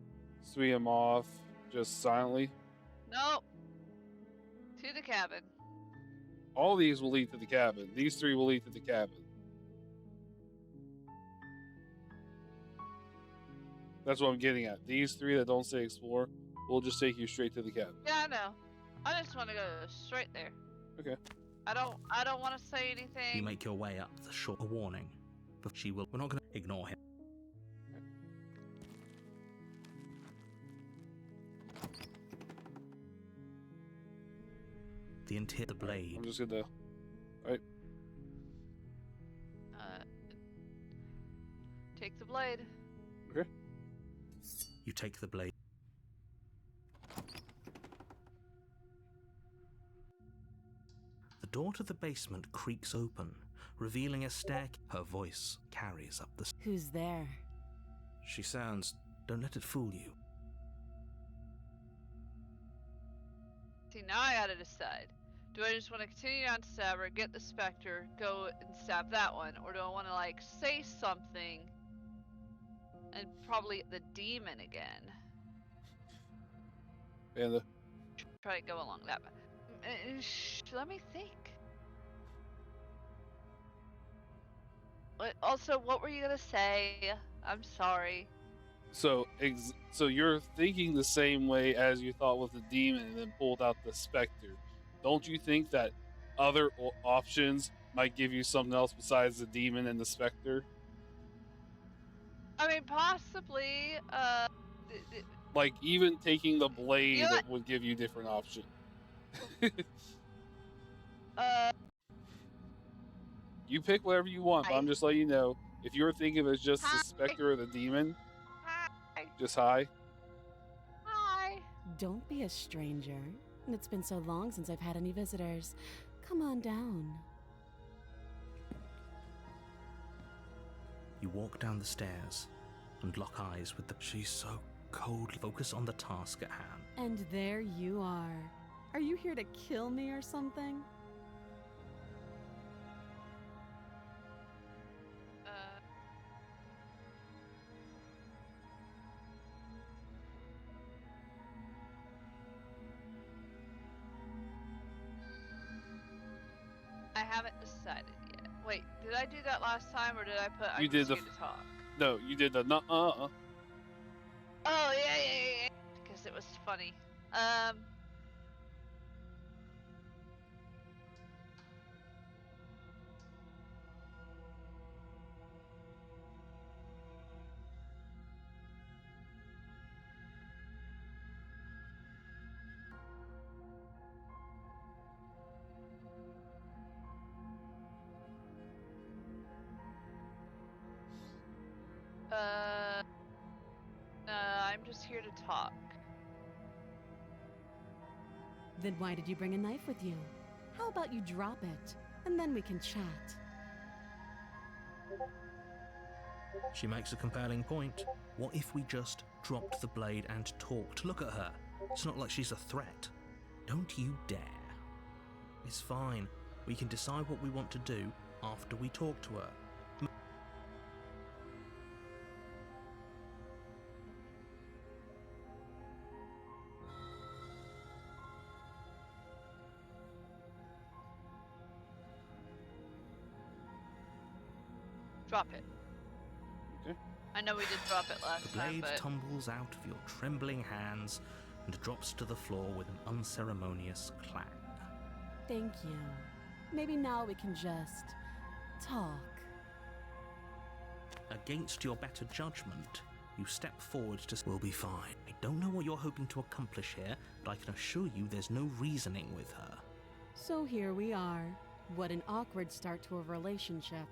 Sweep him off just silently. Nope. To the cabin. All these will lead to the cabin. These three will lead to the cabin. That's what I'm getting at. These three that don't say explore will just take you straight to the cabin. Yeah, I know. I just want to go straight there. Okay. I don't want to say anything. You make your way up the shore. A warning, but we're not going to ignore him. The blade. I'm just gonna. Alright. Take the blade. Okay. You take the blade. The door to the basement creaks open, revealing a staircase. Her voice carries up the. Who's there? She sounds. Don't let it fool you. See, now I gotta decide. Do I just want to continue on to stab her, get the specter, go and stab that one, or do I want to like say something and probably the demon again? Panda. Try to go along that way. Let me think. Also, what were you gonna say? I'm sorry. So you're thinking the same way as you thought with the demon, and then pulled out the specter. Don't you think that other options might give you something else besides the demon and the specter? I mean, possibly. Like even taking the You know blade what? would give you different options. Uh, You pick whatever you want, but hi. I'm just letting you know. If you're thinking of it as just the Hi. specter or the demon, Hi. just hi. Hi. Don't be a stranger. It's been so long since I've had any visitors. Come on down. You walk down the stairs and lock eyes with the. She's so cold. Focus on the task at hand. And there you are. Are you here to kill me or something? I haven't decided yet. Wait, did I do that last time, or did I put? You I'm did just the here to talk. No, you did the nuh-uh. Oh yeah. Because it was funny. I'm just here to talk. Then why did you bring a knife with you? How about you drop it, and then we can chat. She makes a compelling point. What if we just dropped the blade and talked? Look at her. It's not like she's a threat. Don't you dare. It's fine. We can decide what we want to do after we talk to her. Drop it. Okay. I know we did drop it last The time, blade but tumbles out of your trembling hands and drops to the floor with an unceremonious clang. Thank you. Maybe now we can just talk. Against your better judgment, you step forward to. We'll be fine. I don't know what you're hoping to accomplish here, but I can assure you there's no reasoning with her. So here we are. What an awkward start to a relationship.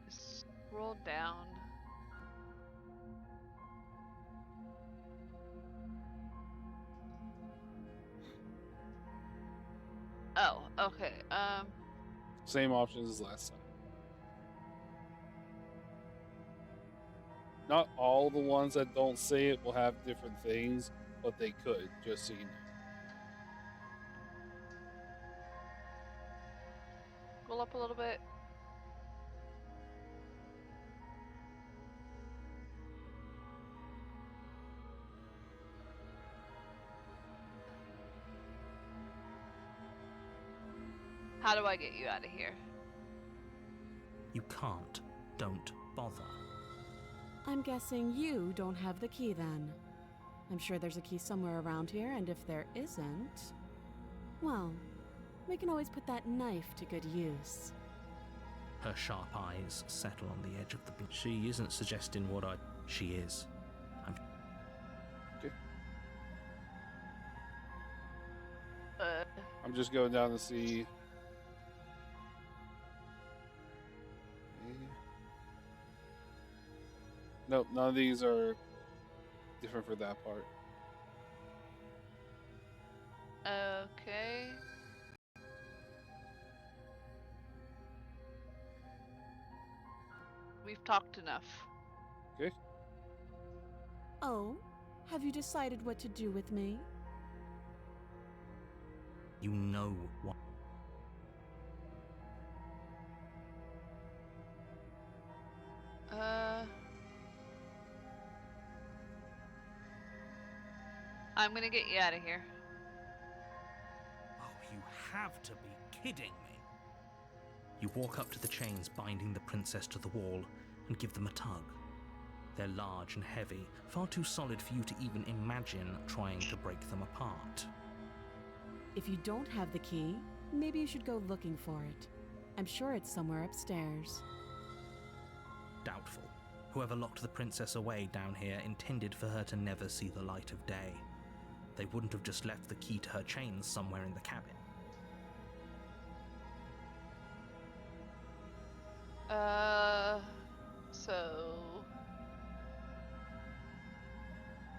scroll down. Oh, okay. Same options as last time. Not all the ones that don't say it will have different things, but they could, just so you know. Scroll up a little bit. How do I get you out of here? You can't. Don't bother. I'm guessing you don't have the key then. I'm sure there's a key somewhere around here, and if there isn't, well, we can always put that knife to good use. Her sharp eyes settle on the edge of the. She isn't suggesting what I. She is. Okay. Uh, I'm just going down to see. Nope, none of these are different for that part. okay. We've talked enough. Okay. Oh, have you decided what to do with me? You know what. I'm gonna get you out of here. Oh, you have to be kidding me. You walk up to the chains binding the princess to the wall and give them a tug. They're large and heavy, far too solid for you to even imagine trying to break them apart. If you don't have the key, maybe you should go looking for it. I'm sure it's somewhere upstairs. Doubtful. Whoever locked the princess away down here intended for her to never see the light of day. They wouldn't have just left the key to her chains somewhere in the cabin. So...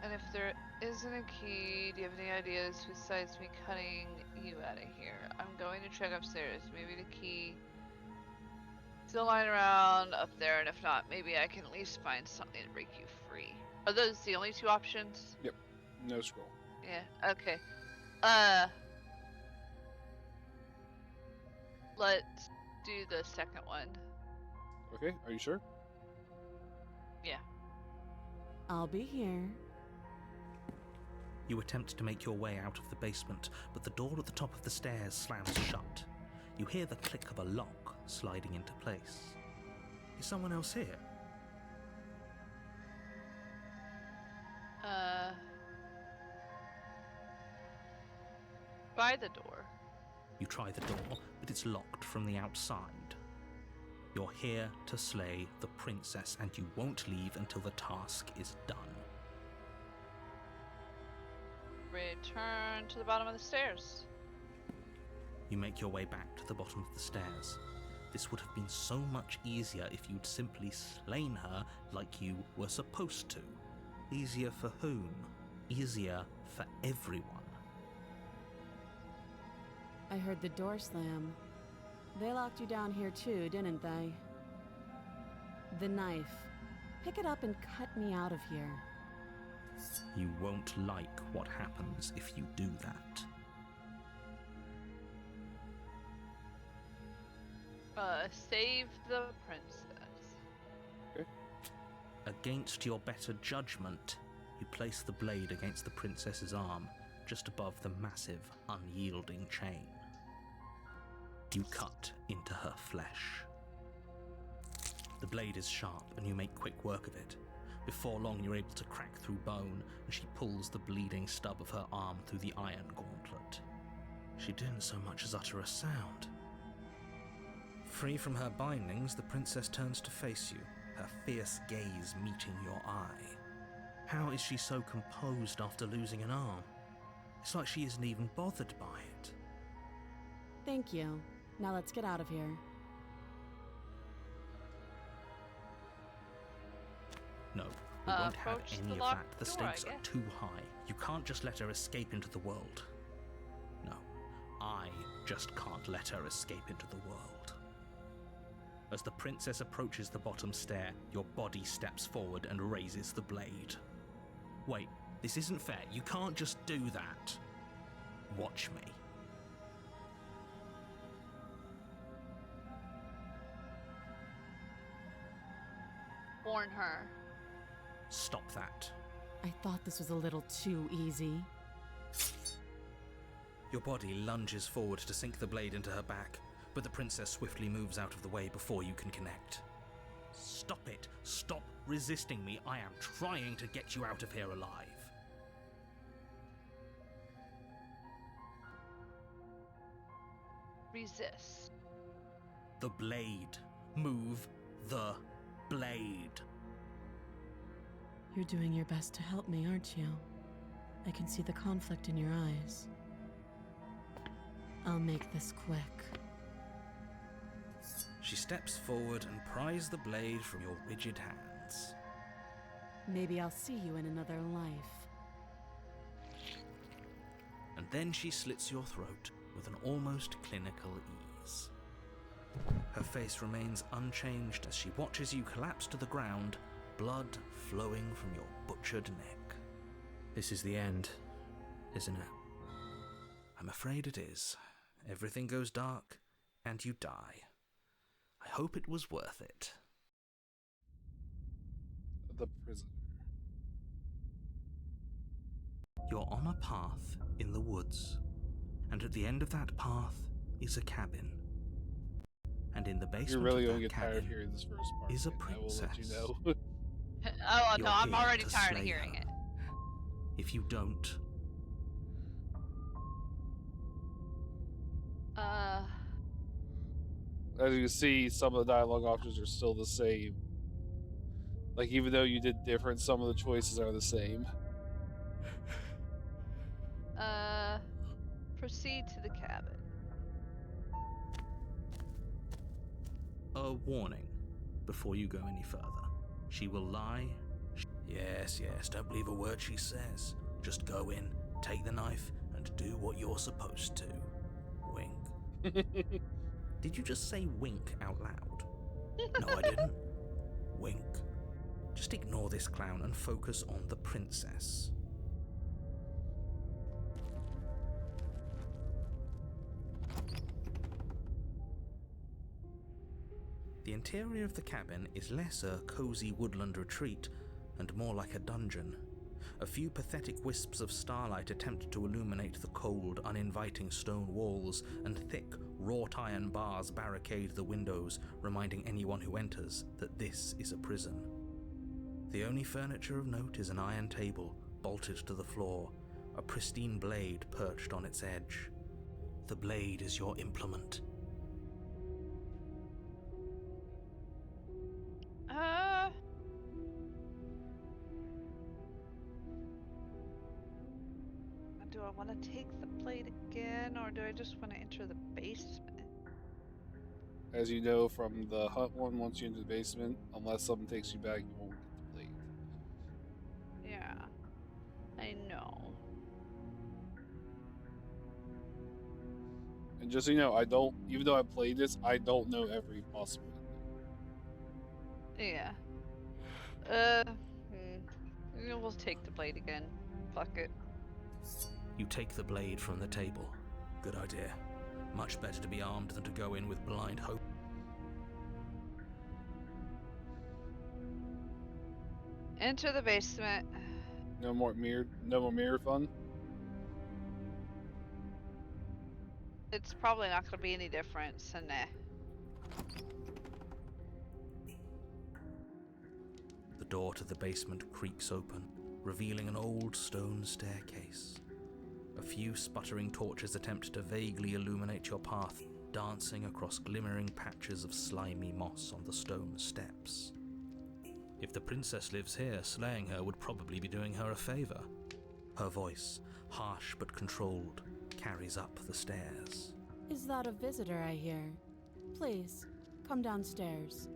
And if there isn't a key, do you have any ideas besides me cutting you out of here? I'm going to check upstairs. Maybe the key still lying around up there, and if not, maybe I can at least find something to break you free. Are those the only two options? Yep. No scroll. Yeah, okay. Let's do the second one. Okay, are you sure? Yeah. I'll be here. You attempt to make your way out of the basement, but the door at the top of the stairs slams shut. You hear the click of a lock sliding into place. Is someone else here? By the door. You try the door, but it's locked from the outside. You're here to slay the princess, and you won't leave until the task is done. Return to the bottom of the stairs. You make your way back to the bottom of the stairs. This would have been so much easier if you'd simply slain her like you were supposed to. Easier for whom? Easier for everyone. I heard the door slam. They locked you down here too, didn't they? The knife. Pick it up and cut me out of here. You won't like what happens if you do that. Save the princess. Okay. Against your better judgment, you place the blade against the princess's arm, just above the massive, unyielding chain. You cut into her flesh. The blade is sharp, and you make quick work of it. Before long, you're able to crack through bone, and she pulls the bleeding stub of her arm through the iron gauntlet. She didn't so much as utter a sound. Free from her bindings, the princess turns to face you, her fierce gaze meeting your eye. How is she so composed after losing an arm? It's like she isn't even bothered by it. Thank you. Now let's get out of here. No, we won't have approach any the of locked that. The door, I stakes are guess. too high. You can't just let her escape into the world. No, I just can't let her escape into the world. As the princess approaches the bottom stair, your body steps forward and raises the blade. Wait, this isn't fair. You can't just do that. Watch me. Warn her. Stop that. I thought this was a little too easy. Your body lunges forward to sink the blade into her back, but the princess swiftly moves out of the way before you can connect. Stop it! Stop resisting me! I am trying to get you out of here alive! Resist. The blade. Move the blade. You're doing your best to help me, aren't you? I can see the conflict in your eyes. I'll make this quick. She steps forward and pries the blade from your rigid hands. Maybe I'll see you in another life. And then she slits your throat with an almost clinical ease. Her face remains unchanged as she watches you collapse to the ground, blood flowing from your butchered neck. This is the end, isn't it? I'm afraid it is. Everything goes dark, and you die. I hope it was worth it. The prisoner. You're on a path in the woods, and at the end of that path is a cabin. and in the basement You're really of going to that get tired of cabin hearing this first part. is a I will let you princess. know. Oh, You're no, I'm here already to tired of slay hearing her. it. If you don't, As you can see, some of the dialogue options are still the same. Like, even though you did different, some of the choices are the same. Proceed to the cabin. a warning before you go any further. She will lie. Yes, don't believe a word she says. Just go in, take the knife, and do what you're supposed to. Wink. Did you just say wink out loud? No, I didn't. Wink. Just ignore this clown and focus on the princess. The interior of the cabin is less a cozy woodland retreat and more like a dungeon. A few pathetic wisps of starlight attempt to illuminate the cold, uninviting stone walls, and thick, wrought iron bars barricade the windows, reminding anyone who enters that this is a prison. The only furniture of note is an iron table, bolted to the floor, a pristine blade perched on its edge. The blade is your implement. Do I want to take the plate again, or do I just want to enter the basement? As you know from the hunt one, once you enter the basement, unless something takes you back, you won't get the plate. Yeah, I know. And just so you know, I don't, even though I played this, I don't know every possible ending. Yeah. We'll take the blade again. Fuck it. You take the blade from the table. Good idea. Much better to be armed than to go in with blind hope. Enter the basement. No more mirror fun. It's probably not going to be any different, so nah. The door to the basement creaks open, revealing an old stone staircase. A few sputtering torches attempt to vaguely illuminate your path, dancing across glimmering patches of slimy moss on the stone steps. If the princess lives here, slaying her would probably be doing her a favor. Her voice, harsh but controlled, carries up the stairs. Is that a visitor I hear? Please, come downstairs.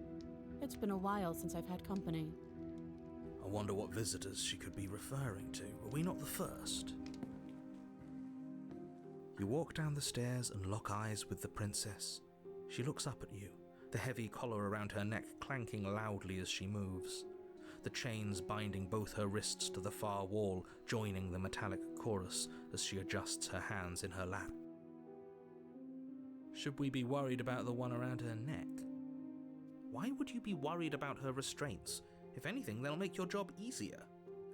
It's been a while since I've had company. I wonder what visitors she could be referring to. Are we not the first? You walk down the stairs and lock eyes with the princess. She looks up at you, the heavy collar around her neck clanking loudly as she moves, the chains binding both her wrists to the far wall, joining the metallic chorus as she adjusts her hands in her lap. Should we be worried about the one around her neck? Why would you be worried about her restraints? If anything, they'll make your job easier.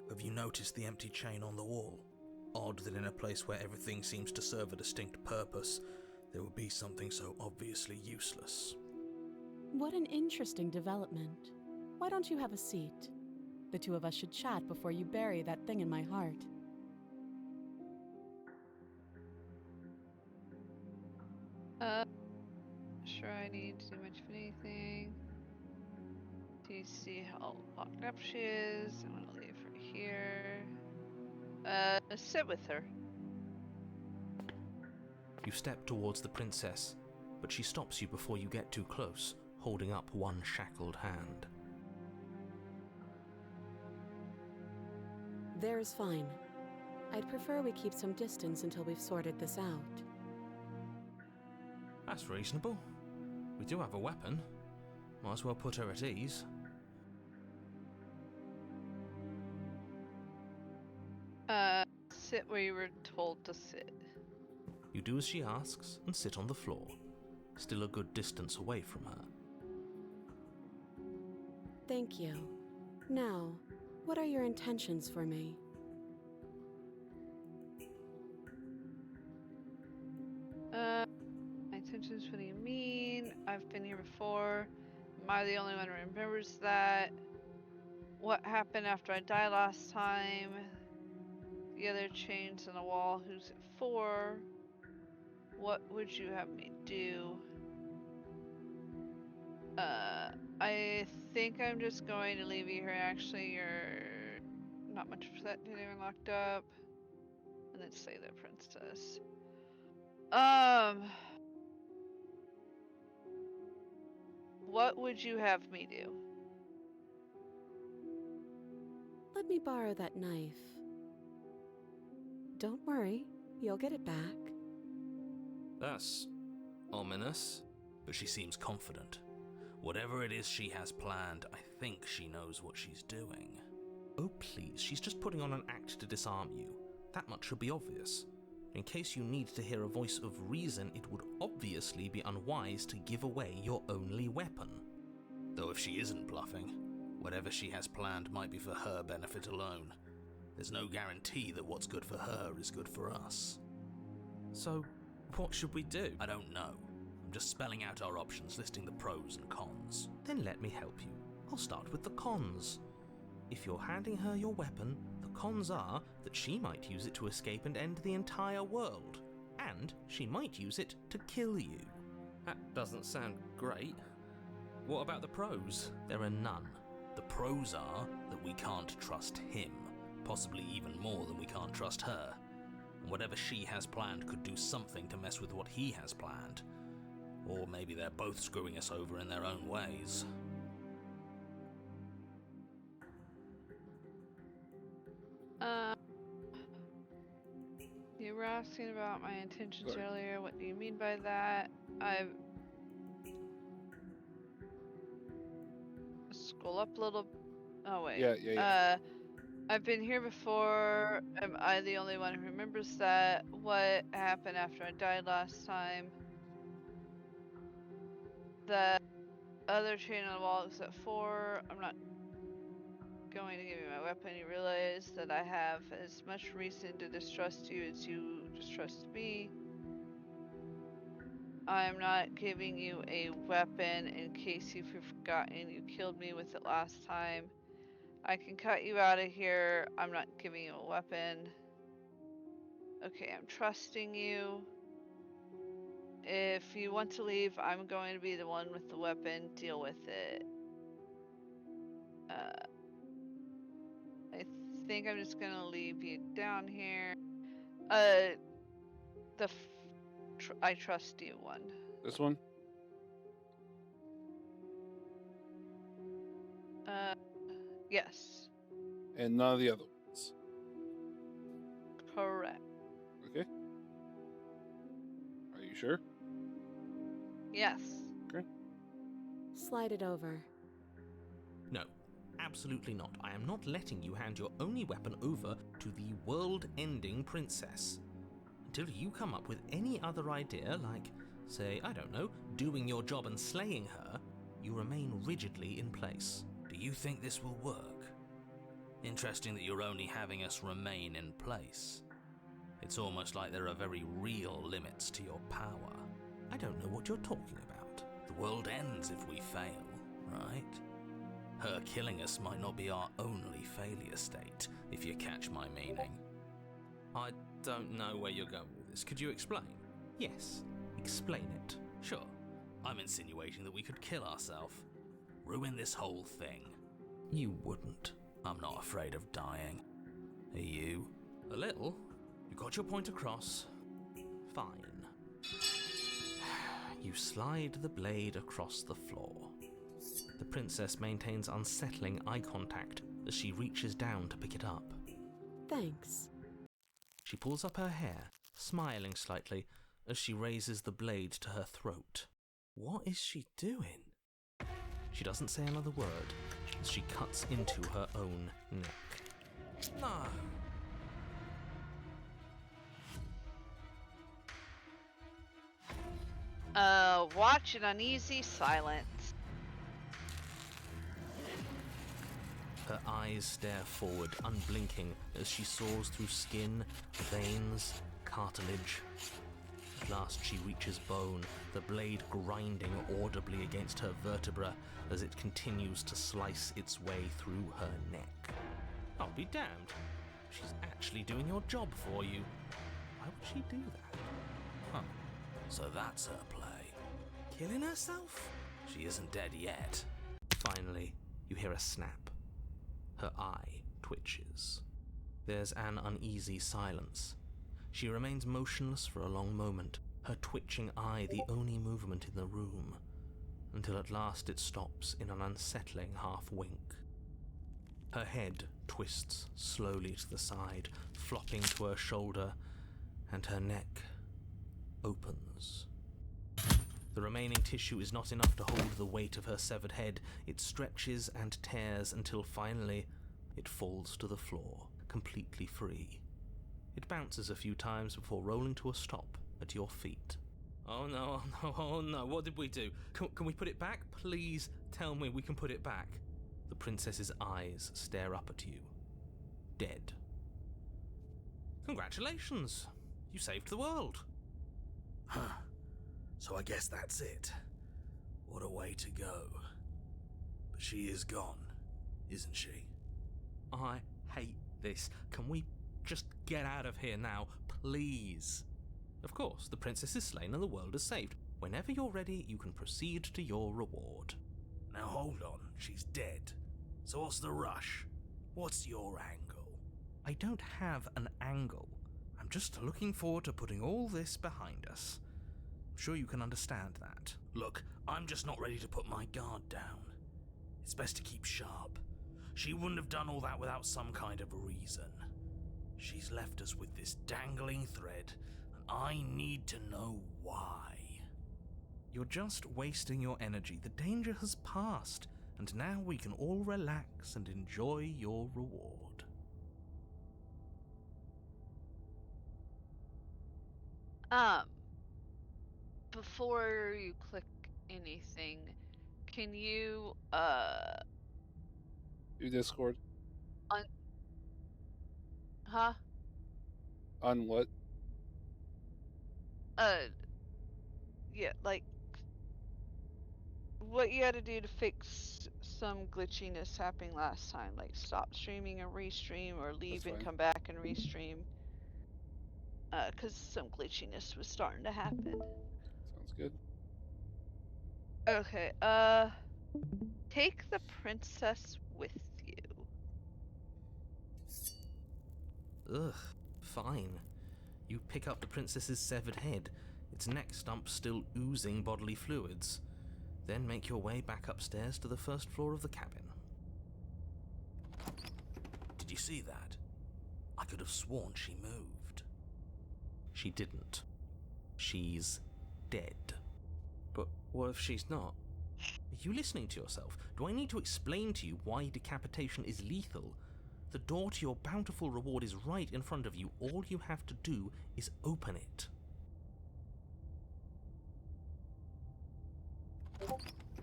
Have you noticed the empty chain on the wall? Odd that in a place where everything seems to serve a distinct purpose, there would be something so obviously useless. What an interesting development. Why don't you have a seat? The two of us should chat before you bury that thing in my heart. Sure I need to do much of anything. Do you see how locked up she is? I'm gonna leave her here. Sit with her. You step towards the princess, but she stops you before you get too close, holding up one shackled hand. There's fine. I'd prefer we keep some distance until we've sorted this out. That's reasonable. We do have a weapon. Might as well put her at ease. Sit where you were told to sit. You do as she asks and sit on the floor, still a good distance away from her. Thank you. Now, what are your intentions for me? My intentions, what do you mean? I've been here before. Am I the only one who remembers that? What happened after I died last time? The other chains on the wall, who's it for? What would you have me do? I think I'm just going to leave you here. Actually, you're not much upset getting locked up. And then say the princess. What would you have me do? Let me borrow that knife. Don't worry, you'll get it back. That's ominous, but she seems confident. Whatever it is she has planned, I think she knows what she's doing. Oh please, she's just putting on an act to disarm you. That much should be obvious. In case you need to hear a voice of reason, it would obviously be unwise to give away your only weapon. Though if she isn't bluffing, whatever she has planned might be for her benefit alone. There's no guarantee that what's good for her is good for us. So, what should we do? I don't know. I'm just spelling out our options, listing the pros and cons. Then let me help you. I'll start with the cons. If you're handing her your weapon, the cons are that she might use it to escape and end the entire world. And she might use it to kill you. That doesn't sound great. What about the pros? There are none. The pros are that we can't trust him, possibly even more than we can't trust her. And whatever she has planned could do something to mess with what he has planned. Or maybe they're both screwing us over in their own ways. You were asking about my intentions earlier. What do you mean by that? I've scroll up a little. Oh wait. Yeah. I've been here before. Am I the only one who remembers that? What happened after I died last time? The other chain on the wall is at 4. I'm not going to give you my weapon. You realize that I have as much reason to distrust you as you distrust me. I'm not giving you a weapon in case you've forgotten you killed me with it last time. I can cut you out of here. I'm not giving you a weapon. Okay, I'm trusting you. If you want to leave, I'm going to be the one with the weapon. Deal with it. I think I'm just gonna leave you down here. I trust you one. This one? Yes. And none of the other ones. Correct. Okay. Are you sure? Yes. Okay. Slide it over. No, absolutely not. I am not letting you hand your only weapon over to the world-ending princess. Until you come up with any other idea, like, say, I don't know, doing your job and slaying her, you remain rigidly in place. Do you think this will work? Interesting that you're only having us remain in place. It's almost like there are very real limits to your power. I don't know what you're talking about. The world ends if we fail, right? Her killing us might not be our only failure state, if you catch my meaning. I don't know where you're going with this. Could you explain? Yes, explain it. Sure. I'm insinuating that we could kill ourselves. Ruin this whole thing. You wouldn't. I'm not afraid of dying. Are you? A little. You got your point across. Fine. You slide the blade across the floor. The princess maintains unsettling eye contact as she reaches down to pick it up. Thanks. She pulls up her hair, smiling slightly as she raises the blade to her throat. What is she doing? She doesn't say another word as she cuts into her own neck. No. Watch an uneasy silence. Her eyes stare forward, unblinking, as she saws through skin, veins, cartilage. At last she reaches bone, the blade grinding audibly against her vertebra as it continues to slice its way through her neck. I'll be damned. She's actually doing your job for you. Why would she do that? Huh. So that's her play. Killing herself? She isn't dead yet. Finally, you hear a snap. Her eye twitches. There's an uneasy silence. She remains motionless for a long moment, her twitching eye the only movement in the room, until at last it stops in an unsettling half-wink. Her head twists slowly to the side, flopping to her shoulder, and her neck opens. The remaining tissue is not enough to hold the weight of her severed head. It stretches and tears until finally it falls to the floor, completely free. It bounces a few times before rolling to a stop at your feet. Oh no, oh no, oh no, what did we do? Can we put it back? Please tell me we can put it back. The princess's eyes stare up at you. Dead. Congratulations! You saved the world. Huh. So I guess that's it. What a way to go. But she is gone, isn't she? I hate this. Can we just get out of here now, please? Of course, the princess is slain and the world is saved. Whenever you're ready, you can proceed to your reward. Now hold on, she's dead. So what's the rush? What's your angle? I don't have an angle. I'm just looking forward to putting all this behind us. I'm sure you can understand that. Look, I'm just not ready to put my guard down. It's best to keep sharp. She wouldn't have done all that without some kind of reason. She's left us with this dangling thread, and I need to know why. You're just wasting your energy. The danger has passed, and now we can all relax and enjoy your reward. Before you click anything, can you Do Discord. huh? On what? Yeah, like what you had to do to fix some glitchiness happening last time, like stop streaming and restream, or leave and fine. come back and restream. Cause some glitchiness was starting to happen. Sounds good. Okay, take the princess with you. Ugh, fine. You pick up the princess's severed head, its neck stump still oozing bodily fluids. Then make your way back upstairs to the first floor of the cabin. Did you see that? I could have sworn she moved. She didn't. She's dead. But what if she's not? Are you listening to yourself? Do I need to explain to you why decapitation is lethal? The door to your bountiful reward is right in front of you. All you have to do is open it.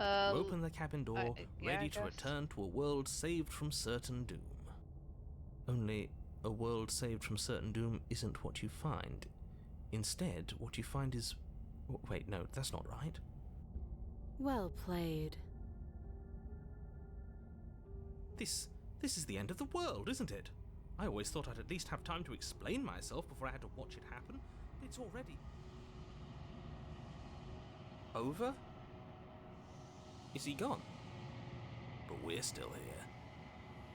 You open the cabin door, ready to return to a world saved from certain doom. Only, a world saved from certain doom isn't what you find. Instead, what you find is... Wait, no, that's not right. Well played. This is the end of the world, isn't it? I always thought I'd at least have time to explain myself before I had to watch it happen. It's already... over? Is he gone? But we're still here.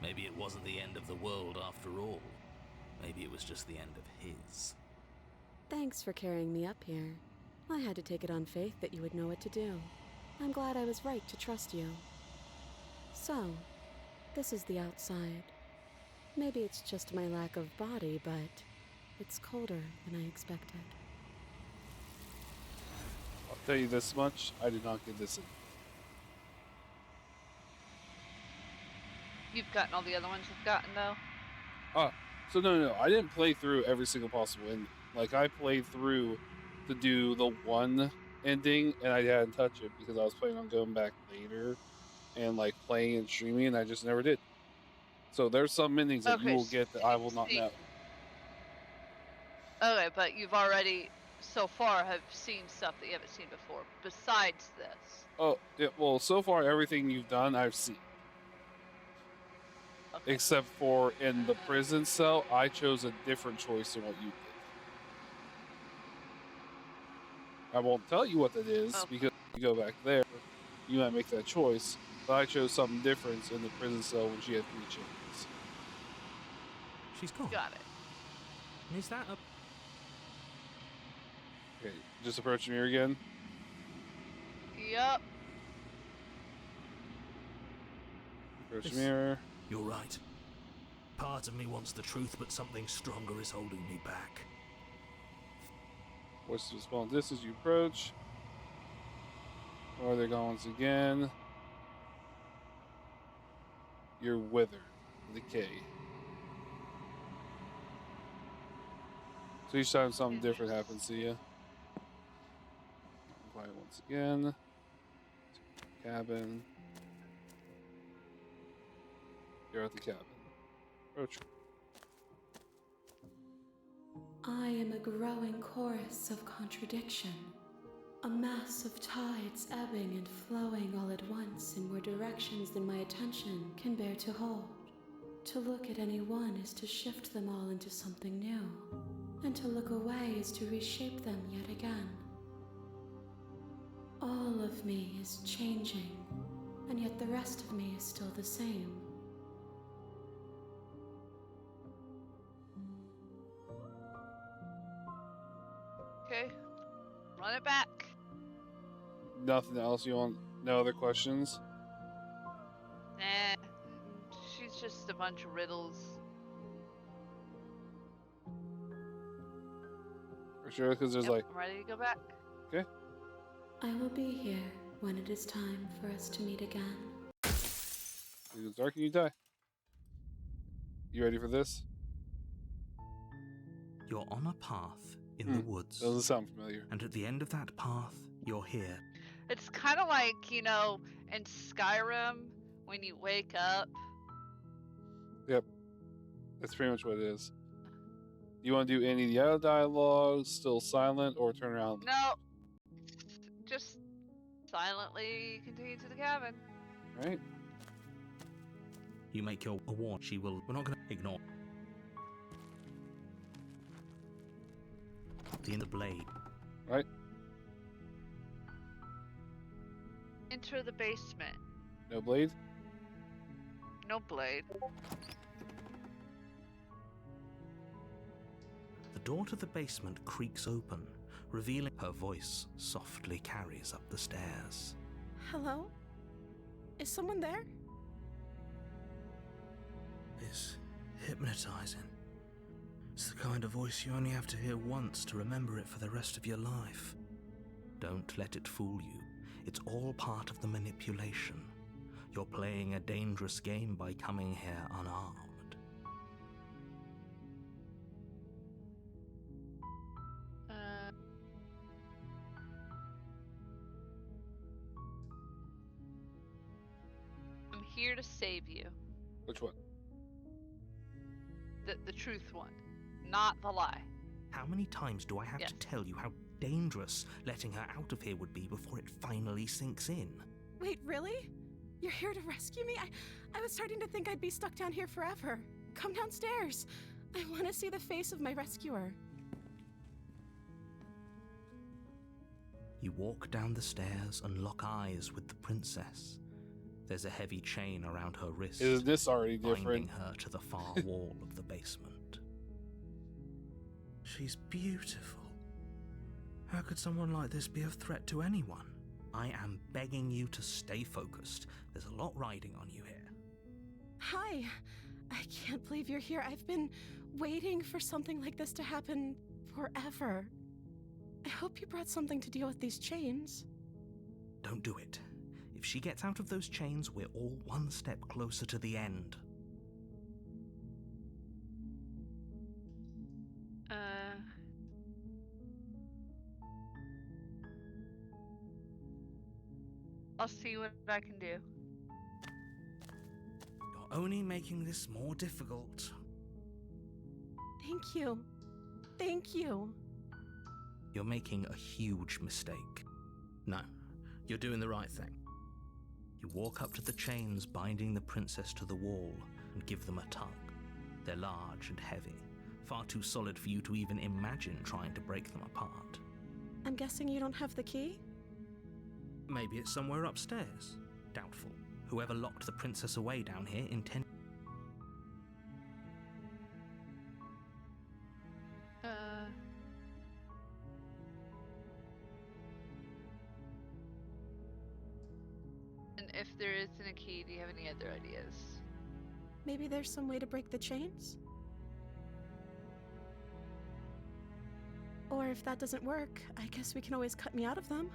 Maybe it wasn't the end of the world after all. Maybe it was just the end of his. Thanks for carrying me up here. I had to take it on faith that you would know what to do. I'm glad I was right to trust you. So, this is the outside. Maybe it's just my lack of body, but it's colder than I expected. I'll tell you this much, I did not get this in. You've gotten all the other ones you've gotten, though? So no, I didn't play through every single possible ending. Like, I played through to do the one ending, and I hadn't touched it because I was planning on going back later and, like, playing and streaming, and I just never did. So there's some endings that you will get that I will not know. Okay, but you've already... so far have seen stuff that you haven't seen before, besides this. Oh, yeah, well, so far everything you've done, I've seen. Okay. Except for in the prison cell, I chose a different choice than what you did. I won't tell you what that is Okay. because if you go back there, you might make that choice. But I chose something different in the prison cell when she had 3 chains. She's gone. Got it. And is that a... Okay, just approach the mirror again. Yup. Approach the This- mirror. You're right. Part of me wants the truth, but something stronger is holding me back. What's the small distance you approach? Or they're gone once again. You're withered. Decay. So each time something different happens to you. Quiet once again. Cabin. You're at the cabin. Approach. I am a growing chorus of contradiction, a mass of tides ebbing and flowing all at once in more directions than my attention can bear to hold. To look at any one is to shift them all into something new, and to look away is to reshape them yet again. All of me is changing, and yet the rest of me is still the same. Okay. Run it back. Nothing else you want? No other questions? Nah. She's just a bunch of riddles. For sure? Because there's Yep, like, I'm ready to go back. okay. I will be here when it is time for us to meet again. It goes dark and you die. You ready for this? You're on a path in the woods, Doesn't sound familiar. and at the end of that path, you're here. It's kind of like, you know, in Skyrim, when you wake up. Yep. That's pretty much what it is. You want to do any of the other dialogues, still silent, or turn around? No. Just silently continue to the cabin. Right? You make your warn. She will. We're not going to ignore. The blade. Right? Enter the basement. No blade? No blade. The door to the basement creaks open, revealing her voice softly carries up the stairs. Hello? Is someone there? It's hypnotizing. It's the kind of voice you only have to hear once to remember it for the rest of your life. Don't let it fool you. It's all part of the manipulation. You're playing a dangerous game by coming here unarmed. I'm here to save you. Which one? The truth one, not the lie. How many times do I have Yes. to tell you how dangerous letting her out of here would be before it finally sinks in? Wait, really? You're here to rescue me? I was starting to think I'd be stuck down here forever. Come downstairs. I want to see the face of my rescuer. You walk down the stairs and lock eyes with the princess. There's a heavy chain around her wrist, Isn't this already binding different? her to the far wall of the basement. She's beautiful. How could someone like this be a threat to anyone? I am begging you to stay focused. There's a lot riding on you here. Hi. I can't believe you're here. I've been waiting for something like this to happen forever. I hope you brought something to deal with these chains. Don't do it. If she gets out of those chains, we're all one step closer to the end. I'll see what I can do. You're only making this more difficult. Thank you. Thank you. You're making a huge mistake. No, you're doing the right thing. You walk up to the chains binding the princess to the wall and give them a tug. They're large and heavy, far too solid for you to even imagine trying to break them apart. I'm guessing you don't have the key? Maybe it's somewhere upstairs. Doubtful. Whoever locked the princess away down here intended... And if there isn't a key, do you have any other ideas? Maybe there's some way to break the chains? Or if that doesn't work, I guess we can always cut me out of them.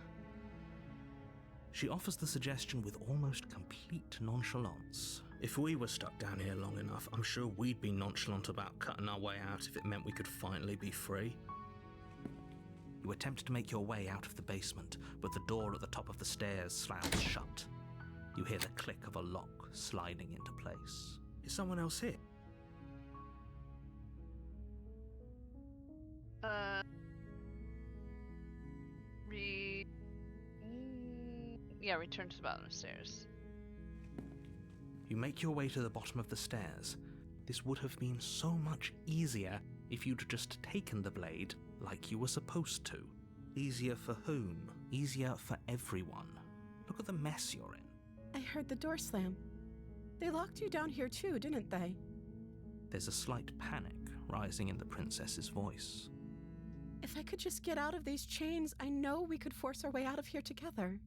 She offers the suggestion with almost complete nonchalance. If we were stuck down here long enough, I'm sure we'd be nonchalant about cutting our way out if it meant we could finally be free. You attempt to make your way out of the basement, but the door at the top of the stairs slams shut. You hear the click of a lock sliding into place. Is someone else here? Return to the bottom of the stairs. You make your way to the bottom of the stairs. This would have been so much easier if you'd just taken the blade like you were supposed to. Easier for whom? Easier for everyone. Look at the mess you're in. I heard the door slam. They locked you down here too, didn't they? There's a slight panic rising in the princess's voice. If I could just get out of these chains, I know we could force our way out of here together.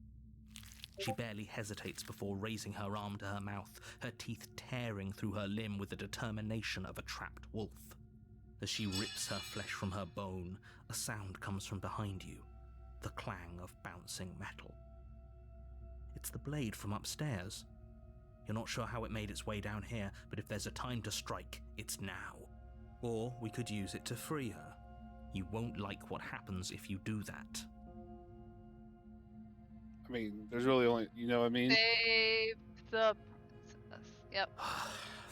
She barely hesitates before raising her arm to her mouth, her teeth tearing through her limb with the determination of a trapped wolf. As she rips her flesh from her bone, a sound comes from behind you, the clang of bouncing metal. It's the blade from upstairs. You're not sure how it made its way down here, but if there's a time to strike, it's now. Or we could use it to free her. You won't like what happens if you do that. I mean, there's really only, you know what I mean? Save the princess. Yep.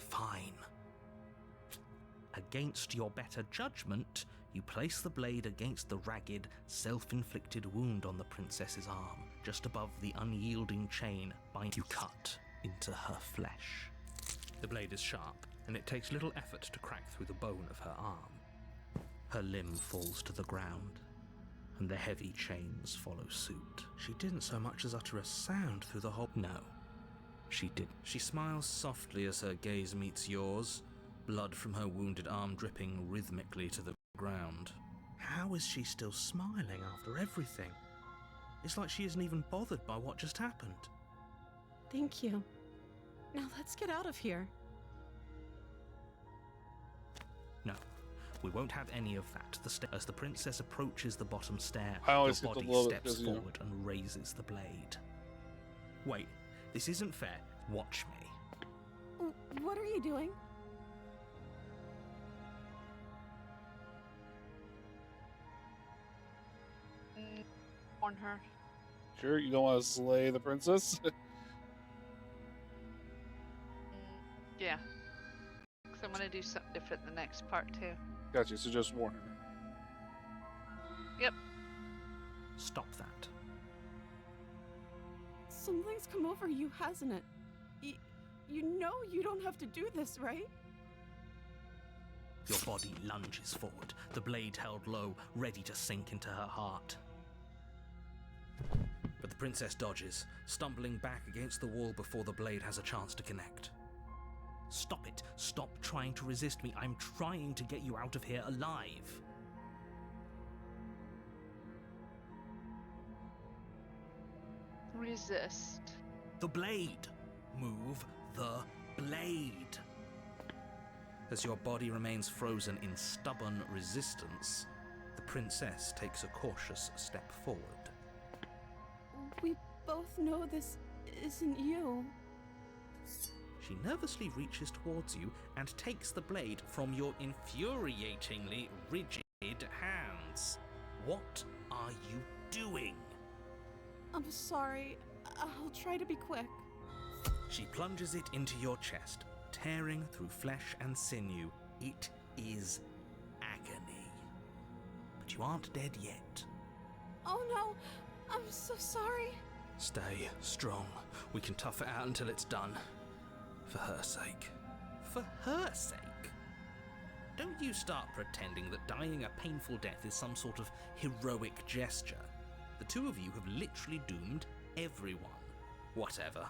Fine. Against your better judgment, you place the blade against the ragged, self-inflicted wound on the princess's arm, just above the unyielding chain you cut into her flesh. The blade is sharp, and it takes little effort to crack through the bone of her arm. Her limb falls to the ground, and the heavy chains follow suit. She didn't so much as utter a sound through the whole... No, she didn't. She smiles softly as her gaze meets yours, blood from her wounded arm dripping rhythmically to the ground. How is she still smiling after everything? It's like she isn't even bothered by what just happened. Thank you. Now let's get out of here. No, we won't have any of that. As the princess approaches the bottom stair, I always your get to body love it steps because, you know. forward and raises the blade. Wait, this isn't fair. Watch me. What are you doing? Warn her. Sure, you don't want to slay the princess? Yeah. Because I'm going to do something different in the next part, too. Gotcha, so just warn her. Yep. Stop that. Something's come over you, hasn't it? You know you don't have to do this, right? Your body lunges forward, the blade held low, ready to sink into her heart. But the princess dodges, stumbling back against the wall before the blade has a chance to connect. Stop it. Stop trying to resist me. I'm trying to get you out of here alive. Resist. The blade. Move the blade. As your body remains frozen in stubborn resistance, the princess takes a cautious step forward. We both know this isn't you. She nervously reaches towards you and takes the blade from your infuriatingly rigid hands. What are you doing? I'm sorry. I'll try to be quick. She plunges it into your chest, tearing through flesh and sinew. It is agony. But you aren't dead yet. Oh no, I'm so sorry. Stay strong. We can tough it out until it's done. For her sake. For her sake? Don't you start pretending that dying a painful death is some sort of heroic gesture. The two of you have literally doomed everyone. Whatever.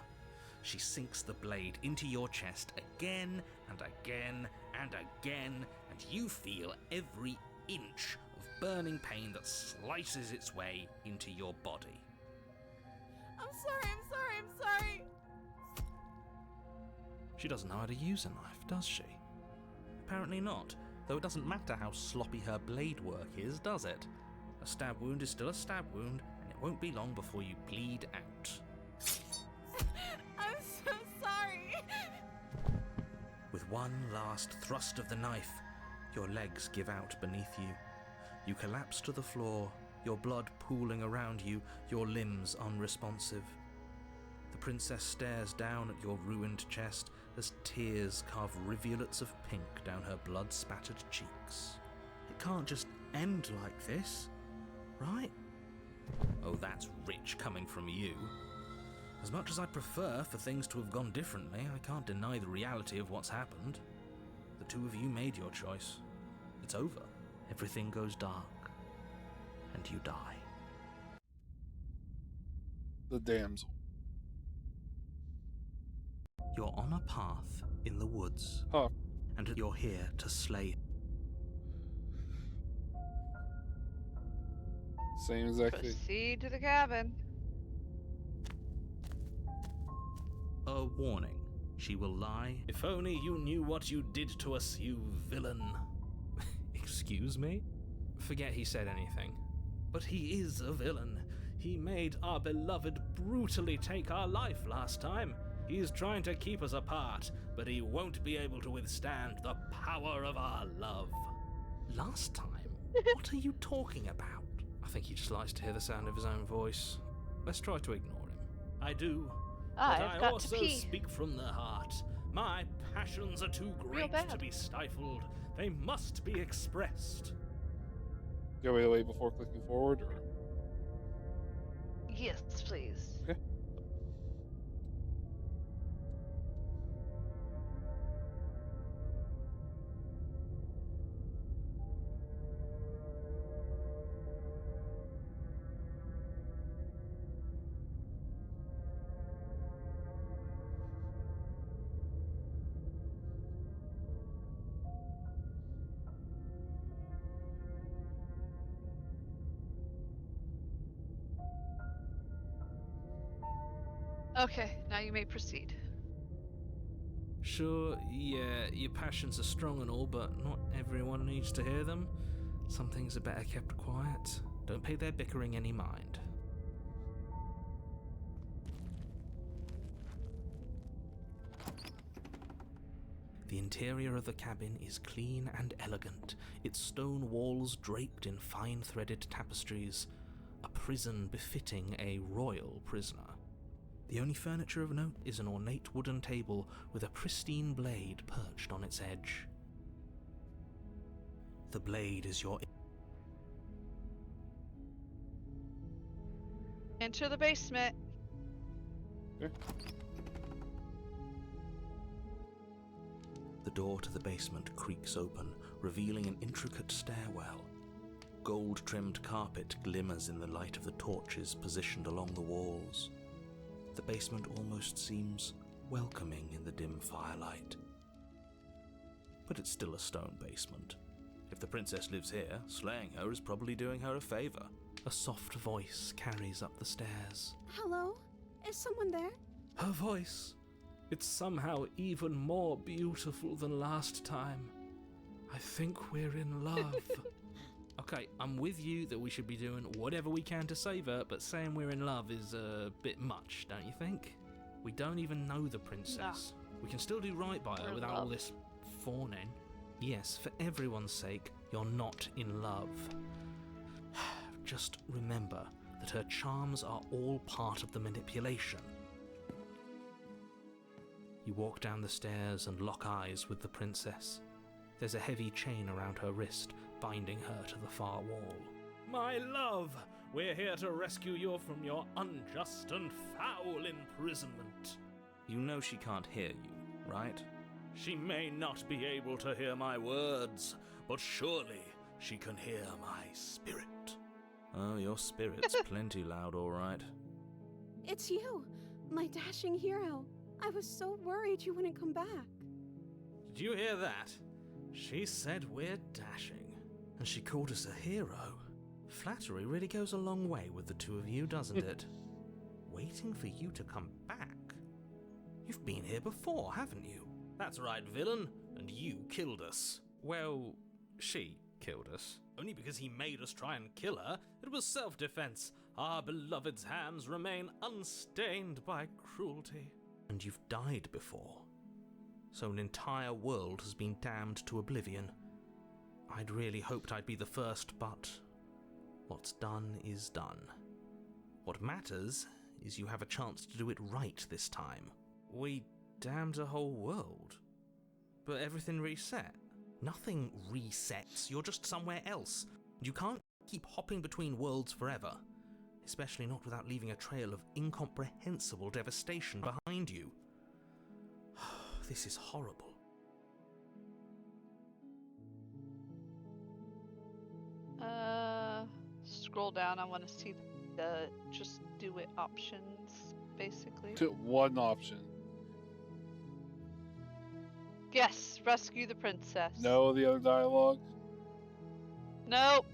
She sinks the blade into your chest again and again and again, and you feel every inch of burning pain that slices its way into your body. I'm sorry. She doesn't know how to use a knife, does she? Apparently not, though it doesn't matter how sloppy her blade work is, does it? A stab wound is still a stab wound, and it won't be long before you bleed out. I'm so sorry. With one last thrust of the knife, your legs give out beneath you. You collapse to the floor, your blood pooling around you, your limbs unresponsive. The princess stares down at your ruined chest as tears carve rivulets of pink down her blood-spattered cheeks. It can't just end like this, right? Oh, that's rich coming from you. As much as I'd prefer for things to have gone differently, I can't deny the reality of what's happened. The two of you made your choice. It's over. Everything goes dark, and you die. The damsel. You're on a path in the woods, Huh. and you're here to slay. Same exact thing. Proceed to the cabin. A warning. She will lie. If only you knew what you did to us, you villain. Excuse me? Forget he said anything. But he is a villain. He made our beloved brutally take our life last time. He's trying to keep us apart, but he won't be able to withstand the power of our love. Last time? What are you talking about? I think he just likes to hear the sound of his own voice. Let's try to ignore him. I do. But I've I got also to pee. speak from the heart. My passions are too Real great bad. to be stifled. They must be expressed. Go away before clicking forward, or Yes, please. okay. Okay, now you may proceed. Sure, yeah, your passions are strong and all, but not everyone needs to hear them. Some things are better kept quiet. Don't pay their bickering any mind. The interior of the cabin is clean and elegant, its stone walls draped in fine-threaded tapestries, a prison befitting a royal prisoner. The only furniture of note is an ornate wooden table with a pristine blade perched on its edge. The blade is your... Enter the basement. Okay. The door to the basement creaks open, revealing an intricate stairwell. Gold-trimmed carpet glimmers in the light of the torches positioned along the walls. The basement almost seems welcoming in the dim firelight. But it's still a stone basement. If the princess lives here, slaying her is probably doing her a favor. A soft voice carries up the stairs. Hello? Is someone there? Her voice. It's somehow even more beautiful than last time. I think we're in love. Okay, I'm with you that we should be doing whatever we can to save her, but saying we're in love is a bit much, don't you think? We don't even know the princess. We can still do right by her We're in without all love. this fawning. Yes, for everyone's sake, you're not in love. Just remember that her charms are all part of the manipulation. You walk down the stairs and lock eyes with the princess. There's a heavy chain around her wrist, binding her to the far wall. My love, We're here to rescue you from your unjust and foul imprisonment. You know she can't hear you, right? She may not be able to hear my words, but surely she can hear my spirit. Oh, your spirit's plenty loud, all right. It's you, my dashing hero. I was so worried you wouldn't come back. Did you hear that? She said we're dashing. And she called us a hero. Flattery really goes a long way with the two of you, doesn't it? Waiting for you to come back. You've been here before, haven't you? That's right, villain, and you killed us. Well, she killed us. Only because he made us try and kill her. It was self-defense. Our beloved's hands remain unstained by cruelty. And you've died before. So an entire world has been damned to oblivion. I'd really hoped I'd be the first, but what's done is done. What matters is you have a chance to do it right this time. We damned a whole world. But everything reset. Nothing resets, you're just somewhere else. You can't keep hopping between worlds forever. Especially not without leaving a trail of incomprehensible devastation behind you. This is horrible. Scroll down. I want to see the just do it options, basically. To one option. Yes, rescue the princess. No, the other dialogue. Nope.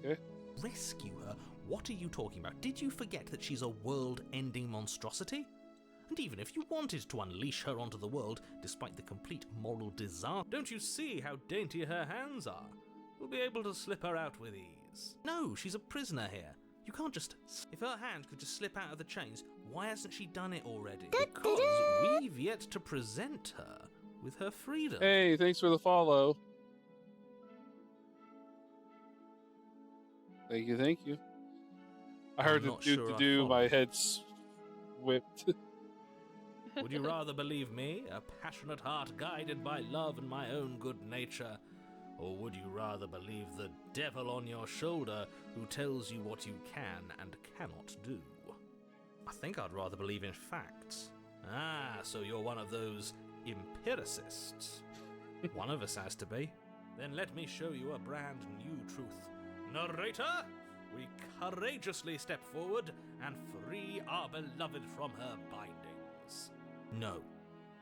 Okay. Rescue her? What are you talking about? Did you forget that she's a world-ending monstrosity? And even if you wanted to unleash her onto the world, despite the complete moral disaster, Don't you see how dainty her hands are? We'll be able to slip her out with ease. no, she's a prisoner here. You can't just... If her hand could just slip out of the chains, why hasn't she done it already? Because we've yet to present her with her freedom. Hey, thanks for the follow. Thank you, thank you. I I'm heard the not sure I do, follow. my head's whipped. Would you rather believe me, a passionate heart guided by love and my own good nature? Or would you rather believe the devil on your shoulder who tells you what you can and cannot do? I think I'd rather believe in facts. Ah, so you're one of those empiricists. One of us has to be. Then let me show you a brand new truth. Narrator, we courageously step forward and free our beloved from her bindings. No,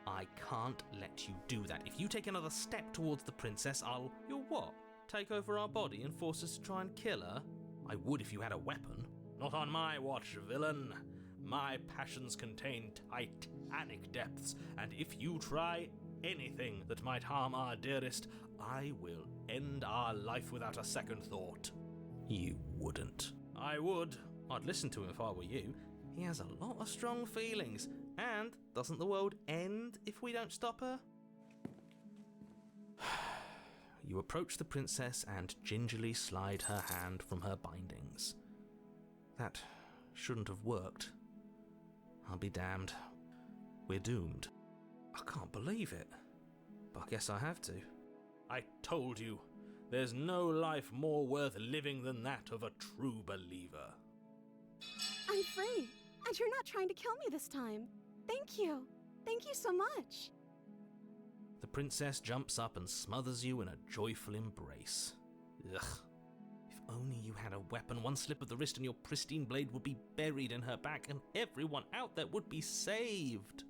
I can't let you do that. If you take another step towards the princess, I'll... You'll what? Take over our body and force us to try and kill her? I would if you had a weapon. Not on my watch, villain. My passions contain titanic depths, and if you try anything that might harm our dearest, I will end our life without a second thought. You wouldn't. I would. I'd listen to him if I were you. He has a lot of strong feelings. And doesn't the world end if we don't stop her? You approach the princess and gingerly slide her hand from her bindings. That shouldn't have worked. I'll be damned. We're doomed. I can't believe it. But I guess I have to. I told you, there's no life more worth living than that of a true believer. I'm free, and you're not trying to kill me this time. Thank you. Thank you so much. The princess jumps up and smothers you in a joyful embrace. Ugh. If only you had a weapon, one slip of the wrist and your pristine blade would be buried in her back and everyone out there would be saved.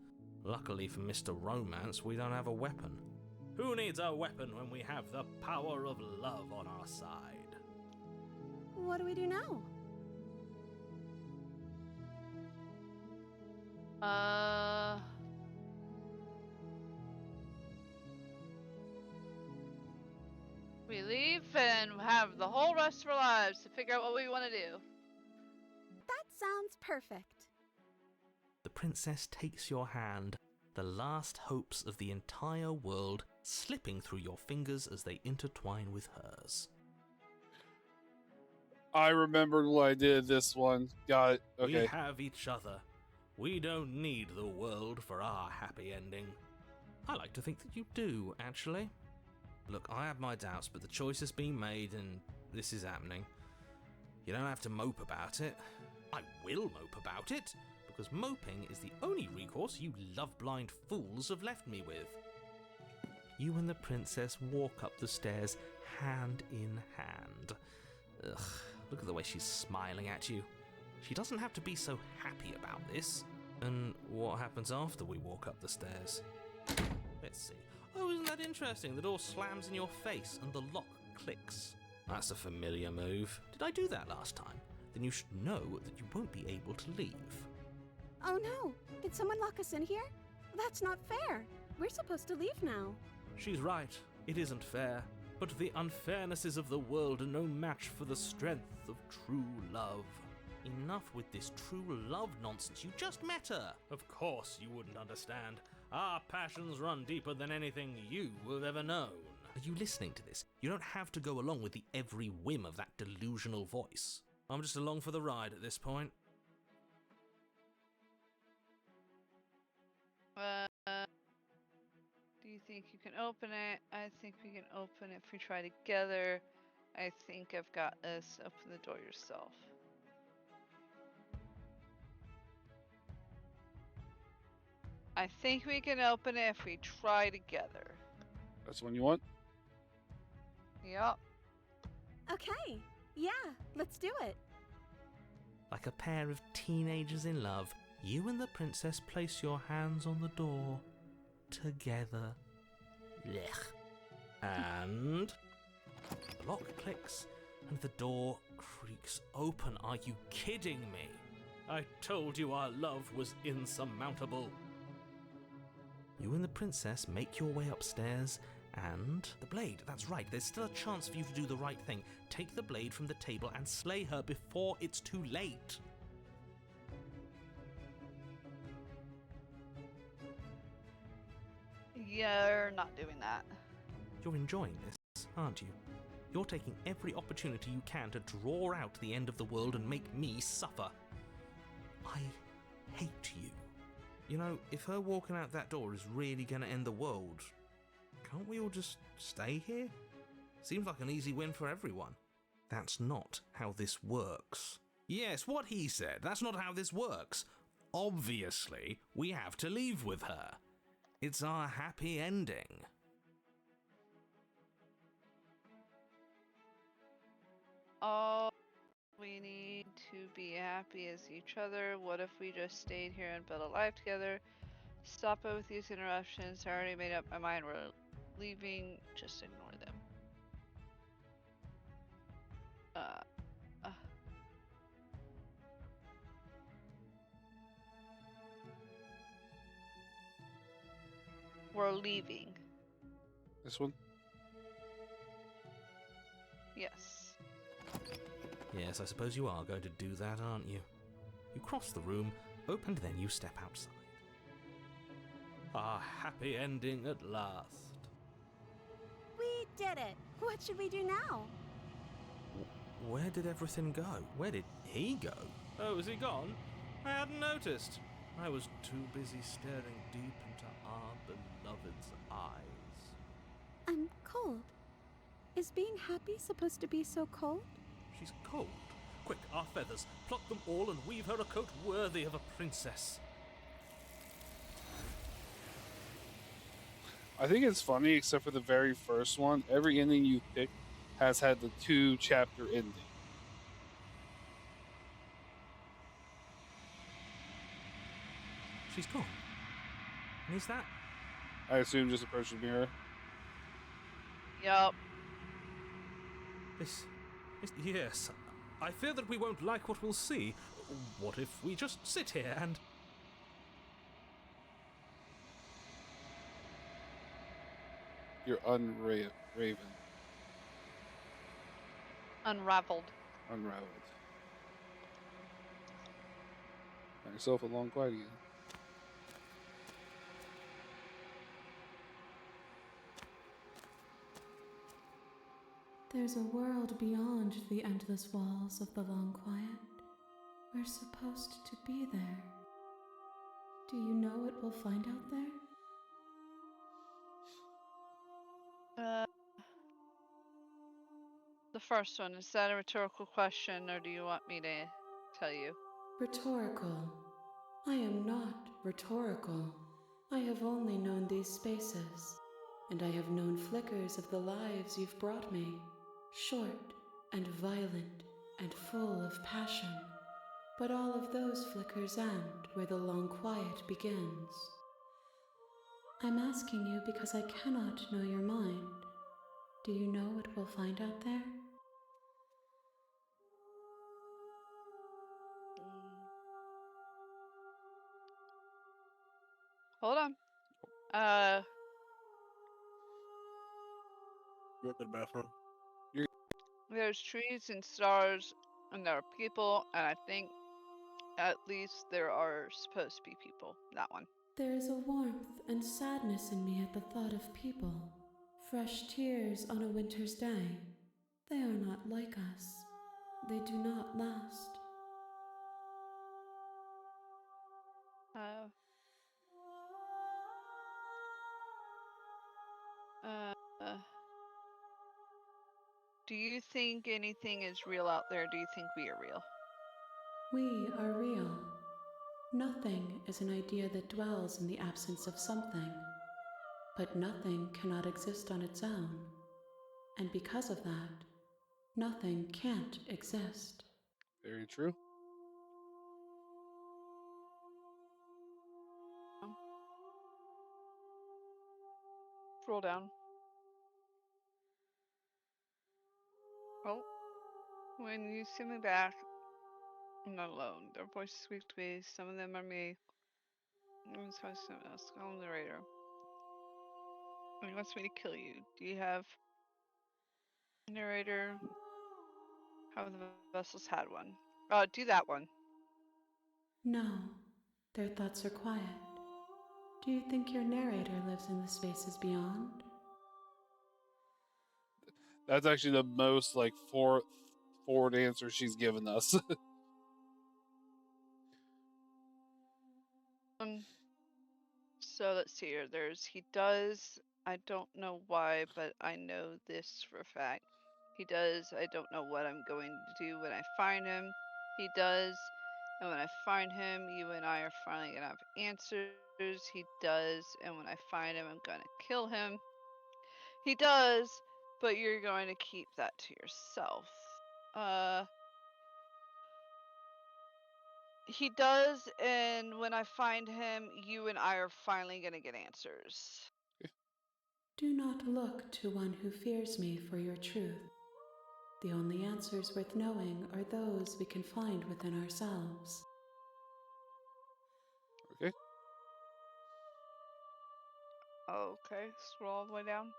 Luckily for Mr. Romance, we don't have a weapon. Who needs a weapon when we have the power of love on our side? What do we do now? We leave and have the whole rest of our lives to figure out what we want to do. That sounds perfect. The princess takes your hand, the last hopes of the entire world slipping through your fingers as they intertwine with hers. I remembered what I did this one. Got it. We Okay. have each other. We don't need the world for our happy ending. I like to think that you do, actually. Look, I have my doubts, but the choice has been made and this is happening. You don't have to mope about it. I will mope about it, because moping is the only recourse you love-blind fools have left me with. You and the princess walk up the stairs hand in hand. Ugh, look at the way she's smiling at you. She doesn't have to be so happy about this. And what happens after we walk up the stairs? Let's see. Oh, isn't that interesting? The door slams in your face and the lock clicks. That's a familiar move. Did I do that last time? Then you should know that you won't be able to leave. Oh no! Did someone lock us in here? That's not fair! We're supposed to leave now. She's right. It isn't fair. But the unfairnesses of the world are no match for the strength of true love. Enough with this true love nonsense. You just met her. Of course you wouldn't understand. Our passions run deeper than anything you have ever known. Are you listening to this? You don't have to go along with the every whim of that delusional voice. I'm just along for the ride at this point. Do you think you can open it? I think we can open it if we try together. I think I've got this. Open the door yourself. I think we can open it if we try together. That's the one you want? Yep. Okay, yeah, let's do it. Like a pair of teenagers in love, you and the princess place your hands on the door together. Blech. And the lock clicks and the door creaks open. Are you kidding me? I told you our love was insurmountable. You and the princess make your way upstairs, and the blade, that's right, there's still a chance for you to do the right thing. Take the blade from the table and slay her before it's too late. You're not doing that. You're enjoying this, aren't you? You're taking every opportunity you can to draw out the end of the world and make me suffer. I hate you. You know, if her walking out that door is really going to end the world, can't we all just stay here? Seems like an easy win for everyone. That's not how this works. Yes, what he said. That's not how this works. Obviously, we have to leave with her. It's our happy ending. Oh, we need to be happy as each other. What if we just stayed here and built a life together? Stop it with these interruptions. I already made up my mind. We're leaving. Just ignore them. We're leaving. This one? Yes. Yes, I suppose you are going to do that, aren't you? You cross the room, and then you step outside. Our happy ending at last. We did it! What should we do now? Where did everything go? Where did he go? Oh, is he gone? I hadn't noticed. I was too busy staring deep into our beloved's eyes. I'm cold. Is being happy supposed to be so cold? She's cold. Quick, our feathers. Pluck them all and weave her a coat worthy of a princess. I think it's funny, except for the very first one. Every ending you pick has had the 2-chapter ending. She's gone. And is that? I assume just approach the mirror. Yup. Yes. I fear that we won't like what we'll see. What if we just sit here and... You're unraven. Unraveled. Unraveled. Got yourself a long quiet again. There's a world beyond the endless walls of the long quiet. We're supposed to be there. Do you know what we'll find out there? The first one, is that a rhetorical question, or do you want me to tell you? Rhetorical. I am not rhetorical. I have only known these spaces, and I have known flickers of the lives you've brought me, short and violent and full of passion. But all of those flickers end where the long quiet begins. I'm asking you because I cannot know your mind. Do you know what we'll find out there? Hold on. Go to the bathroom. There's trees and stars, and there are people, and I think at least there are supposed to be people. That one. There is a warmth and sadness in me at the thought of people. Fresh tears on a winter's day. They are not like us. They do not last. Do you think anything is real out there? Do you think we are real? We are real. Nothing is an idea that dwells in the absence of something. But nothing cannot exist on its own. And because of that, nothing can't exist. Very true. Scroll down. Oh, when you see me back, I'm not alone. Their voices speak to me. Some of them are me. I'm supposed to ask on the radar. He wants me to kill you. Do you have narrator? How the vessels had one. Do that one. No, their thoughts are quiet. Do you think your narrator lives in the spaces beyond? That's actually the most like forward answer she's given us. So let's see here. He does. I don't know why, but I know this for a fact. He does. I don't know what I'm going to do when I find him. He does. And when I find him, you and I are finally gonna have answers. He does. And when I find him, I'm gonna kill him. He does, but you're going to keep that to yourself. He does, and when I find him, you and I are finally gonna get answers. Do not look to one who fears me for your truth. The only answers worth knowing are those we can find within ourselves. Okay. Okay, scroll all the way down.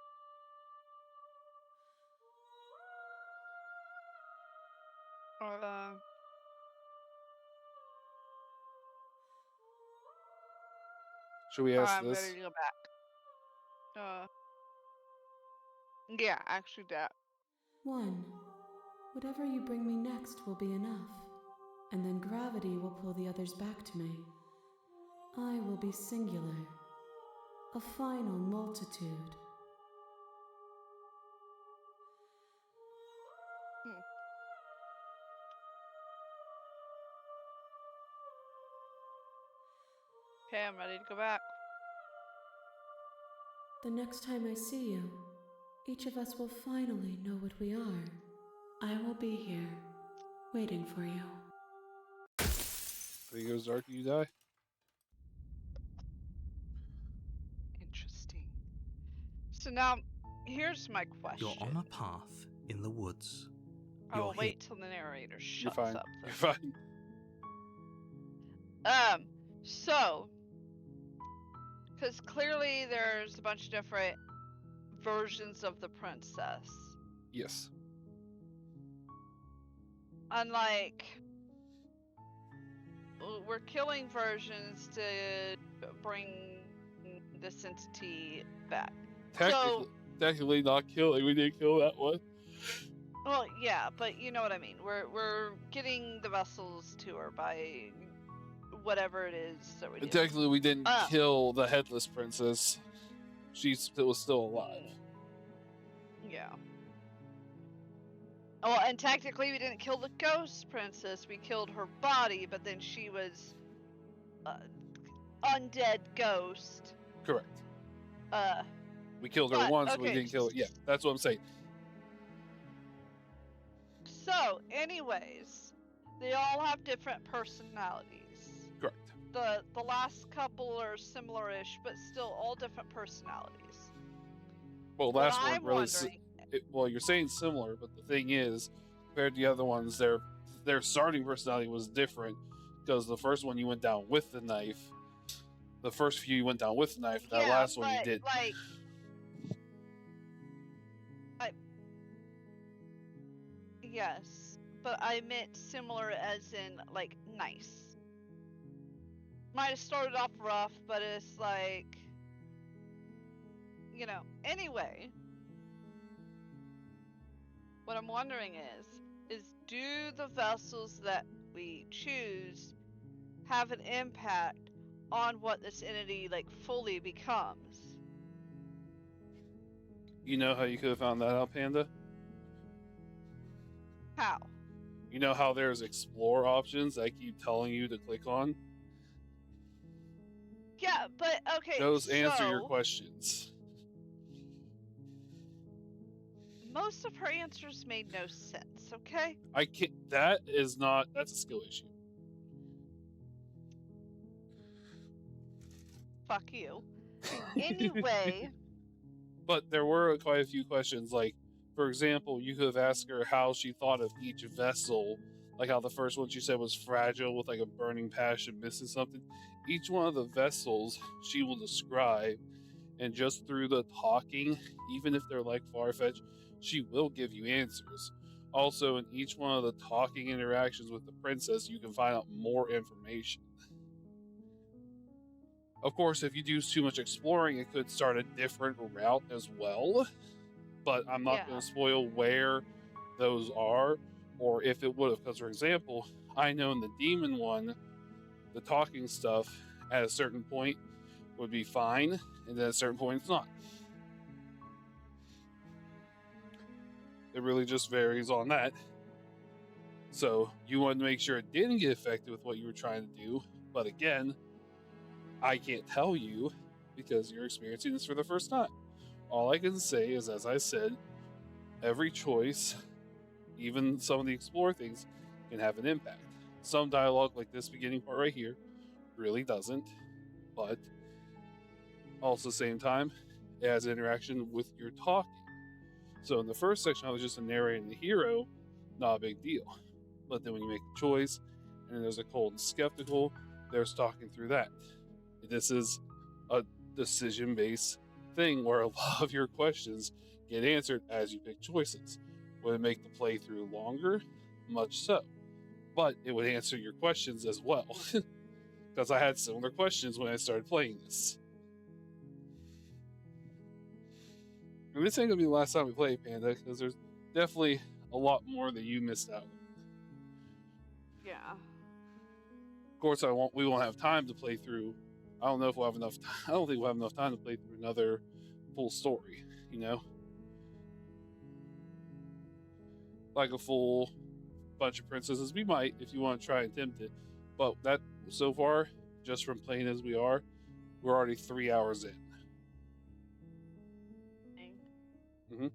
Should we ask I'm this? ready to go back. Yeah, actually that. 1. Whatever you bring me next will be enough, and then gravity will pull the others back to me. I will be singular, a final multitude. Okay, I'm ready to go back. The next time I see you, each of us will finally know what we are. I will be here, waiting for you. When it goes dark, you die. Interesting. So now, here's my question. You're on a path in the woods. I will You're wait till the narrator You're shuts fine. up. Though. You're fine. So, because clearly there's a bunch of different versions of the princess. Yes. Unlike, we're killing versions to bring this entity back. Technically not killing. We didn't kill that one. Well, yeah, but you know what I mean. We're getting the vessels to her by whatever it is that we do. Technically, we didn't kill the headless princess. She was still alive. Yeah. Well, and technically we didn't kill the ghost princess. We killed her body, but then she was undead ghost. Correct. Uh, We killed her but, once, but we okay, didn't kill her. Yeah, that's what I'm saying. So, anyways, they all have different personalities. Correct. The last couple are similar-ish, but still all different personalities. Well, What last one I'm really. wondering, Well, you're saying similar, but the thing is, compared to the other ones, their starting personality was different because the first one you went down with the knife. The first few you went down with the knife. That yeah, last one you but, did. like, yes, but I meant similar as in, like, nice. Might have started off rough, but it's like, you know, anyway. What I'm wondering is do the vessels that we choose have an impact on what this entity, like, fully becomes? You know how you could have found that out, Panda? How? You know how there's explore options I keep telling you to click on? Yeah, but okay, Those answer your so questions. most of her answers made no sense, okay? I can't. That's a skill issue. Fuck you. Anyway. But there were quite a few questions. Like, for example, you could have asked her how she thought of each vessel. Like how the first one she said was fragile with like a burning passion missing something. Each one of the vessels she will describe, and just through the talking, even if they're like far-fetched, she will give you answers. Also, in each one of the talking interactions with the princess, you can find out more information. Of course, if you do too much exploring, it could start a different route as well. But I'm not going to spoil where those are or if it would have. Because, for example, I know in the demon one, the talking stuff at a certain point would be fine, and then at a certain point, it's not. It really just varies on that. So you wanted to make sure it didn't get affected with what you were trying to do. But again, I can't tell you because you're experiencing this for the first time. All I can say is, as I said, every choice, even some of the explore things, can have an impact. Some dialogue, like this beginning part right here, really doesn't. But also, at the same time, it has interaction with your talking. So in the first section, I was just a narrating the hero, not a big deal. But then when you make a choice, and then there's a cold and skeptical, there's talking through that. This is a decision-based thing where a lot of your questions get answered as you pick choices. Would it make the playthrough longer? Much so. But it would answer your questions as well. Because I had similar questions when I started playing this. And this ain't gonna be the last time we play Panda, because there's definitely a lot more that you missed out. Yeah. Of course, we won't have time to play through. I don't know if we'll have enough. I don't think we'll have enough time to play through another full story. You know, like a full bunch of princesses. We might, if you want to try and attempt it. But that so far, just from playing as we are, we're already 3 hours in. Mm-hmm.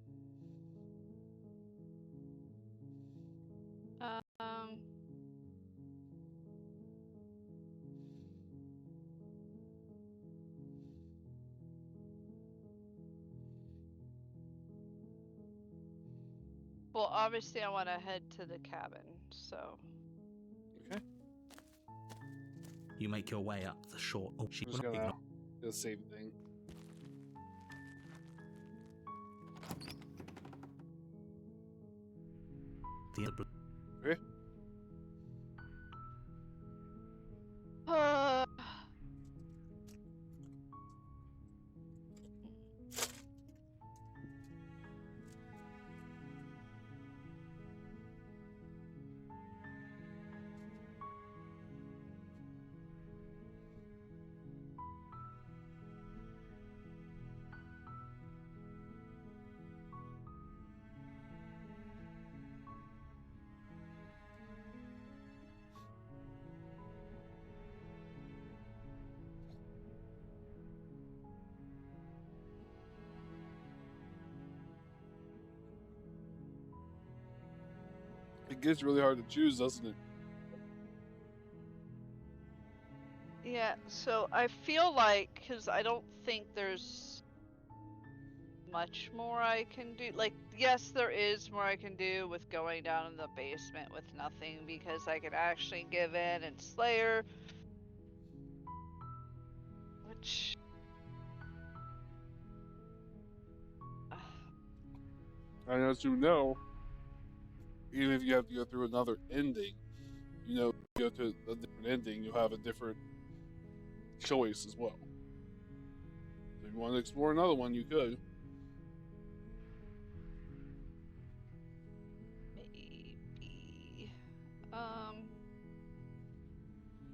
Well, obviously I want to head to the cabin, so. Okay. You make your way up the short. Oh, I'm just gonna do the same thing. Okay. It gets really hard to choose, doesn't it? Yeah, so I feel like, because I don't think there's much more I can do. Like, yes, there is more I can do with going down in the basement with nothing, because I could actually give in and Slayer, which... And as you know, even if you have to go through another ending, you know, you go to a different ending, you'll have a different choice as well. So if you want to explore another one, you could. Maybe.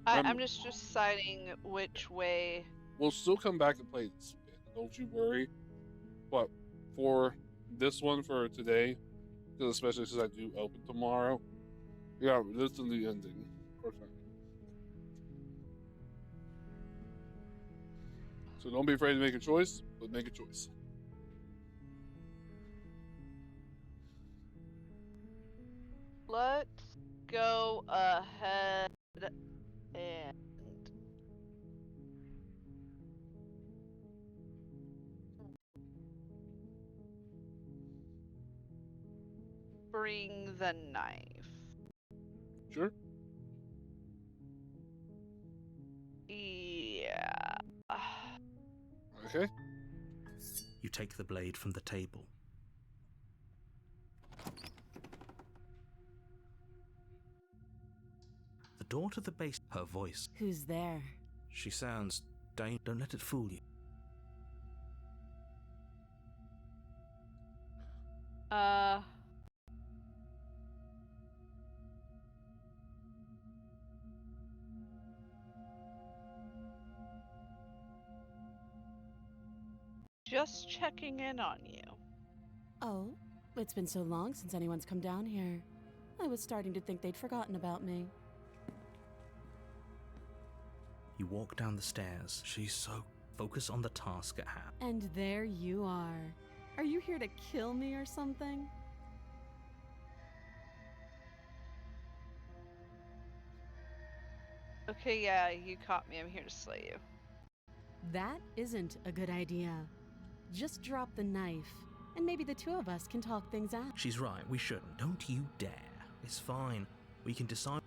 I'm- I'm just deciding which way. We'll still come back and play this again. Don't you worry. But for this one for today, because especially since I do open tomorrow, yeah, this is the ending. Okay. So don't be afraid to make a choice, but make a choice. Let's go ahead and bring the knife. Sure. Yeah. Okay. You take the blade from the table. The door to the base, her voice. Who's there? She sounds don't let it fool you. Just checking in on you. Oh, it's been so long since anyone's come down here. I was starting to think they'd forgotten about me. You walk down the stairs. She's so... Focus on the task at hand. And there you are. Are you here to kill me or something? Okay, yeah, you caught me. I'm here to slay you. That isn't a good idea. Just drop the knife, and maybe the two of us can talk things out. She's right, we shouldn't. Don't you dare. It's fine. We can decide.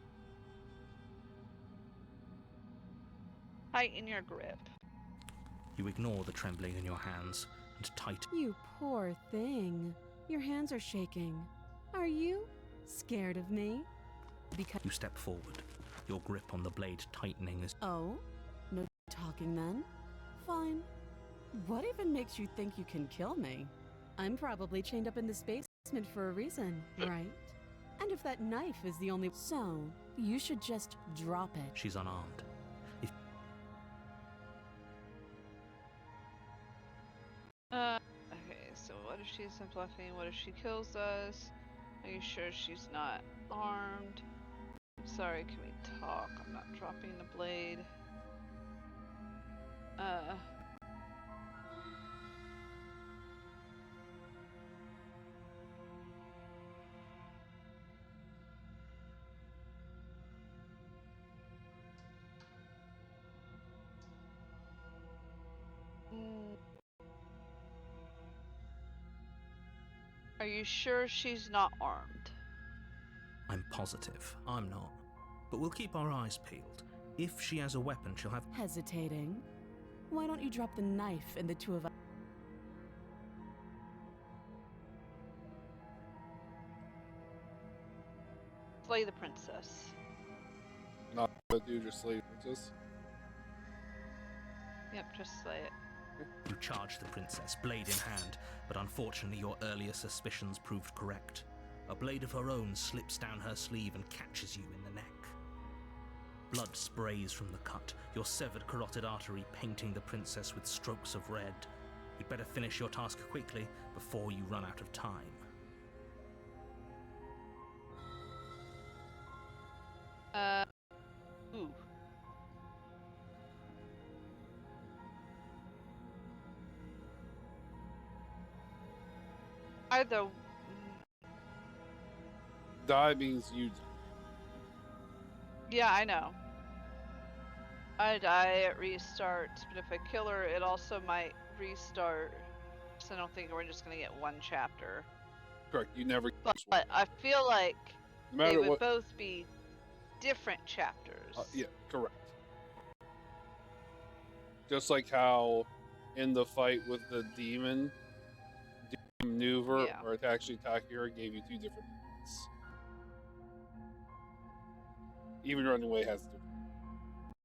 Tighten your grip. You ignore the trembling in your hands and tighten. You poor thing. Your hands are shaking. Are you scared of me? Because... You step forward, your grip on the blade tightening as... Oh? No talking then? Fine. What even makes you think you can kill me? I'm probably chained up in this basement for a reason, right? And if that knife is the only... So, you should just drop it. She's unarmed. If... Okay, so what if she's bluffing? What if she kills us? Are you sure she's not armed? Sorry, can we talk? I'm not dropping the blade. Are you sure she's not armed? I'm positive. I'm not. But we'll keep our eyes peeled. If she has a weapon, she'll have... Hesitating? Why don't you drop the knife and the two of us... Slay the princess. Not that dude, just slave princess. Yep, just slay it. You charge the princess, blade in hand, but unfortunately your earlier suspicions proved correct. A blade of her own slips down her sleeve and catches you in the neck. Blood sprays from the cut, your severed carotid artery painting the princess with strokes of red. You'd better finish your task quickly before you run out of time. Ooh. Either... Die means you die. Yeah, I know. I die, it restarts, but if I kill her, it also might restart. So I don't think we're just gonna get one chapter. Correct. You never. But I feel like no matter they would what, both be different chapters. yeah, correct. Just like how in the fight with the demon maneuver Yeah. or to actually attack her gave you two different ways. Even running away has different.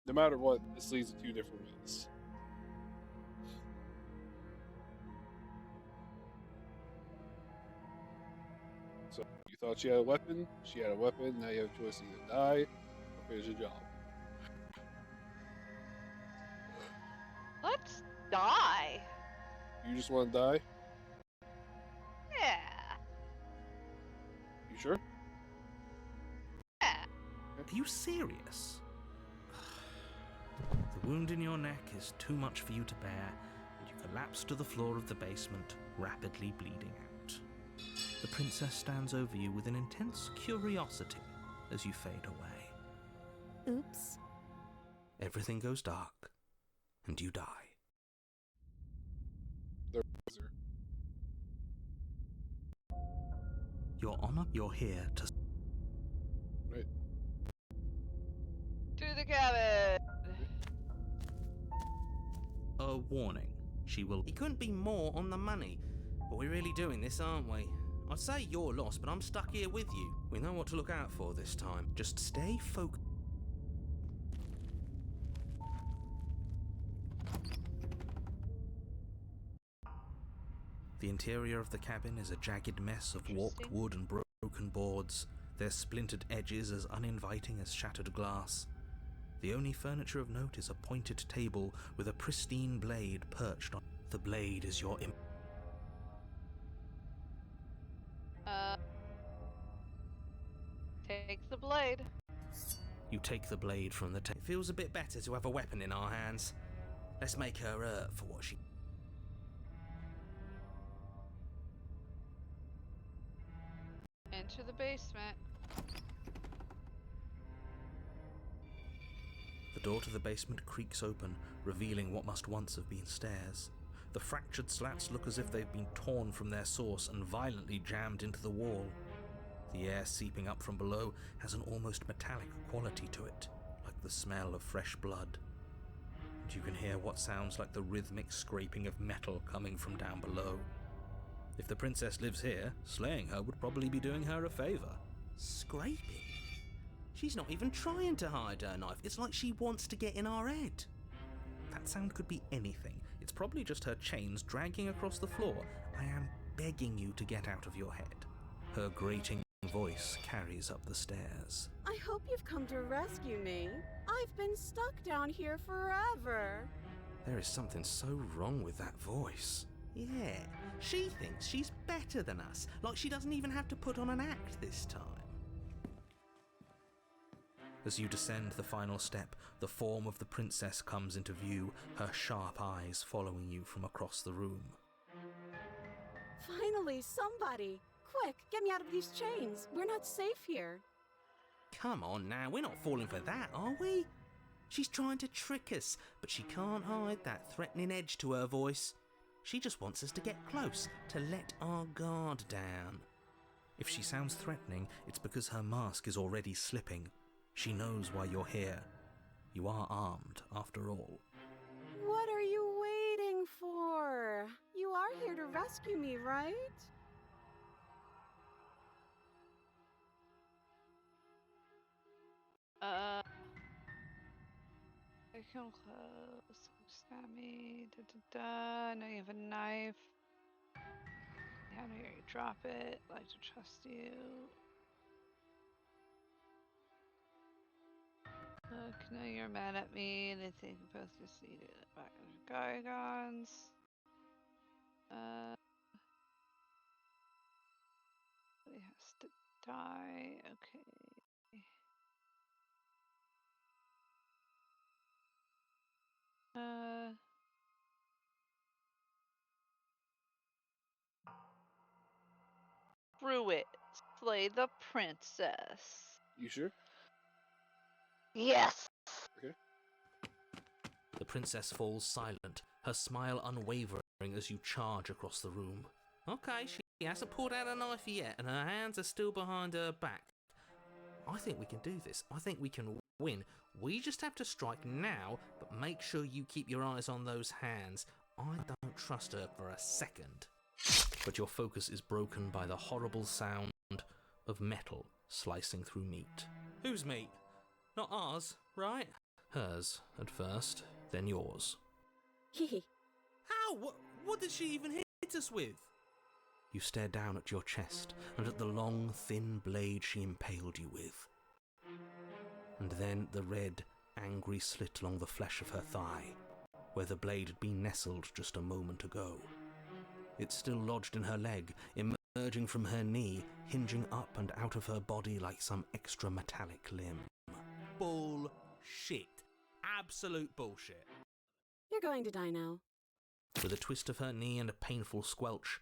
No matter what, this leads to two different ways. So you thought she had a weapon, she had a weapon, now you have a choice to either die or finish the job. Let's die. You just want to die? Yeah. You sure? Yeah. Are you serious? The wound in your neck is too much for you to bear, and you collapse to the floor of the basement, rapidly bleeding out. The princess stands over you with an intense curiosity as you fade away. Oops. Everything goes dark, and you die. Your Honor, you're here to... Right. To the cabin. A warning. She will... He couldn't be more on the money. But we're really doing this, aren't we? I'd say you're lost, but I'm stuck here with you. We know what to look out for this time. Just stay focused. The interior of the cabin is a jagged mess of warped wood and broken boards, their splintered edges as uninviting as shattered glass. The only furniture of note is a pointed table with a pristine blade perched on. The blade is your Take the blade. You take the blade from the table. It feels a bit better to have a weapon in our hands. Let's make her hurt for what she... Enter the basement. The door to the basement creaks open, revealing what must once have been stairs. The fractured slats look as if they've been torn from their source and violently jammed into the wall. The air seeping up from below has an almost metallic quality to it, like the smell of fresh blood. And you can hear what sounds like the rhythmic scraping of metal coming from down below. If the princess lives here, slaying her would probably be doing her a favor. Scraping? She's not even trying to hide her knife. It's like she wants to get in our head. That sound could be anything. It's probably just her chains dragging across the floor. I am begging you to get out of your head. Her grating voice carries up the stairs. I hope you've come to rescue me. I've been stuck down here forever. There is something so wrong with that voice. Yeah, she thinks she's better than us, like she doesn't even have to put on an act this time. As you descend the final step, the form of the princess comes into view, her sharp eyes following you from across the room. Finally, somebody! Quick, get me out of these chains. We're not safe here. Come on now, we're not falling for that, are we? She's trying to trick us, but she can't hide that threatening edge to her voice. She just wants us to get close, to let our guard down. If she sounds threatening, it's because her mask is already slipping. She knows why you're here. You are armed, after all. What are you waiting for? You are here to rescue me, right? I come close. Stab me. Da da da. I know you have a knife. How dare you drop it? I like to trust you. Look, now you're mad at me. They think both just need it back in Gygons. He has to die. Okay. Screw it. slay the princess. You sure? Yes. Okay. The princess falls silent, her smile unwavering as you charge across the room. Okay, she hasn't pulled out a knife yet, and her hands are still behind her back. I think we can do this. I think we can win. We just have to strike now, but make sure you keep your eyes on those hands. I don't trust her for a second. But your focus is broken by the horrible sound of metal slicing through meat. Whose meat? Not ours, right? Hers at first, then yours. Hee. How? What did she even hit us with? You stare down at your chest and at the long, thin blade she impaled you with. And then the red, angry slit along the flesh of her thigh, where the blade had been nestled just a moment ago. It's still lodged in her leg, emerging from her knee, hinging up and out of her body like some extra metallic limb. Bullshit. Absolute bullshit. You're going to die now. With a twist of her knee and a painful squelch,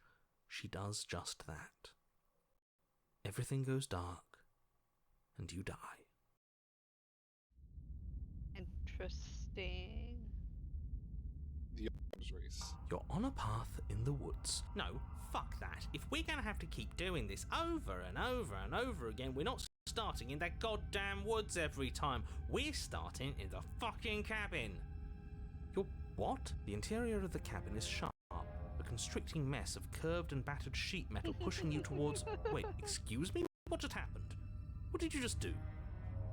she does just that. Everything goes dark, and you die. Interesting. The arms race. You're on a path in the woods. No, fuck that. If we're gonna have to keep doing this over and over and over again, we're not starting in that goddamn woods every time. We're starting in the fucking cabin. You're what? The interior of the cabin is sharp. A constricting mess of curved and battered sheet metal pushing you towards... Wait, excuse me? What just happened? What did you just do?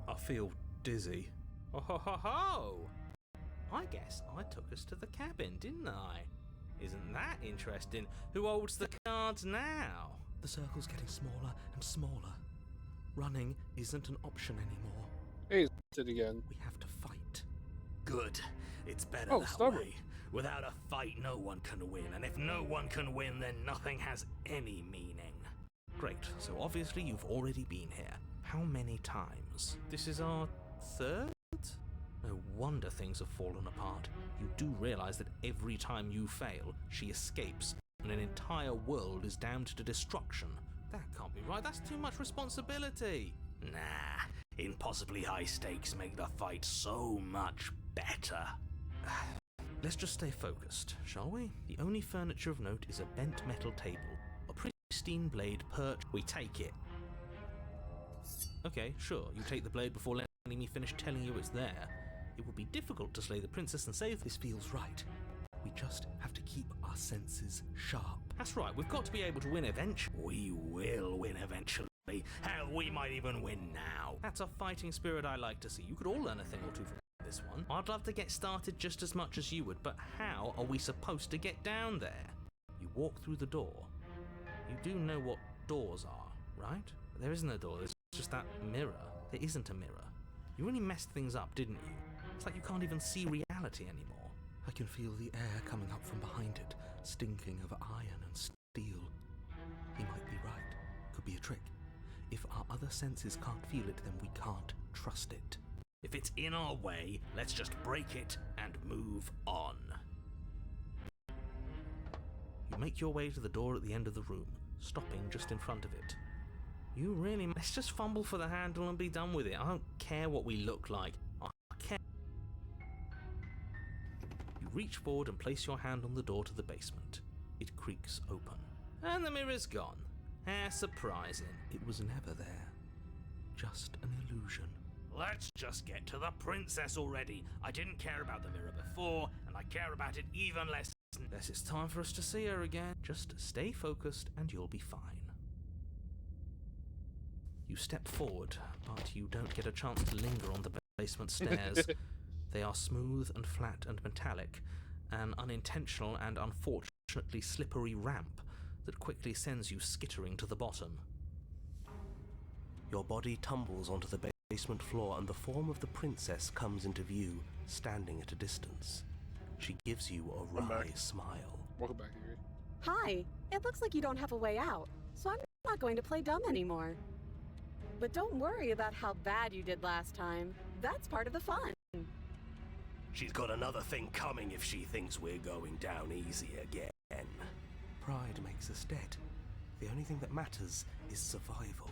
I feel dizzy. Oh ho ho ho! I guess I took us to the cabin, didn't I? Isn't that interesting? Who holds the cards now? The circle's getting smaller and smaller. Running isn't an option anymore. Hey, it's it again. We have to fight. Good. It's better Oh, that stubborn. way. Without a fight, no one can win. And if no one can win, then nothing has any meaning. Great. So obviously you've already been here. How many times? This is our third? No wonder things have fallen apart. You do realize that every time you fail, she escapes, and an entire world is damned to destruction. That can't be right. That's too much responsibility. Nah. Impossibly high stakes make the fight so much better. Let's just stay focused, shall we? The only furniture of note is a bent metal table, a pristine blade perched. We take it. Okay, sure, you take the blade before letting me finish telling you it's there. It will be difficult to slay the princess and save. This feels right. We just have to keep our senses sharp. That's right, we've got to be able to win eventually. We will win eventually. Hell, we might even win now. That's a fighting spirit I like to see. You could all learn a thing or two from this one. I'd love to get started just as much as you would, but how are we supposed to get down there? You walk through the door. You do know what doors are, right? There isn't a door, there's just that mirror. There isn't a mirror. You really messed things up, didn't you? It's like you can't even see reality anymore. I can feel the air coming up from behind it, stinking of iron and steel. He might be right. Could be a trick. If our other senses can't feel it, then we can't trust it. If it's in our way, let's just break it and move on. You make your way to the door at the end of the room, stopping just in front of it. You really... Let's just fumble for the handle and be done with it. I don't care what we look like. I care... You reach forward and place your hand on the door to the basement. It creaks open. And the mirror's gone. How surprising. It was never there. Just an illusion. Let's just get to the princess already. I didn't care about the mirror before, and I care about it even less. Unless it's time for us to see her again. Just stay focused and you'll be fine. You step forward, but you don't get a chance to linger on the basement stairs. They are smooth and flat and metallic, an unintentional and unfortunately slippery ramp that quickly sends you skittering to the bottom. Your body tumbles onto the basement floor and the form of the princess comes into view, standing at a distance. She gives you a wry smile. Welcome back, Yuri. Hi. It looks like you don't have a way out, so I'm not going to play dumb anymore. But don't worry about how bad you did last time. That's part of the fun. She's got another thing coming if she thinks we're going down easy again. Pride makes us dead. The only thing that matters is survival.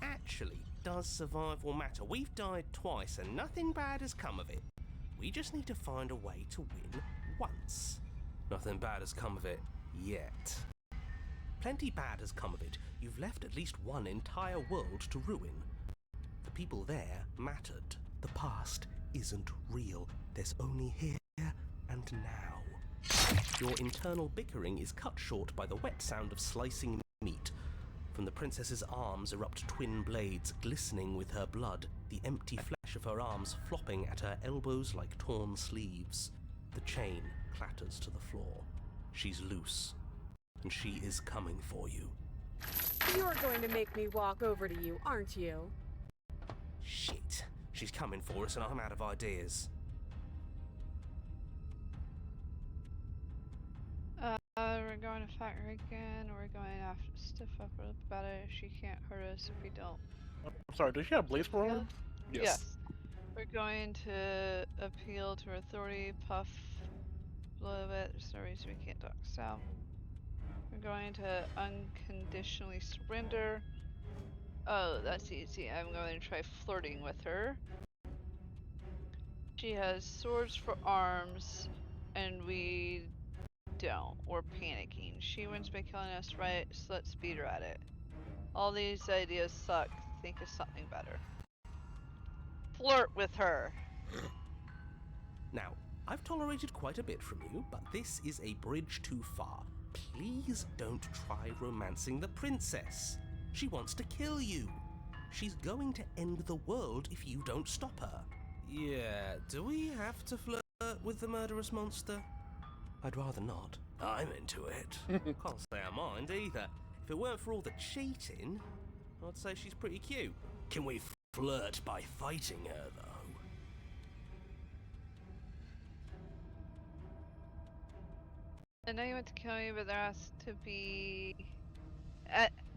Actually, does survival matter? We've died twice and nothing bad has come of it. We just need to find a way to win once. Nothing bad has come of it yet. Plenty bad has come of it. You've left at least one entire world to ruin. The people there mattered. The past isn't real. There's only here and now. Your internal bickering is cut short by the wet sound of slicing meat. From the princess's arms erupt twin blades glistening with her blood, the empty flesh of her arms flopping at her elbows like torn sleeves. The chain clatters to the floor. She's loose, and she is coming for you. You're going to make me walk over to you, aren't you? Shit. She's coming for us and I'm out of ideas. We're going to fight her again. We're going to have to stiff up about it. She can't hurt us if we don't. I'm sorry, does she have blaze form? Yes. We're going to appeal to her authority, puff a little bit. There's no reason we can't duck south. We're going to unconditionally surrender. Oh, that's easy. I'm going to try flirting with her. She has swords for arms, and we don't. We're panicking. She wins by killing us, right? So let's beat her at it. All these ideas suck. Think of something better. Flirt with her. Now, I've tolerated quite a bit from you, but this is a bridge too far. Please don't try romancing the princess. She wants to kill you. She's going to end the world if you don't stop her. Yeah, do we have to flirt with the murderous monster? I'd rather not. I'm into it. Can't say I mind either. If it weren't for all the cheating, I'd say she's pretty cute. Can we flirt by fighting her, though? I know you want to kill me, but there has to be...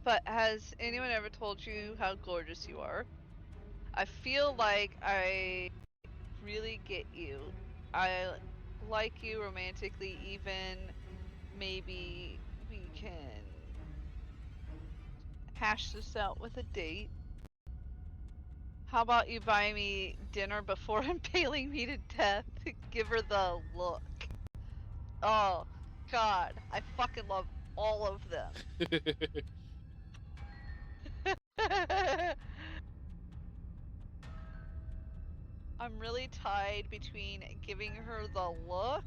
but has anyone ever told you how gorgeous you are? I feel like I really get you. I like you romantically, even maybe we can hash this out with a date. How about you buy me dinner before impaling me to death? Give her the look. Oh, God. I fucking love all of them. I'm really tied between giving her the look.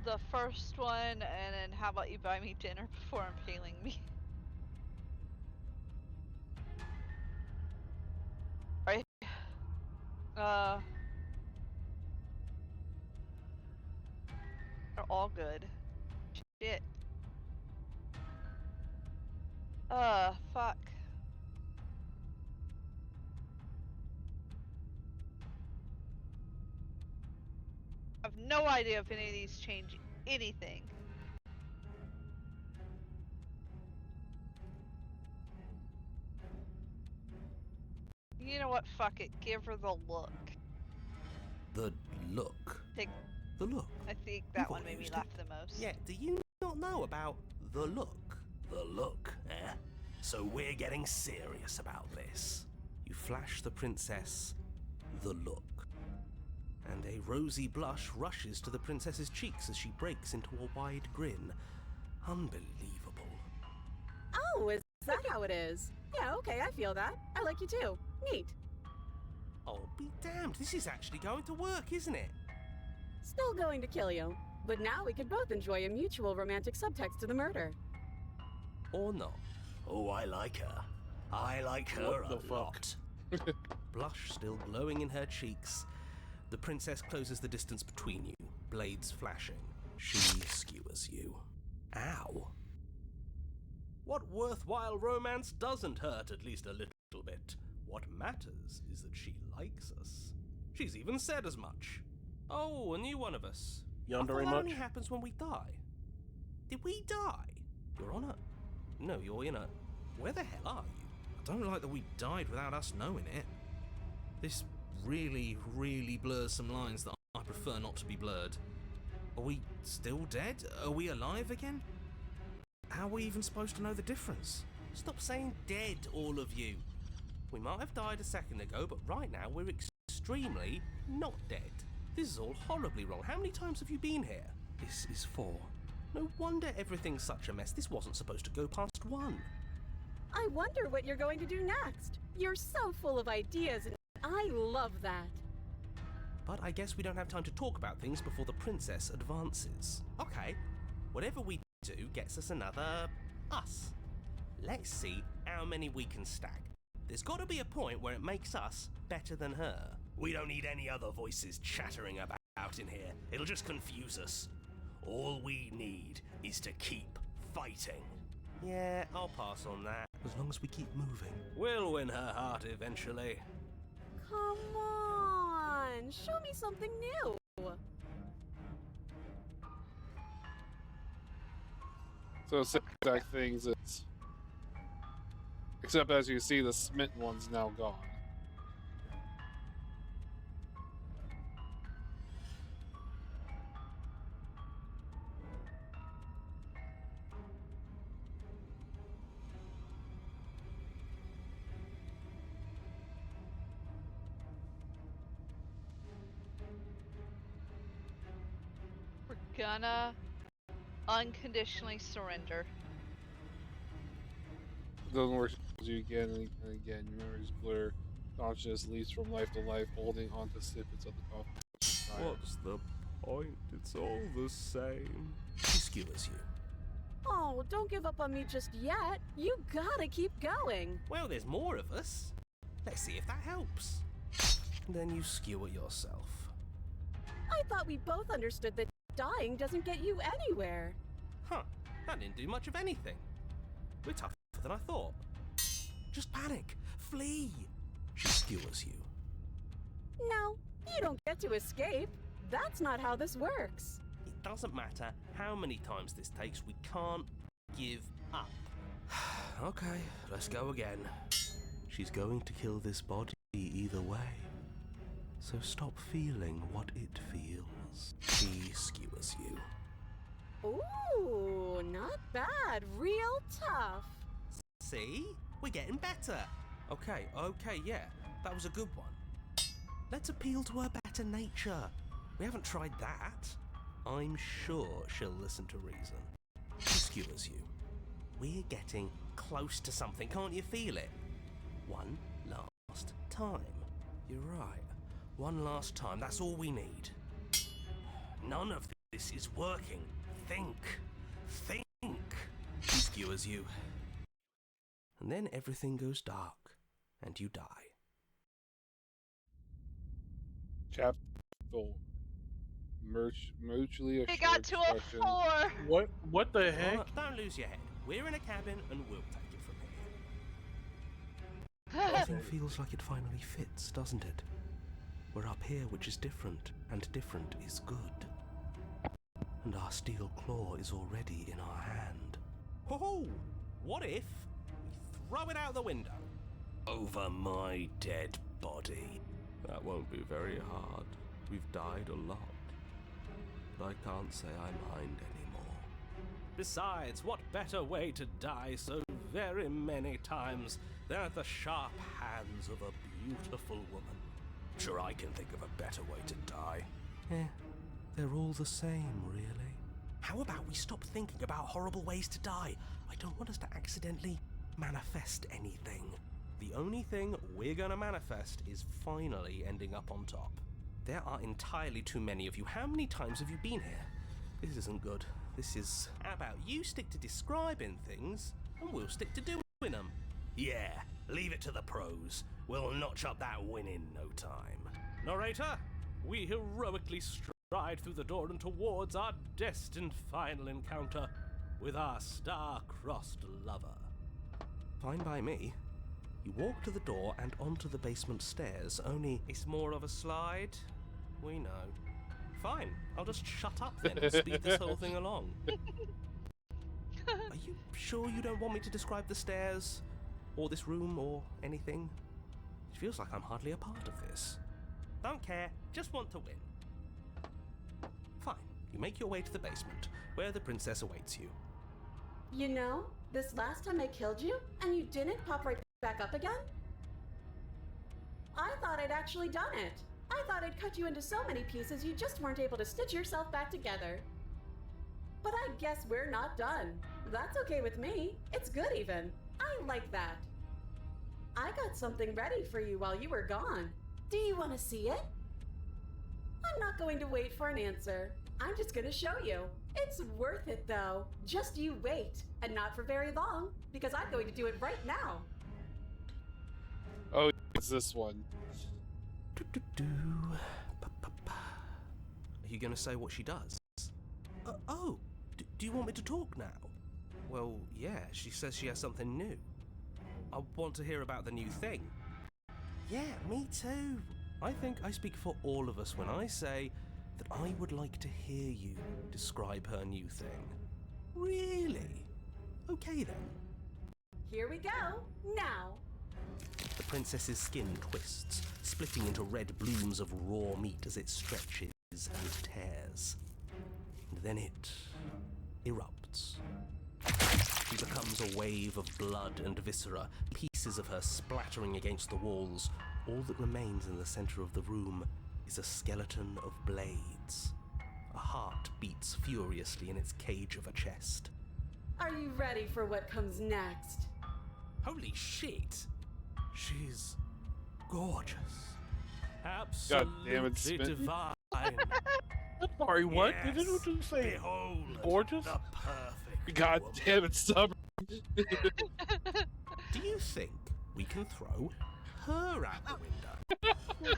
The first one, and then how about you buy me dinner before impaling me? Right? They're all good. Shit. Fuck. I have no idea if any of these change anything. You know what? Fuck it. Give her the look. The look. Take. The look. I think that You've one made me used laugh it. the most. Yeah, do you not know about the look? The look, eh? So we're getting serious about this. You flash the princess the look. And a rosy blush rushes to the princess's cheeks as she breaks into a wide grin. Unbelievable. Oh, is that how it is? Yeah, okay, I feel that. I like you too. Neat. Oh, be damned. This is actually going to work, isn't it? Still going to kill you. But now we could both enjoy a mutual romantic subtext to the murder. Or not. Oh, I like her. I like her a lot. Blush still glowing in her cheeks. The princess closes the distance between you, blades flashing. She skewers you. Ow. What worthwhile romance doesn't hurt at least a little bit? What matters is that she likes us. She's even said as much. Oh, a new one of us. Yonder I thought much? that only happens when we die. Did we die? You're on a... No, you're in a... Where the hell are you? I don't like that we died without us knowing it. This really, really blurs some lines that I prefer prefer not to be blurred. Are we still dead? Are we alive again? How are we even supposed to know the difference? Stop saying dead, all of you. We might have died a second ago, but right now we're extremely not dead. This is all horribly wrong. How many times have you been here? This is 4. No wonder everything's such a mess. This wasn't supposed to go past 1. I wonder what you're going to do next. You're so full of ideas, and I love that. But I guess we don't have time to talk about things before the princess advances. Okay, whatever we do gets us another us. Let's see how many we can stack. There's got to be a point where it makes us better than her. We don't need any other voices chattering about in here. It'll just confuse us. All we need is to keep fighting. Yeah, I'll pass on that. As long as we keep moving, we'll win her heart eventually. Come on, show me something new. So same exact things, except as you see, the smitten one's now gone. We're gonna unconditionally surrender. It doesn't work as you again and again. Your memories blur. Consciousness leaps from life to life, holding on to snippets of the coffee. What's the point? It's all the same. She skewers you. Oh, don't give up on me just yet. You gotta keep going. Well, there's more of us. Let's see if that helps. Then you skewer yourself. I thought we both understood that dying doesn't get you anywhere. Huh, that didn't do much of anything. We're tougher than I thought. Just panic. Flee. She skewers you. No, you don't get to escape. That's not how this works. It doesn't matter how many times this takes, we can't give up. Okay, let's go again. She's going to kill this body either way. So stop feeling what it feels. She skewers you. Ooh, not bad. Real tough. See? We're getting better. Okay, yeah, that was a good one. Let's appeal to her better nature. We haven't tried that. I'm sure she'll listen to reason. She skewers you. We're getting close to something, can't you feel it? One last time. You're right. One last time, that's all we need. None of this is working. Think. She skewers you. And then everything goes dark, and you die. Chapter 4. Mutually assured It got to a destruction. 4. What the heck? Don't lose your head. We're in a cabin and we'll take it from here. Everything feels like it finally fits, doesn't it? We're up here, which is different, and different is good. And our steel claw is already in our hand. Ho-ho! What if we throw it out the window? Over my dead body. That won't be very hard. We've died a lot. But I can't say I mind anymore. Besides, what better way to die so very many times than at the sharp hands of a beautiful woman? Sure, I can think of a better way to die. They're all the same, really. How about we stop thinking about horrible ways to die? I don't want us to accidentally manifest anything. The only thing we're gonna manifest is finally ending up on top. There are entirely too many of you. How many times have you been here? This isn't good. This is... How about you stick to describing things, and we'll stick to doing them? Yeah, leave it to the pros. We'll notch up that win in no time. Narrator, we heroically stride through the door and towards our destined final encounter with our star-crossed lover. Fine by me. You walk to the door and onto the basement stairs, only... It's more of a slide. We know. Fine, I'll just shut up then and speed this whole thing along. Are you sure you don't want me to describe the stairs? Or this room, or anything? It feels like I'm hardly a part of this. Don't care, just want to win. You make your way to the basement, where the princess awaits you. You know, this last time I killed you, and you didn't pop right back up again? I thought I'd actually done it. I thought I'd cut you into so many pieces you just weren't able to stitch yourself back together. But I guess we're not done. That's okay with me. It's good even. I like that. I got something ready for you while you were gone. Do you want to see it? I'm not going to wait for an answer. I'm just going to show you. It's worth it though. Just you wait. And not for very long, because I'm going to do it right now. Oh, it's this one. Are you going to say what she does? Do you want me to talk now? Well, yeah, she says she has something new. I want to hear about the new thing. Yeah, me too. I think I speak for all of us when I say that I would like to hear you describe her new thing. Really? Okay then. Here we go. Now. The princess's skin twists, splitting into red blooms of raw meat as it stretches and tears. And then it erupts. She becomes a wave of blood and viscera, pieces of her splattering against the walls. All that remains in the center of the room is a skeleton of blades. A heart beats furiously in its cage of a chest. Are you ready for what comes next? Holy shit! She's gorgeous. God damn it, Absolutely Spit. divine. Sorry, what? Yes, Didn't you say? behold, Gorgeous? the perfect God woman. damn it, stubborn. Do you think we can throw her out the window?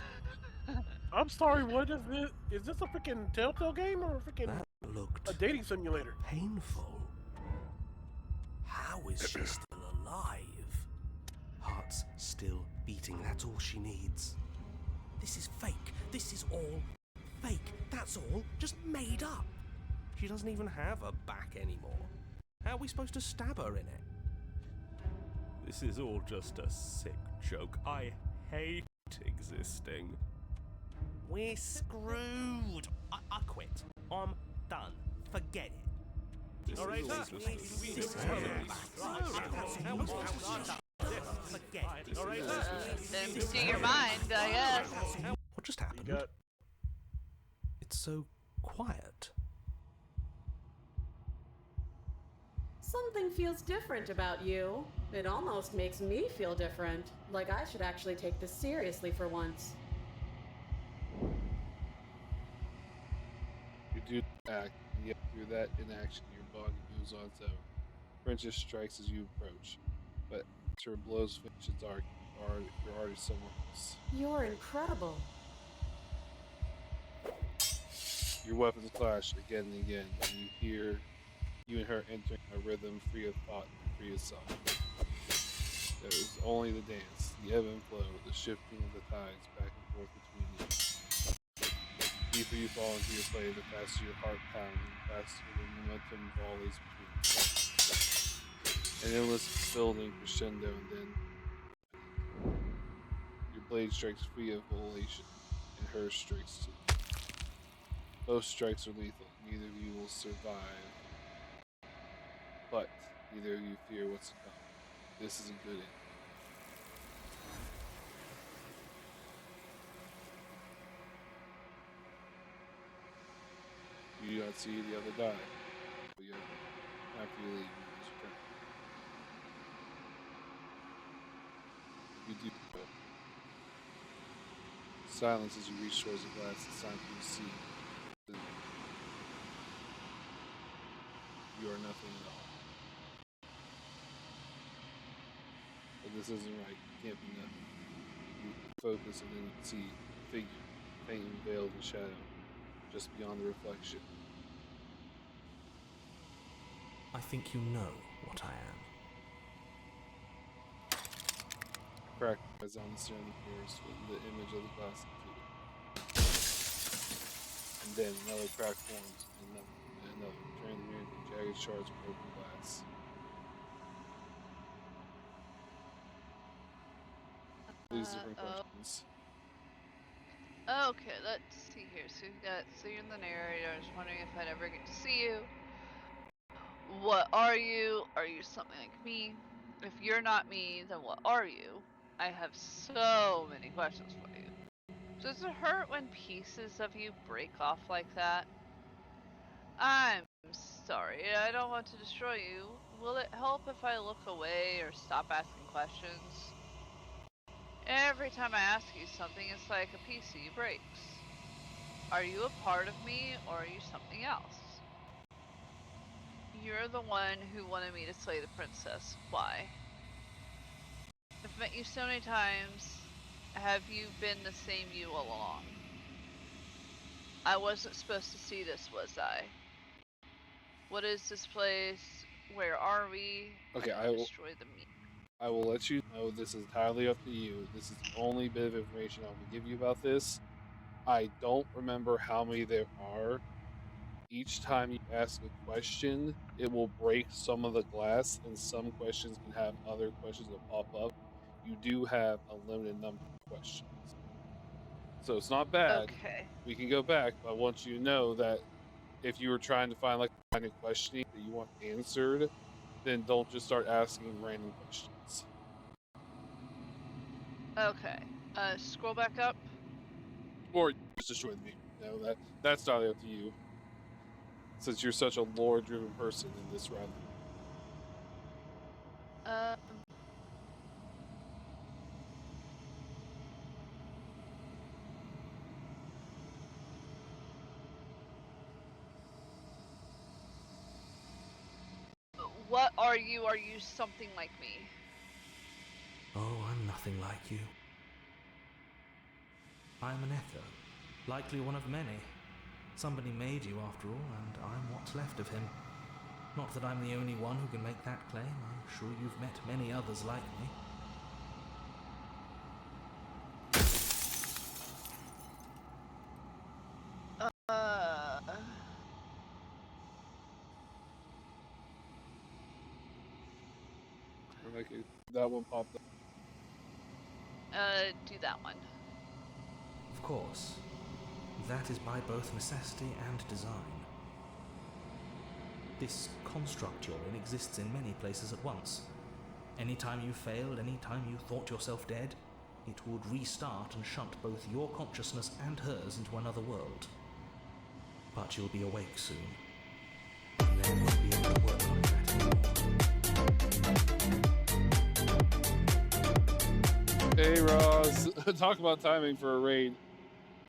I'm sorry, what is this? Is this a freaking Telltale game or a freaking That looked a dating simulator? painful. How is she still alive? Heart's still beating, that's all she needs. This is fake. This is all fake. That's all just made up. She doesn't even have a back anymore. How are we supposed to stab her in it? This is all just a sick joke. I hate existing. We're screwed. I quit. I'm done. Forget it. Forget it. Empty your mind, I guess. What just You happened? got It's so quiet. Something feels different about you. It almost makes me feel different. Like I should actually take this seriously for once. You do act, and yet through that inaction, your body moves on its own. Princess strikes as you approach, but as her blows finish its arc, you're already somewhere else. You're incredible. Your weapons clash again and again, and you hear you and her entering a rhythm free of thought and free of song. There is only the dance, the ebb and flow, the shifting of the tides back and forth between you. The deeper you fall into your play, the faster your heart pounds, and the faster the momentum volleys between you. An endless building crescendo, and then your blade strikes free of elation, and hers strikes too. Both strikes are lethal. Neither of you will survive, but neither of you fear what's to come. This is a good end. You do not see the other die, but you have, after you leave, you must return. You do so. Silence as you reach towards the glass. It's time for you to see. You are nothing at all. But this isn't right. You can't be nothing. You focus and then you see a figure, faint and veiled in shadow, just beyond the reflection. I think you know what I am. Crack as on the stone appears with the image of the glass figure. And then another crack forms, and another, turning the mirror into jagged shards of broken glass. These different questions. Okay, let's see here. So you're the narrator. I was wondering if I'd ever get to see you. What are you? Are you something like me? If you're not me, then what are you? I have so many questions for you. Does it hurt when pieces of you break off like that? I'm sorry, I don't want to destroy you. Will it help if I look away or stop asking questions? Every time I ask you something, it's like a piece of you breaks. Are you a part of me, or are you something else? You're the one who wanted me to slay the princess. Why? I've met you so many times. Have you been the same you all along? I wasn't supposed to see this, was I? What is this place? Where are we? Okay, I will destroy the meat. I will let you know this is entirely up to you. This is the only bit of information I'm going to give you about this. I don't remember how many there are. Each time you ask a question, it will break some of the glass, and some questions can have other questions that pop up. You do have a limited number of questions. So it's not bad. Okay. We can go back, but I want you to know that if you were trying to find like a line of questioning that you want answered, then don't just start asking random questions. Okay. Scroll back up. Or just destroy the game. No, that's entirely up to you. Since you're such a lore-driven person in this realm. What are you? Are you something like me? Oh, I'm nothing like you. I'm an echo, likely one of many. Somebody made you after all, and I'm what's left of him. Not that I'm the only one who can make that claim. I'm sure you've met many others like me. Like that one popped up. Do that one. Of course. That is by both necessity and design. This construct you're in exists in many places at once. Anytime you failed, anytime you thought yourself dead, it would restart and shunt both your consciousness and hers into another world. But you'll be awake soon. And then we'll be able to work on that anymore. Hey, Roz. Talk about timing for a raid.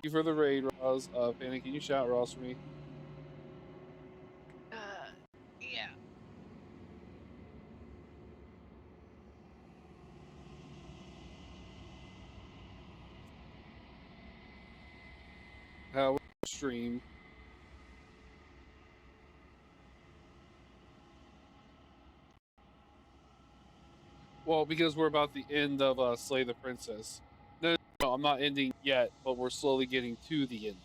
Thank you for the raid, Roz. Fanny, can you shout Roz for me? Yeah. How was the stream? Well, because we're about the end of Slay the Princess. No, I'm not ending yet, but we're slowly getting to the end.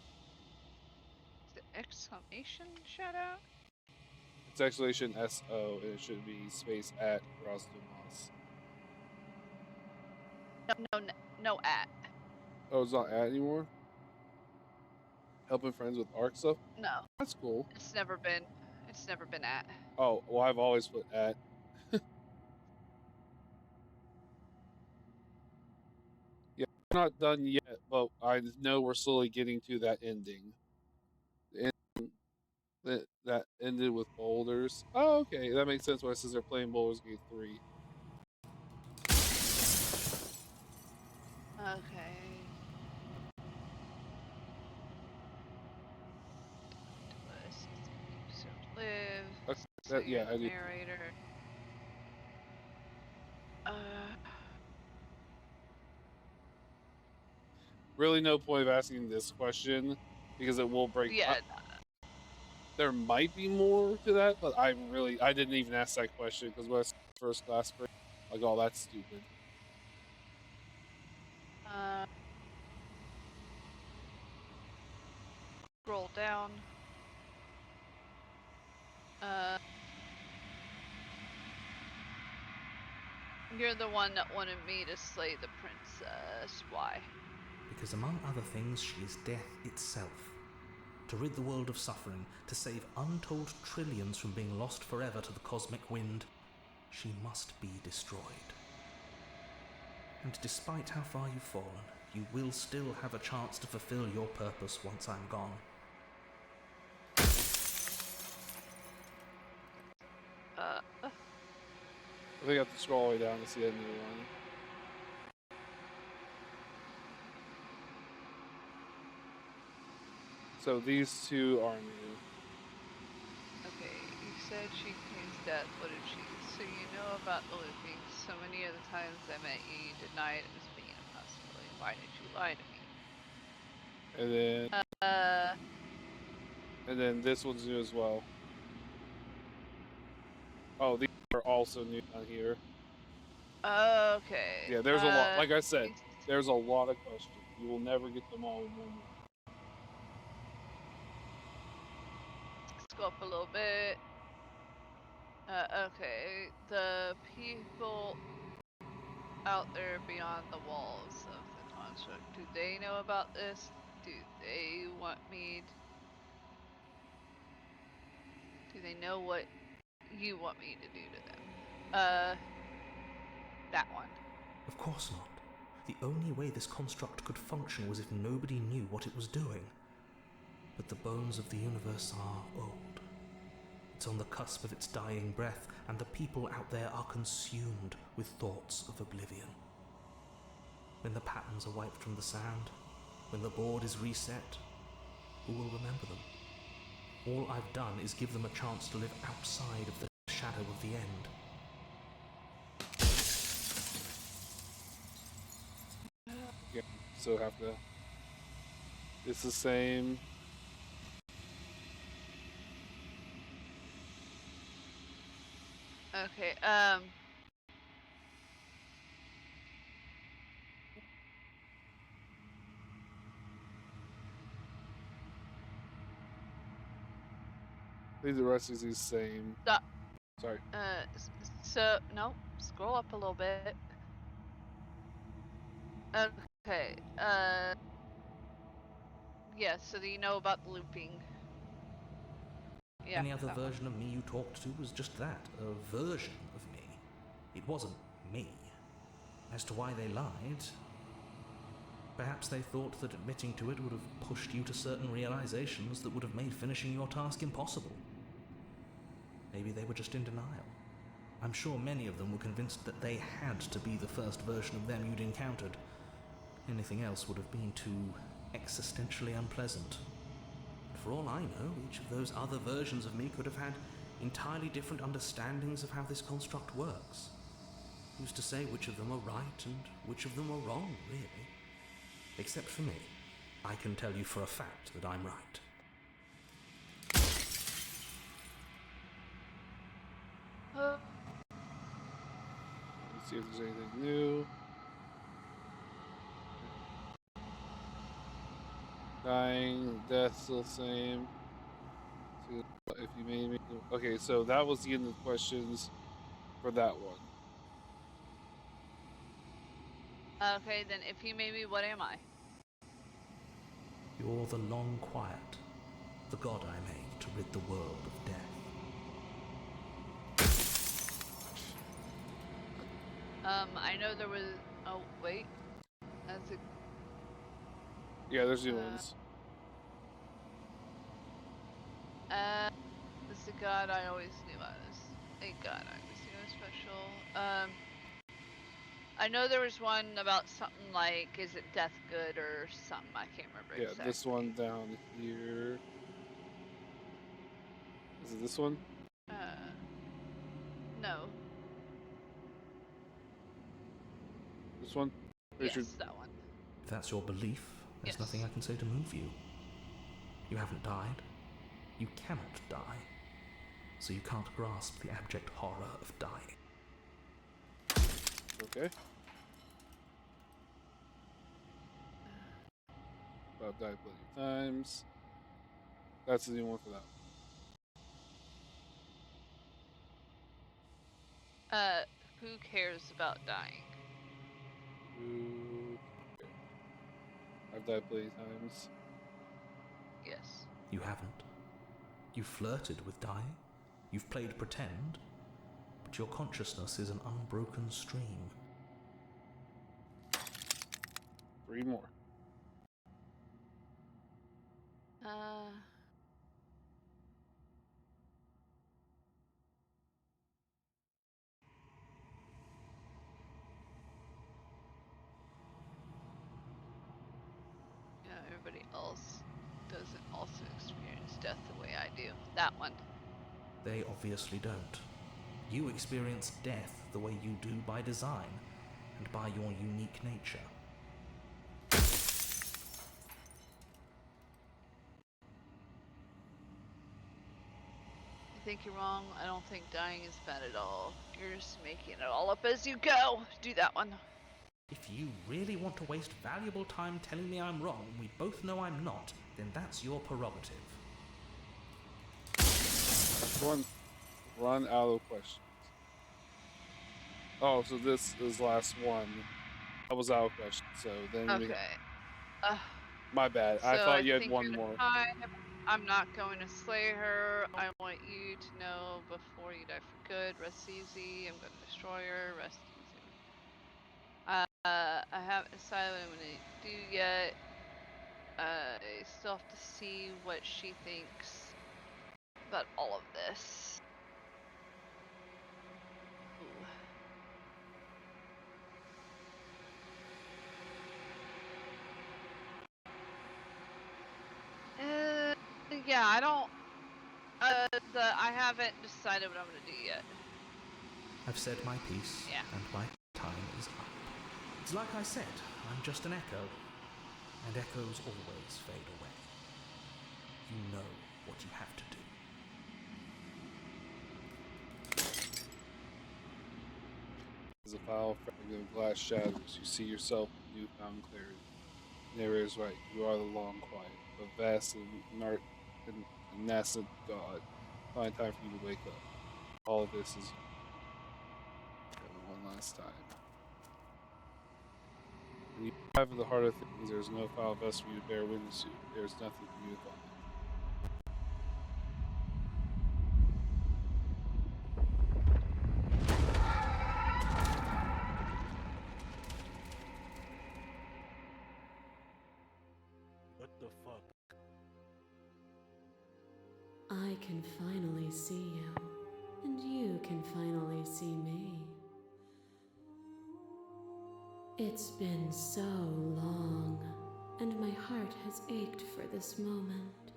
The exclamation shout out? It's exclamation SO, and it should be space at Roz Dumas. No at. Oh, it's not at anymore? Helping friends with ARC stuff? No. That's cool. It's never been at. Oh, well, I've always put at. Yeah, we're not done yet, but I know we're slowly getting to that ending. That ended with boulders. Oh, okay, that makes sense why it says they're playing Baldur's Gate 3. Okay. Live. So Yeah, you're I the do. narrator. Really, no point of asking this question because it will break. Yeah. There might be more to that, but I didn't even ask that question because when I saw first class break, like, oh, that's stupid. Scroll down. You're the one that wanted me to slay the princess. Why? Because among other things, she is death itself. To rid the world of suffering, to save untold trillions from being lost forever to the cosmic wind, she must be destroyed. And despite how far you've fallen, you will still have a chance to fulfill your purpose once I'm gone. I think I have to scroll all the way down to see a new one. So these two are new. Okay, you said she claims death. What did she? So you know about the looping. So many of the times I met you, you denied it was being a possibility. Why did you lie to me? And then this one's new as well. Oh, these are also new on here. Okay. Yeah, there's a lot. Like I said, there's a lot of questions. You will never get them all in one. Let's go up a little bit. Okay, the people out there beyond the walls of the construct, do they know about this? Do they want me do they know what you want me to do to them? That one. Of course not. The only way this construct could function was if nobody knew what it was doing. But the bones of the universe are old. It's on the cusp of its dying breath, and the people out there are consumed with thoughts of oblivion. When the patterns are wiped from the sand, when the board is reset, who will remember them? All I've done is give them a chance to live outside of the shadow of the end. Yeah, so have to. It's the same. Okay, I think the rest is the same. stop. Sorry. So, no, scroll up a little bit. Okay, yeah, so do you know about the looping? Yeah. Any other version of me you talked to was just that, a version of me. It wasn't me. As to why they lied, perhaps they thought that admitting to it would have pushed you to certain realizations that would have made finishing your task impossible. Maybe they were just in denial. I'm sure many of them were convinced that they had to be the first version of them you'd encountered. Anything else would have been too existentially unpleasant. For all I know, each of those other versions of me could have had entirely different understandings of how this construct works. Who's to say which of them are right and which of them are wrong, really? Except for me. I can tell you for a fact that I'm right. Let's see if there's anything new. Dying, death still the same. If you made me. Okay, so that was the end of the questions for that one. Okay, then if you made me, what am I? You're the long quiet, the god I made to rid the world of death. I know there was. Oh wait, that's a. Yeah, there's new ones. This is a god I always knew I was. A god I always knew I was special. I know there was one about something like, is it death good or something? I can't remember Yeah, exactly. this one down here. Is it this one? No. This one? Yes, that one. If that's your belief, there's nothing I can say to move you. You haven't died. You cannot die. So you can't grasp the abject horror of dying. Okay. I've died plenty of times. That's the new one for that one. Who cares about dying? I've died plenty of times. Yes. You haven't. You've flirted with dying. You've played pretend. But your consciousness is an unbroken stream. 3 more. Yeah, everybody else doesn't also experience death the way I do. That one. They obviously don't. You experience death the way you do by design, and by your unique nature. I think you're wrong. I don't think dying is bad at all. You're just making it all up as you go. Do that one. If you really want to waste valuable time telling me I'm wrong, we both know I'm not, then that's your prerogative. Run out of questions. Oh, so this is last one. That was out of questions, so then Okay. my bad. I So thought you had think one you're the more. time. I'm not going to slay her. I want you to know before you die for good. Rest easy. I'm going to destroy her. Rest easy. I haven't decided what I'm going to do yet. I still have to see what she thinks about all of this. Ooh. Yeah, I don't. I haven't decided what I'm gonna do yet. I've said my piece, Yeah. and my time is up. It's like I said, I'm just an echo, and echoes always fade away. You know what you have to do. As a foul fragment of glass shatters, you see yourself with newfound clarity. Narrator is right. You are the long quiet, a vast and nascent god. Find time for you to wake up. All of this is one last time. When you arrive at the heart of things, there is no foul vest for you to bear witness to. There is nothing for you to find. What the fuck? I can finally see you, and you can finally see me. It's been so long, and my heart has ached for this moment.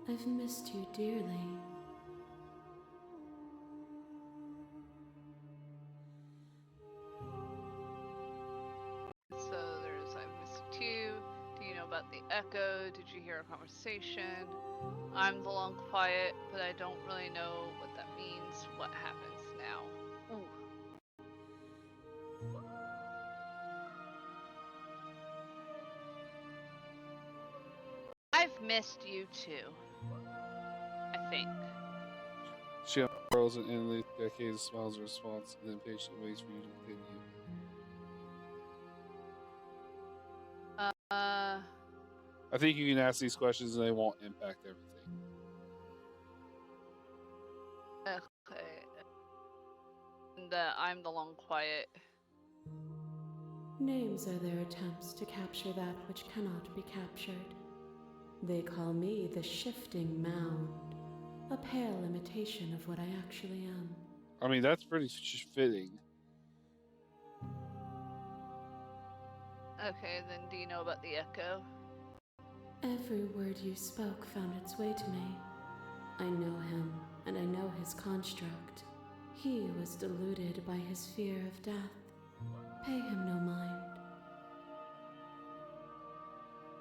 I've missed you dearly. So there's I've missed you too. Do you know about the echo? Did you hear a conversation? I'm the long quiet, but I don't really know what that means. What happens now? Ooh. I've missed you too. I think. She unfurls an endless decade of smiles in response and then patiently waits for you to continue. I think you can ask these questions and they won't impact everything. Okay. And I'm the long quiet. Names are their attempts to capture that which cannot be captured. They call me the shifting mound, a pale imitation of what I actually am. I mean, that's pretty fitting. Okay, then do you know about the echo? Every word you spoke found its way to me. I know him, and I know his construct. He was deluded by his fear of death. Pay him no mind.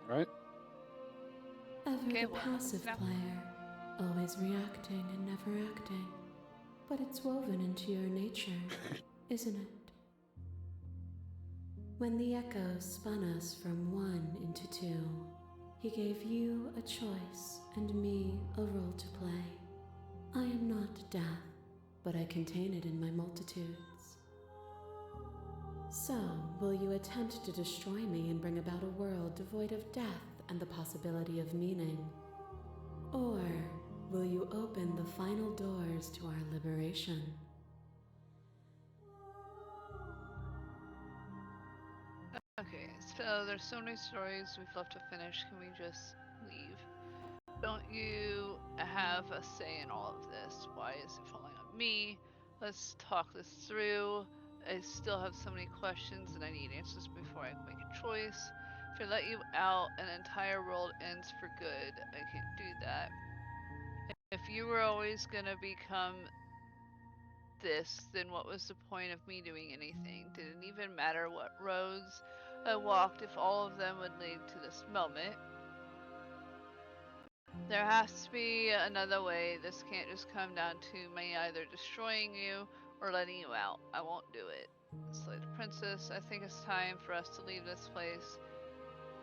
Right? Ever Okay, the well, passive snap. player, always reacting and never acting. But it's woven into your nature, isn't it? When the echoes spun us from one into two, he gave you a choice and me a role to play. I am not death, but I contain it in my multitudes. So, will you attempt to destroy me and bring about a world devoid of death and the possibility of meaning? Or will you open the final doors to our liberation? Okay, so there's so many stories we've left to finish. Can we just leave? Don't you have a say in all of this? Why is it falling on me? Let's talk this through. I still have so many questions and I need answers before I make a choice. If I let you out, an entire world ends for good. I can't do that. If you were always gonna become this, then what was the point of me doing anything? Did it even matter what roads I walked if all of them would lead to this moment? There has to be another way. This can't just come down to me either destroying you or letting you out. I won't do it. Slay the princess, I think it's time for us to leave this place,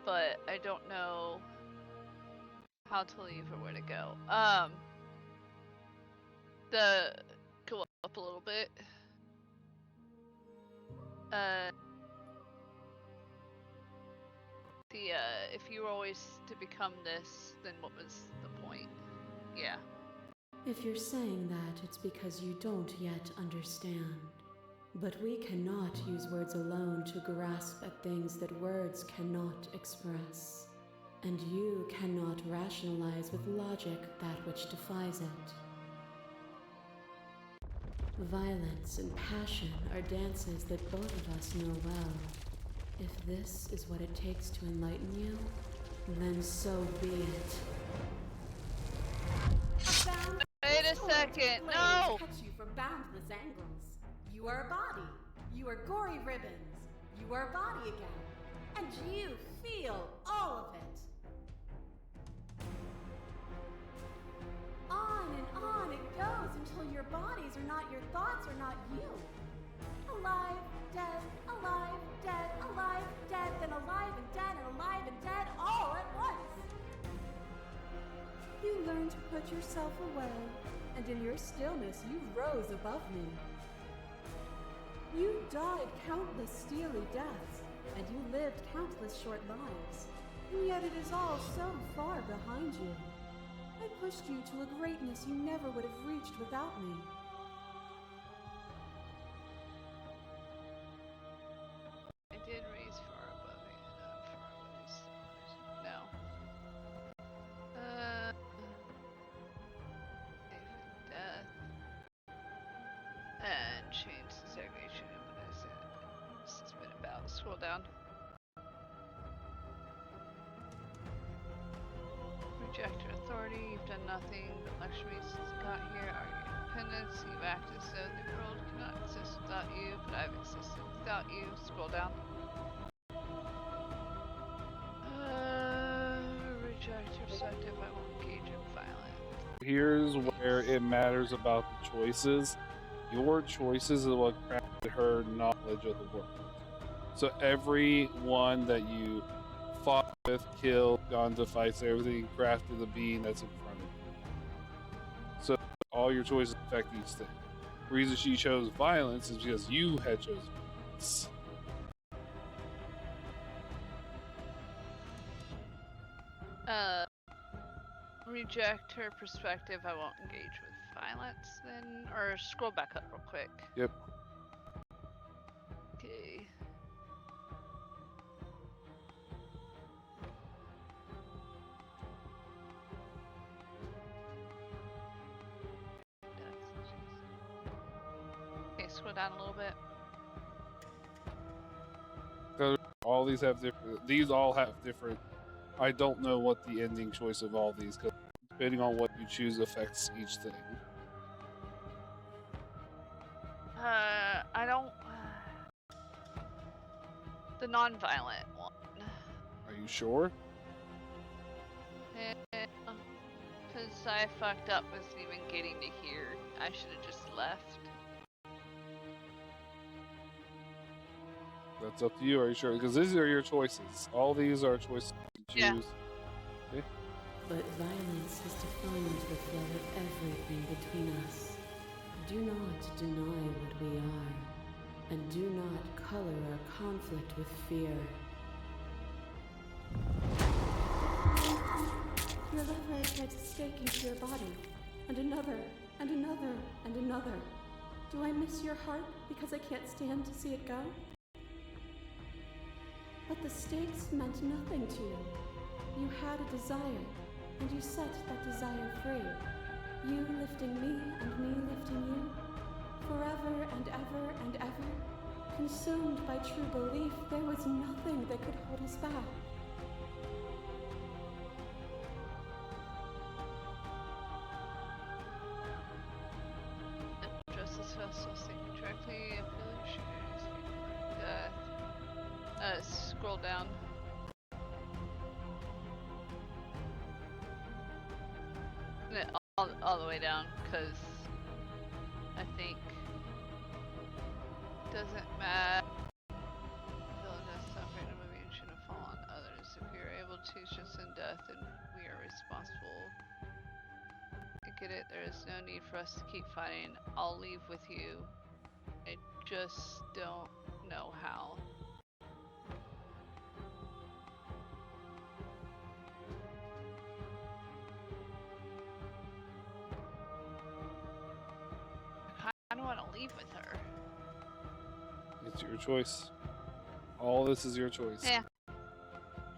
but I don't know how to leave or where to go. Go up a little bit. If you were always to become this, then what was the point? Yeah. If you're saying that, it's because you don't yet understand. But we cannot use words alone to grasp at things that words cannot express. And you cannot rationalize with logic that which defies it. Violence and passion are dances that both of us know well. If this is what it takes to enlighten you, then so be it. Wait a second, no! Catch you from boundless angles. You are a body. You are gory ribbons. You are a body again. And you feel all of it. On it goes until your bodies are not your thoughts, are not you. Alive, dead, alive, dead, alive, dead, then alive and dead, and alive and dead, all at once. You learn to put yourself away, and in your stillness you rose above me. You died countless steely deaths, and you lived countless short lives, and yet it is all so far behind you. I pushed you to a greatness you never would have reached without me. I did raise far above you enough for all these stars. No. Life and death. And change the segregation of what I said. This has been about. Scroll down. Reject your authority. You've done nothing but lecture me since I got here. Argue independence. You've acted as though the world cannot exist without you, but I've existed without you. Scroll down. Reject your perspective. I won't engage in violence. Here's where it matters about the choices. Your choices is what crafted her knowledge of the world. So every one that you fought with, killed, gone to fights, everything crafted the being that's in front of you. So all your choices affect each thing. The reason she chose violence is because you had chosen violence. Reject her perspective. I won't engage with violence then. Or scroll back up real quick. Yep. Okay. Okay, scroll down a little bit. All these have different. These all have different. I don't know what the ending choice of all these, because depending on what you choose affects each thing. I don't. The non-violent one. Are you sure? Because I fucked up with even getting to here. I should have just left. That's up to you. Are you sure? Because these are your choices. All these are choices you choose. Yeah. Okay. But violence has defined the flow of everything between us. Do not deny what we are. and do not color our conflict with fear. Your lever drives a stake into your body, and another, and another, and another. Do I miss your heart because I can't stand to see it go? But the stakes meant nothing to you. You had a desire, and you set that desire free. You lifting me and me lifting you, forever and ever and ever. Consumed by true belief, there was nothing that could hold us back. Justice vessel sinking directly and death. Scroll down. All the way down, because I think it doesn't matter. Suffering of moving shouldn't fall on others. If we are able to teach us in death, then we are responsible. I get it. There is no need for us to keep fighting. I'll leave with you. I just don't know how. I don't want to leave with her. It's your choice. All this is your choice. Yeah.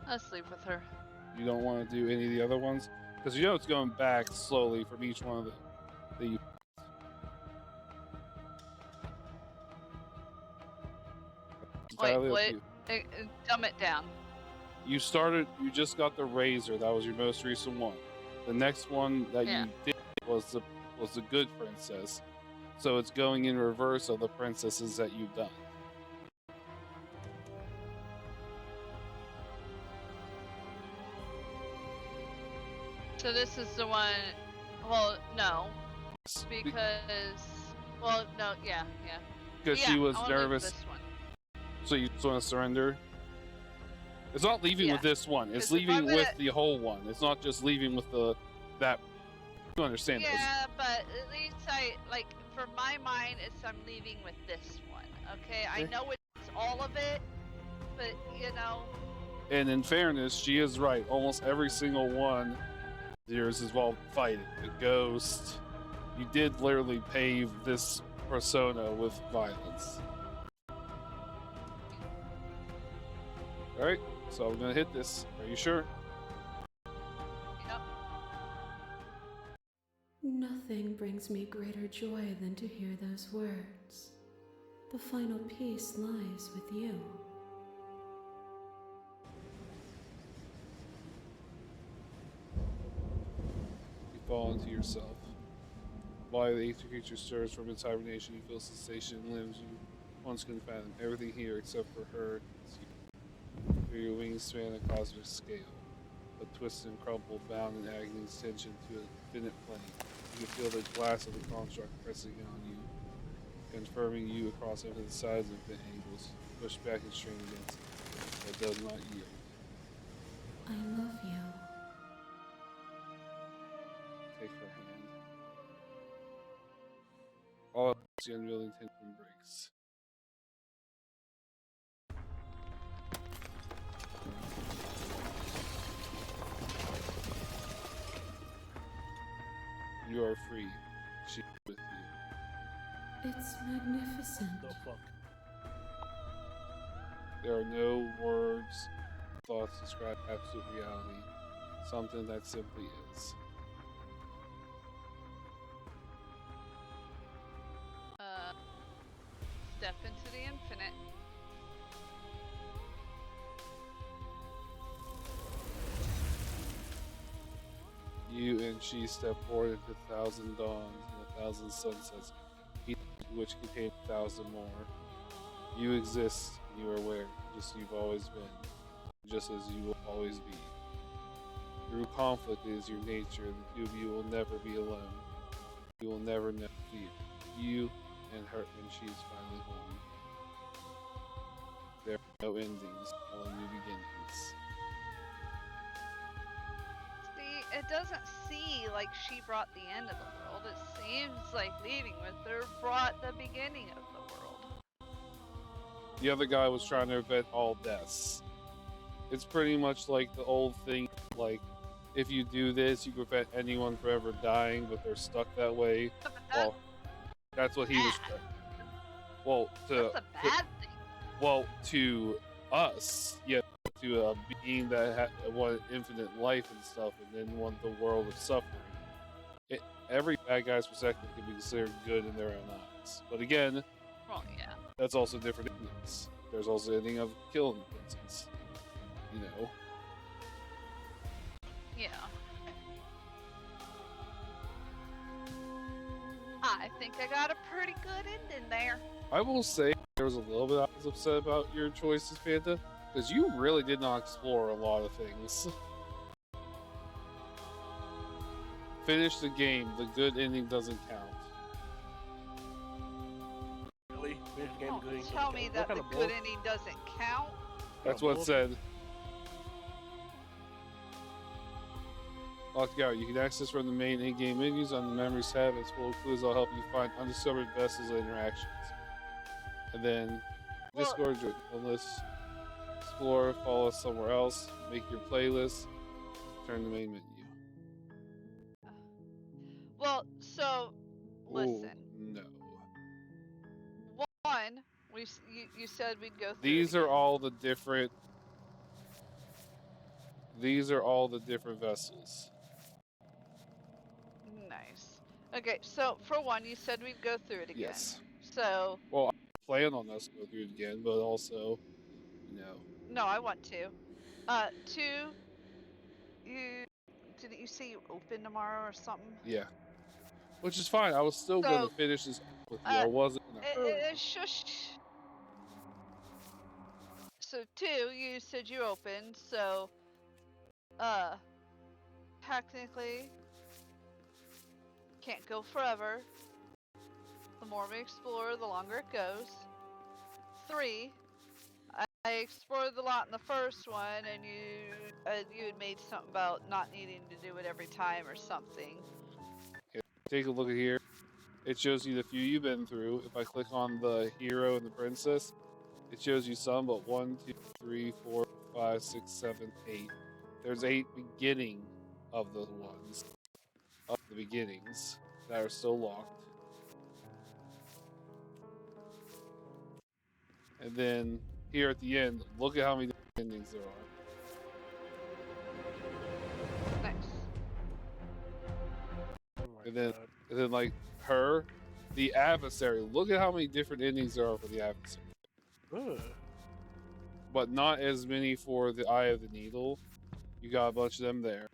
Let's leave with her. You don't want to do any of the other ones? Because you know it's going back slowly from each one of the that you. Wait, what? Dumb it down. You just got the razor. That was your most recent one. The next one that you did was the good princess. So it's going in reverse of the princesses that you've done. So this is the one. Well, no, because yeah. Because she was nervous. So you just want to surrender? It's not leaving with this one. It's leaving with the whole one. It's not just leaving with that. You understand this? Yeah, but at least for my mind, I'm leaving with this one. Okay, I know it's all of it, but you know. And in fairness, she is right. Almost every single one of yours involved fighting. The ghost. You did literally pave this persona with violence. Alright, so I'm gonna hit this. Are you sure? Yep. Nothing brings me greater joy than to hear those words. The final peace lies with you. You fall into yourself. Body of the ancient creature stirs from its hibernation. You feel sensation in limbs you once couldn't fathom. Everything here except for her. Through your wings span a cosmic scale, but twisted and crumpled, bound in agony's tension to an infinite plane. You can feel the glass of the construct pressing on you, confirming you across infinite sides and infinite angles, pushed back and strained against it, but does not yield. I love you. Take her hand. All at once, the unwilling tension breaks. You are free. She is with you. It's magnificent. The fuck? There are no words, thoughts to describe absolute reality. Something that simply is. Step into the infinite. You and she step forward into 1,000 dawns and 1,000 sunsets, each of which contain 1,000 more. You exist, and you are aware, just as you've always been, just as you will always be. Through conflict is your nature, and the two of you will never be alone. You will never know fear. You and her, and she is finally home. There are no endings, only new beginnings. See, it doesn't seem like she brought the end of the world. It seems like leaving with her brought the beginning of the world. The other guy was trying to prevent all deaths. It's pretty much like the old thing, like, if you do this, you prevent anyone from ever dying, but they're stuck that way. Well, that's what he was trying. Well, That's a bad thing. Well, to us, yeah, to a being that wanted infinite life and stuff, and then want the world of suffering. Every bad guy's perspective can be considered good in their own eyes. But again, Well, yeah. that's also different endings. There's also the ending of killing the princess. You know? Yeah. I think I got a pretty good ending there. I will say there was a little bit I was upset about your choices, Panda, because you really did not explore a lot of things. Finish the game. The good ending doesn't count. Really? Finish the game, Don't good ending tell doesn't me count? that What the kind of good bull- ending doesn't count. That's kind what of it said. Locked out. You can access from the main in-game menus on the Memories tab. Its full clues will help you find undiscovered vessels and interactions. And then Well- Discord, join the list, explore, follow us somewhere else, make your playlist, turn the main menu. Well, so listen. Ooh, no. One, you said we'd go through. These it are again. all the different. These are all the different vessels. Nice. Okay, so for one, you said we'd go through it again. Yes. So Well, I plan on us to go through it again, but also, you know. no, I want to. Two, didn't you say you open tomorrow or something? Yeah. Which is fine. I was still So, going to finish this with you. I wasn't going to hurry. Shush. So two, you said you opened. So, technically, can't go forever. The more we explore, the longer it goes. Three, I explored a lot in the first one, and you had made something about not needing to do it every time or something. Take a look at here. It shows you the few you've been through. If I click on the hero and the princess, it shows you some, but 1, 2, 3, 4, 5, 6, 7, 8. There's 8 beginning of the ones, of the beginnings, that are still locked. And then here at the end, look at how many endings there are. Nice. Oh my And then, God. and then like her, the adversary. Look at how many different endings there are for the adversary. Ugh. But not as many for the Eye of the Needle. You got a bunch of them there.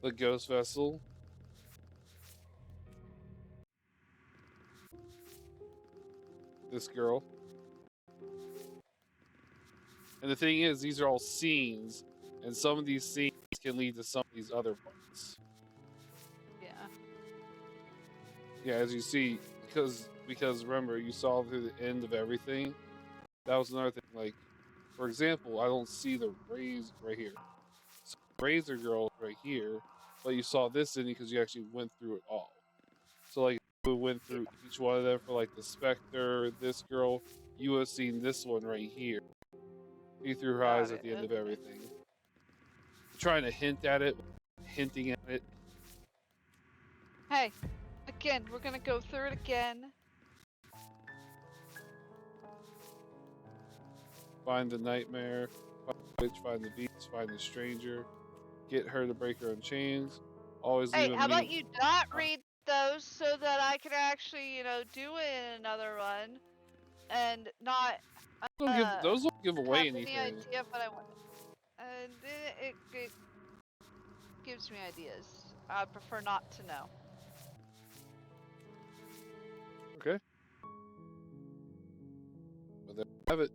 The Ghost Vessel. This girl. And the thing is, these are all scenes, and some of these scenes can lead to some of these other parts. Yeah. Yeah, as you see, because remember, you saw through the end of everything. That was another thing. Like, for example, I don't see the raise right here. So Razor Girl right here, but you saw this ending because you actually went through it all. So like, we went through each one of them for like the Spectre, this girl. You would have seen this one right here. See through her Got eyes it, at the end of okay. everything. Trying to hint at it, hinting at it. Hey, again, we're gonna go through it again. Find the nightmare, find the witch, find the beast, find the stranger, get her to break her own chains. Always leave Hey, a how about meat. you not read those so that I can actually, do it in another run, and not Those don't give away have anything. any idea of what I want. And it gives me ideas. I prefer not to know. Okay. But there you have it.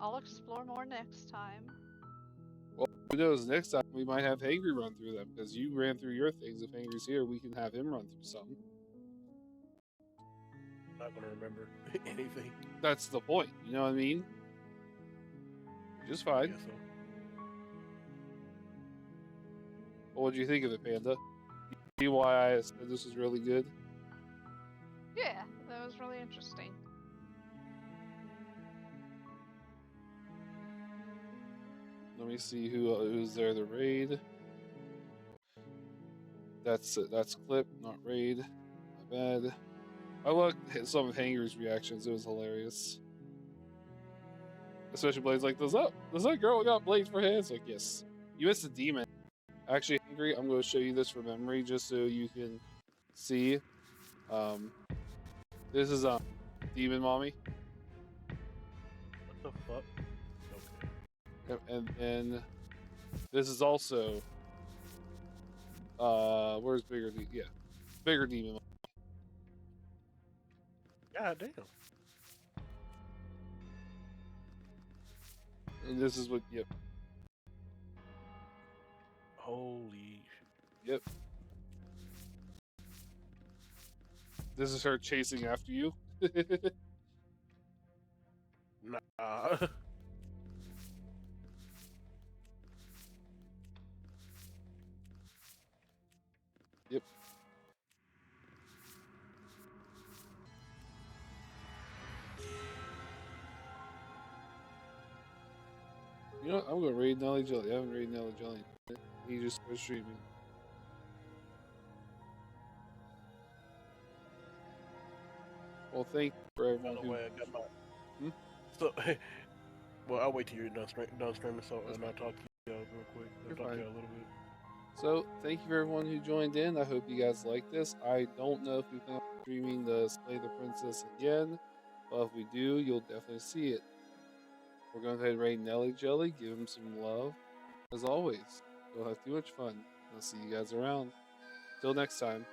I'll explore more next time. Well, who knows? Next time we might have Hangry run through them because you ran through your things. If Hangry's here, we can have him run through some. I'm not gonna remember anything. That's the point. You know what I mean? Just fine. Guess so. Well, what do you think of it, Panda? You see why I said this was really good? Yeah, that was really interesting. Let me see who's there to raid. That's it. That's clip, not raid. My bad. I looked at some of Hanger's reactions. It was hilarious. Especially Blade's like, does that girl got blades for hands? Like, yes. You missed a demon. Actually, Angry, I'm going to show you this from memory just so you can see. This is Demon Mommy. What the fuck? Okay. And then this is also where's Bigger Demon? Yeah. Bigger Demon Mommy. God damn. And this is what yep. Holy shit. Yep. This is her chasing after you. Nah. Yep. You know what? I'm going to raid Nelly Jelly. I haven't raided Nelly Jelly. He just started streaming. Well, thank you for everyone who... I got my... So, well, I'll wait till you're done streaming, so and I'll talk to you real quick. I'll talk to you a little bit. So, thank you for everyone who joined in. I hope you guys like this. I don't know if we plan on streaming the Slay the Princess again, but if we do, you'll definitely see it. We're going to go ahead and raid Nelly Jelly, give him some love. As always, we'll have too much fun. I'll see you guys around. Till next time.